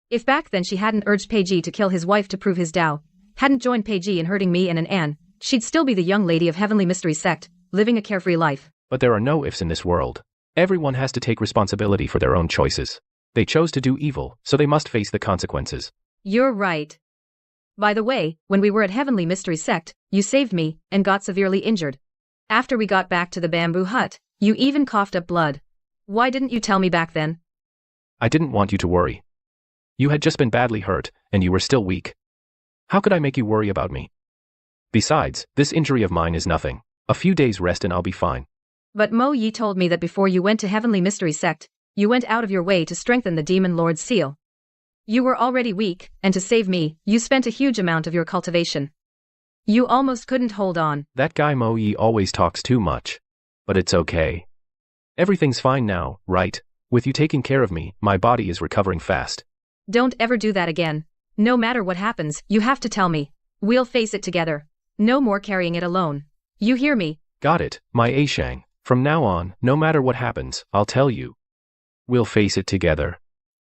If back then she hadn't urged Pei Ji to kill his wife to prove his Tao, hadn't joined Pei Ji in hurting me and An, she'd still be the young lady of Heavenly Mystery Sect, living a carefree life. But there are no ifs in this world. Everyone has to take responsibility for their own choices. They chose to do evil, so they must face the consequences. You're right. By the way, when we were at Heavenly Mystery Sect, you saved me and got severely injured. After we got back to the bamboo hut, you even coughed up blood. Why didn't you tell me back then? I didn't want you to worry. You had just been badly hurt, and you were still weak. How could I make you worry about me? Besides, this injury of mine is nothing. A few days rest and I'll be fine. But Mo Yi told me that before you went to Heavenly Mystery Sect, you went out of your way to strengthen the Demon Lord's seal. You were already weak, and to save me, you spent a huge amount of your cultivation. You almost couldn't hold on. That guy Mo Yi always talks too much. But it's okay. Everything's fine now, right? With you taking care of me, my body is recovering fast. Don't ever do that again. No matter what happens, you have to tell me. We'll face it together. No more carrying it alone. You hear me? Got it, my Ashang. From now on, no matter what happens, I'll tell you. We'll face it together.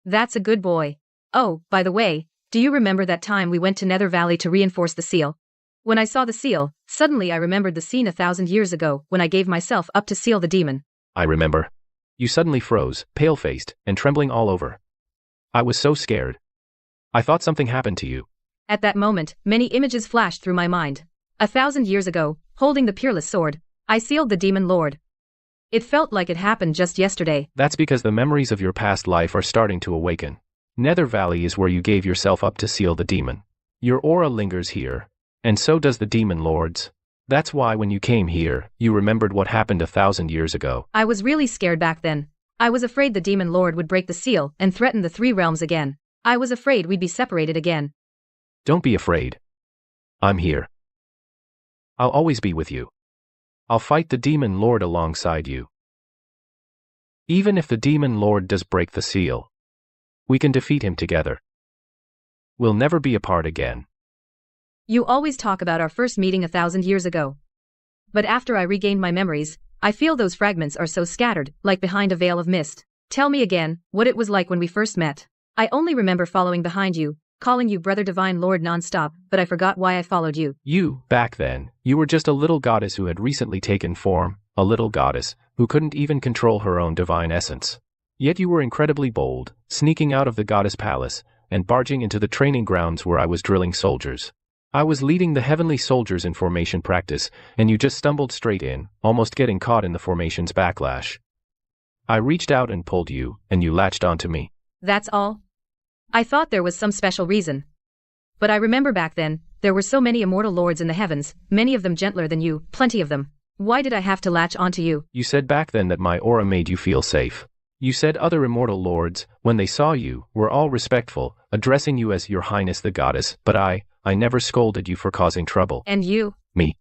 That's a good boy. Oh, by the way, do you remember that time we went to Nether Valley to reinforce the seal? When I saw the seal, suddenly I remembered the scene 1,000 years ago when I gave myself up to seal the demon. I remember. You suddenly froze, pale-faced, and trembling all over. I was so scared. I thought something happened to you. At that moment, many images flashed through my mind. 1,000 years ago, holding the peerless sword, I sealed the demon lord. It felt like it happened just yesterday. That's because the memories of your past life are starting to awaken. Nether Valley is where you gave yourself up to seal the demon. Your aura lingers here, and so does the demon lord's. That's why when you came here, you remembered what happened 1,000 years ago. I was really scared back then. I was afraid the demon lord would break the seal and threaten the 3 realms again. I was afraid we'd be separated again. Don't be afraid. I'm here. I'll always be with you. I'll fight the demon lord alongside you. Even if the demon lord does break the seal, we can defeat him together. We'll never be apart again. You always talk about our first meeting 1,000 years ago. But after I regained my memories, I feel those fragments are so scattered, like behind a veil of mist. Tell me again, what it was like when we first met. I only remember following behind you, calling you Brother Divine Lord non-stop, but I forgot why I followed you. You, back then, you were just a little goddess who had recently taken form, a little goddess who couldn't even control her own divine essence. Yet you were incredibly bold, sneaking out of the goddess palace, and barging into the training grounds where I was drilling soldiers. I was leading the heavenly soldiers in formation practice, and you just stumbled straight in, almost getting caught in the formation's backlash. I reached out and pulled you, and you latched onto me. That's all? I thought there was some special reason. But I remember back then, there were so many immortal lords in the heavens, many of them gentler than you, plenty of them. Why did I have to latch onto you? You said back then that my aura made you feel safe. You said other immortal lords, when they saw you, were all respectful, addressing you as Your Highness the Goddess, but I never scolded you for causing trouble. And you? Me.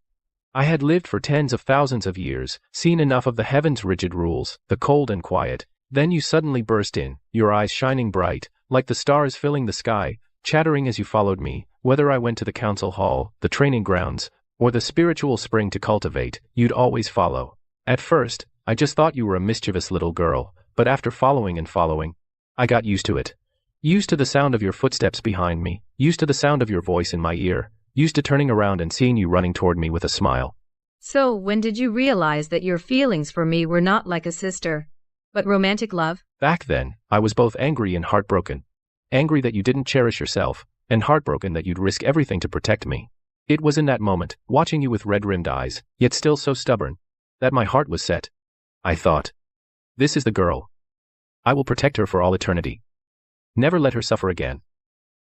I had lived for tens of thousands of years, seen enough of the heavens' rigid rules, the cold and quiet. Then you suddenly burst in, your eyes shining bright, like the stars filling the sky, chattering as you followed me. Whether I went to the council hall, the training grounds, or the spiritual spring to cultivate, you'd always follow. At first, I just thought you were a mischievous little girl, but after following and following, I got used to it. Used to the sound of your footsteps behind me, used to the sound of your voice in my ear, used to turning around and seeing you running toward me with a smile. So when did you realize that your feelings for me were not like a sister, but romantic love? Back then, I was both angry and heartbroken. Angry that you didn't cherish yourself, and heartbroken that you'd risk everything to protect me. It was in that moment, watching you with red-rimmed eyes, yet still so stubborn, that my heart was set. I thought, this is the girl. I will protect her for all eternity. Never let her suffer again.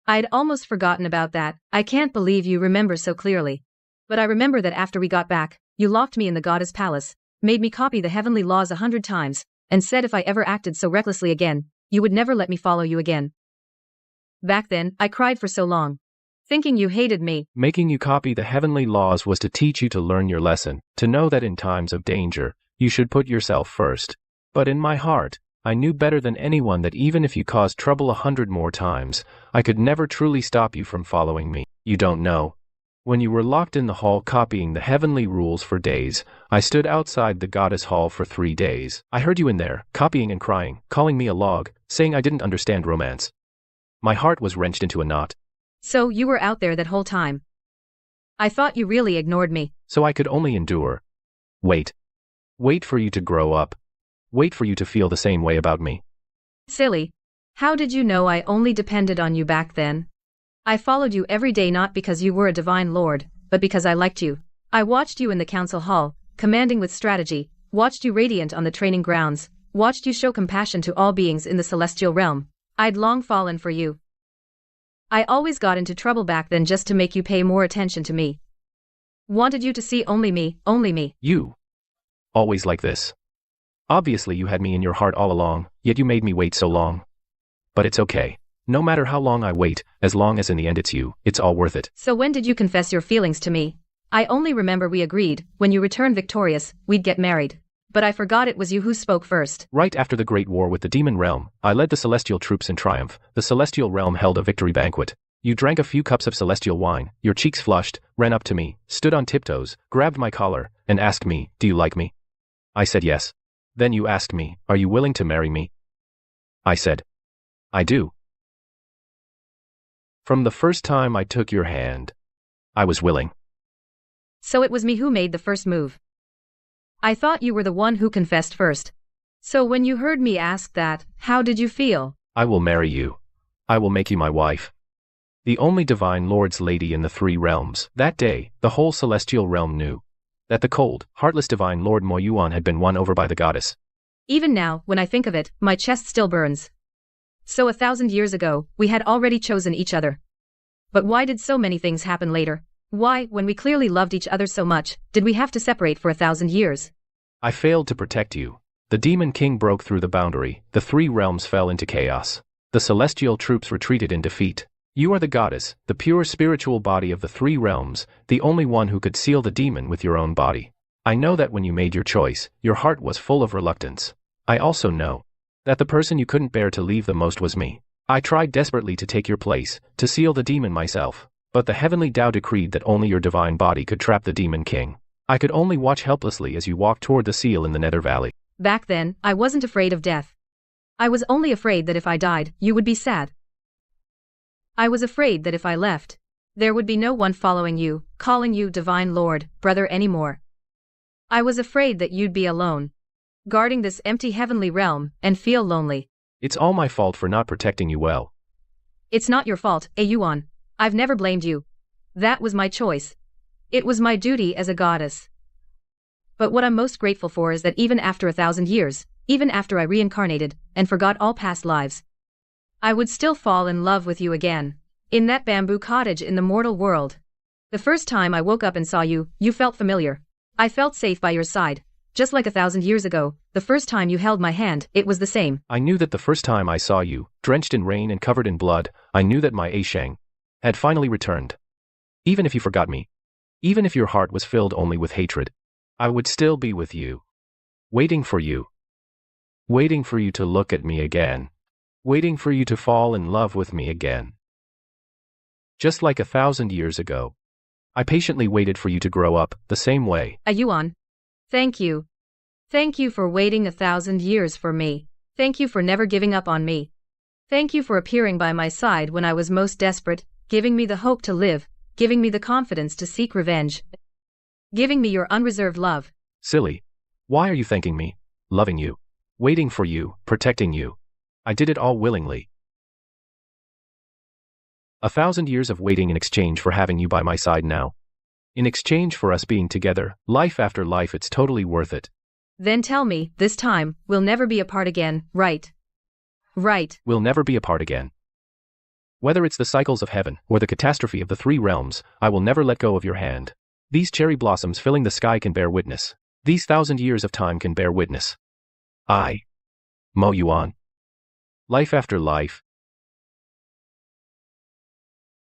I'd almost forgotten about that. I can't believe you remember so clearly. But I remember that after we got back, you locked me in the goddess palace, made me copy the heavenly laws 100 times, and said if I ever acted so recklessly again, you would never let me follow you again. Back then, I cried for so long, thinking you hated me. Making you copy the heavenly laws was to teach you to learn your lesson, to know that in times of danger, you should put yourself first. But in my heart, I knew better than anyone that even if you caused trouble 100 more times, I could never truly stop you from following me. You don't know. When you were locked in the hall copying the heavenly rules for days, I stood outside the goddess hall for 3 days. I heard you in there, copying and crying, calling me a log, saying I didn't understand romance. My heart was wrenched into a knot. So you were out there that whole time. I thought you really ignored me. So I could only endure. Wait. Wait for you to grow up. Wait for you to feel the same way about me. Silly. How did you know I only depended on you back then? I followed you every day not because you were a divine lord, but because I liked you. I watched you in the council hall, commanding with strategy, watched you radiant on the training grounds, watched you show compassion to all beings in the celestial realm. I'd long fallen for you. I always got into trouble back then just to make you pay more attention to me. Wanted you to see only me, only me. You. Always like this. Obviously you had me in your heart all along, yet you made me wait so long. But it's okay. No matter how long I wait, as long as in the end it's you, it's all worth it. So when did you confess your feelings to me? I only remember we agreed, when you returned victorious, we'd get married. But I forgot it was you who spoke first. Right after the Great War with the Demon Realm, I led the celestial troops in triumph. The celestial realm held a victory banquet. You drank a few cups of celestial wine, your cheeks flushed, ran up to me, stood on tiptoes, grabbed my collar, and asked me, "Do you like me?" I said yes. Then you asked me, "Are you willing to marry me?" I said, "I do." From the first time I took your hand, I was willing. So it was me who made the first move. I thought you were the one who confessed first. So when you heard me ask that, how did you feel? I will marry you. I will make you my wife. The only divine lord's lady in the three realms. That day, the whole celestial realm knew that the cold, heartless divine lord Mo Yuan had been won over by the goddess. Even now, when I think of it, my chest still burns. So 1,000 years ago, we had already chosen each other. But why did so many things happen later? Why, when we clearly loved each other so much, did we have to separate for 1,000 years? I failed to protect you. The demon king broke through the boundary, the three realms fell into chaos. The celestial troops retreated in defeat. You are the goddess, the pure spiritual body of the three realms, the only one who could seal the demon with your own body. I know that when you made your choice, your heart was full of reluctance. I also know that the person you couldn't bear to leave the most was me. I tried desperately to take your place, to seal the demon myself, but the heavenly Tao decreed that only your divine body could trap the demon king. I could only watch helplessly as you walked toward the seal in the Nether Valley. Back then, I wasn't afraid of death. I was only afraid that if I died, you would be sad. I was afraid that if I left, there would be no one following you, calling you divine lord, brother anymore. I was afraid that you'd be alone, guarding this empty heavenly realm, and feel lonely. It's all my fault for not protecting you well. It's not your fault, Yuan. I've never blamed you. That was my choice. It was my duty as a goddess. But what I'm most grateful for is that even after 1,000 years, even after I reincarnated, and forgot all past lives, I would still fall in love with you again, in that bamboo cottage in the mortal world. The first time I woke up and saw you, you felt familiar. I felt safe by your side. Just like 1,000 years ago, the first time you held my hand, it was the same. I knew that the first time I saw you, drenched in rain and covered in blood, I knew that my Asheng had finally returned. Even if you forgot me, even if your heart was filled only with hatred, I would still be with you. Waiting for you. Waiting for you to look at me again. Waiting for you to fall in love with me again. Just like 1,000 years ago. I patiently waited for you to grow up, the same way. Yuan. Thank you. Thank you for waiting 1,000 years for me. Thank you for never giving up on me. Thank you for appearing by my side when I was most desperate, giving me the hope to live, giving me the confidence to seek revenge, giving me your unreserved love. Silly. Why are you thanking me? Loving you. Waiting for you, protecting you. I did it all willingly. 1,000 years of waiting in exchange for having you by my side now. In exchange for us being together, life after life, it's totally worth it. Then tell me, this time, we'll never be apart again, right? Right. We'll never be apart again. Whether it's the cycles of heaven or the catastrophe of the three realms, I will never let go of your hand. These cherry blossoms filling the sky can bear witness. These 1,000 years of time can bear witness. I, Mo Yuan. Life after life.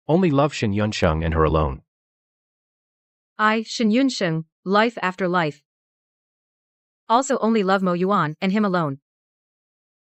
Only love Shen Yunsheng and her alone. I, Shen Yunsheng, life after life. Also only love Mo Yuan and him alone.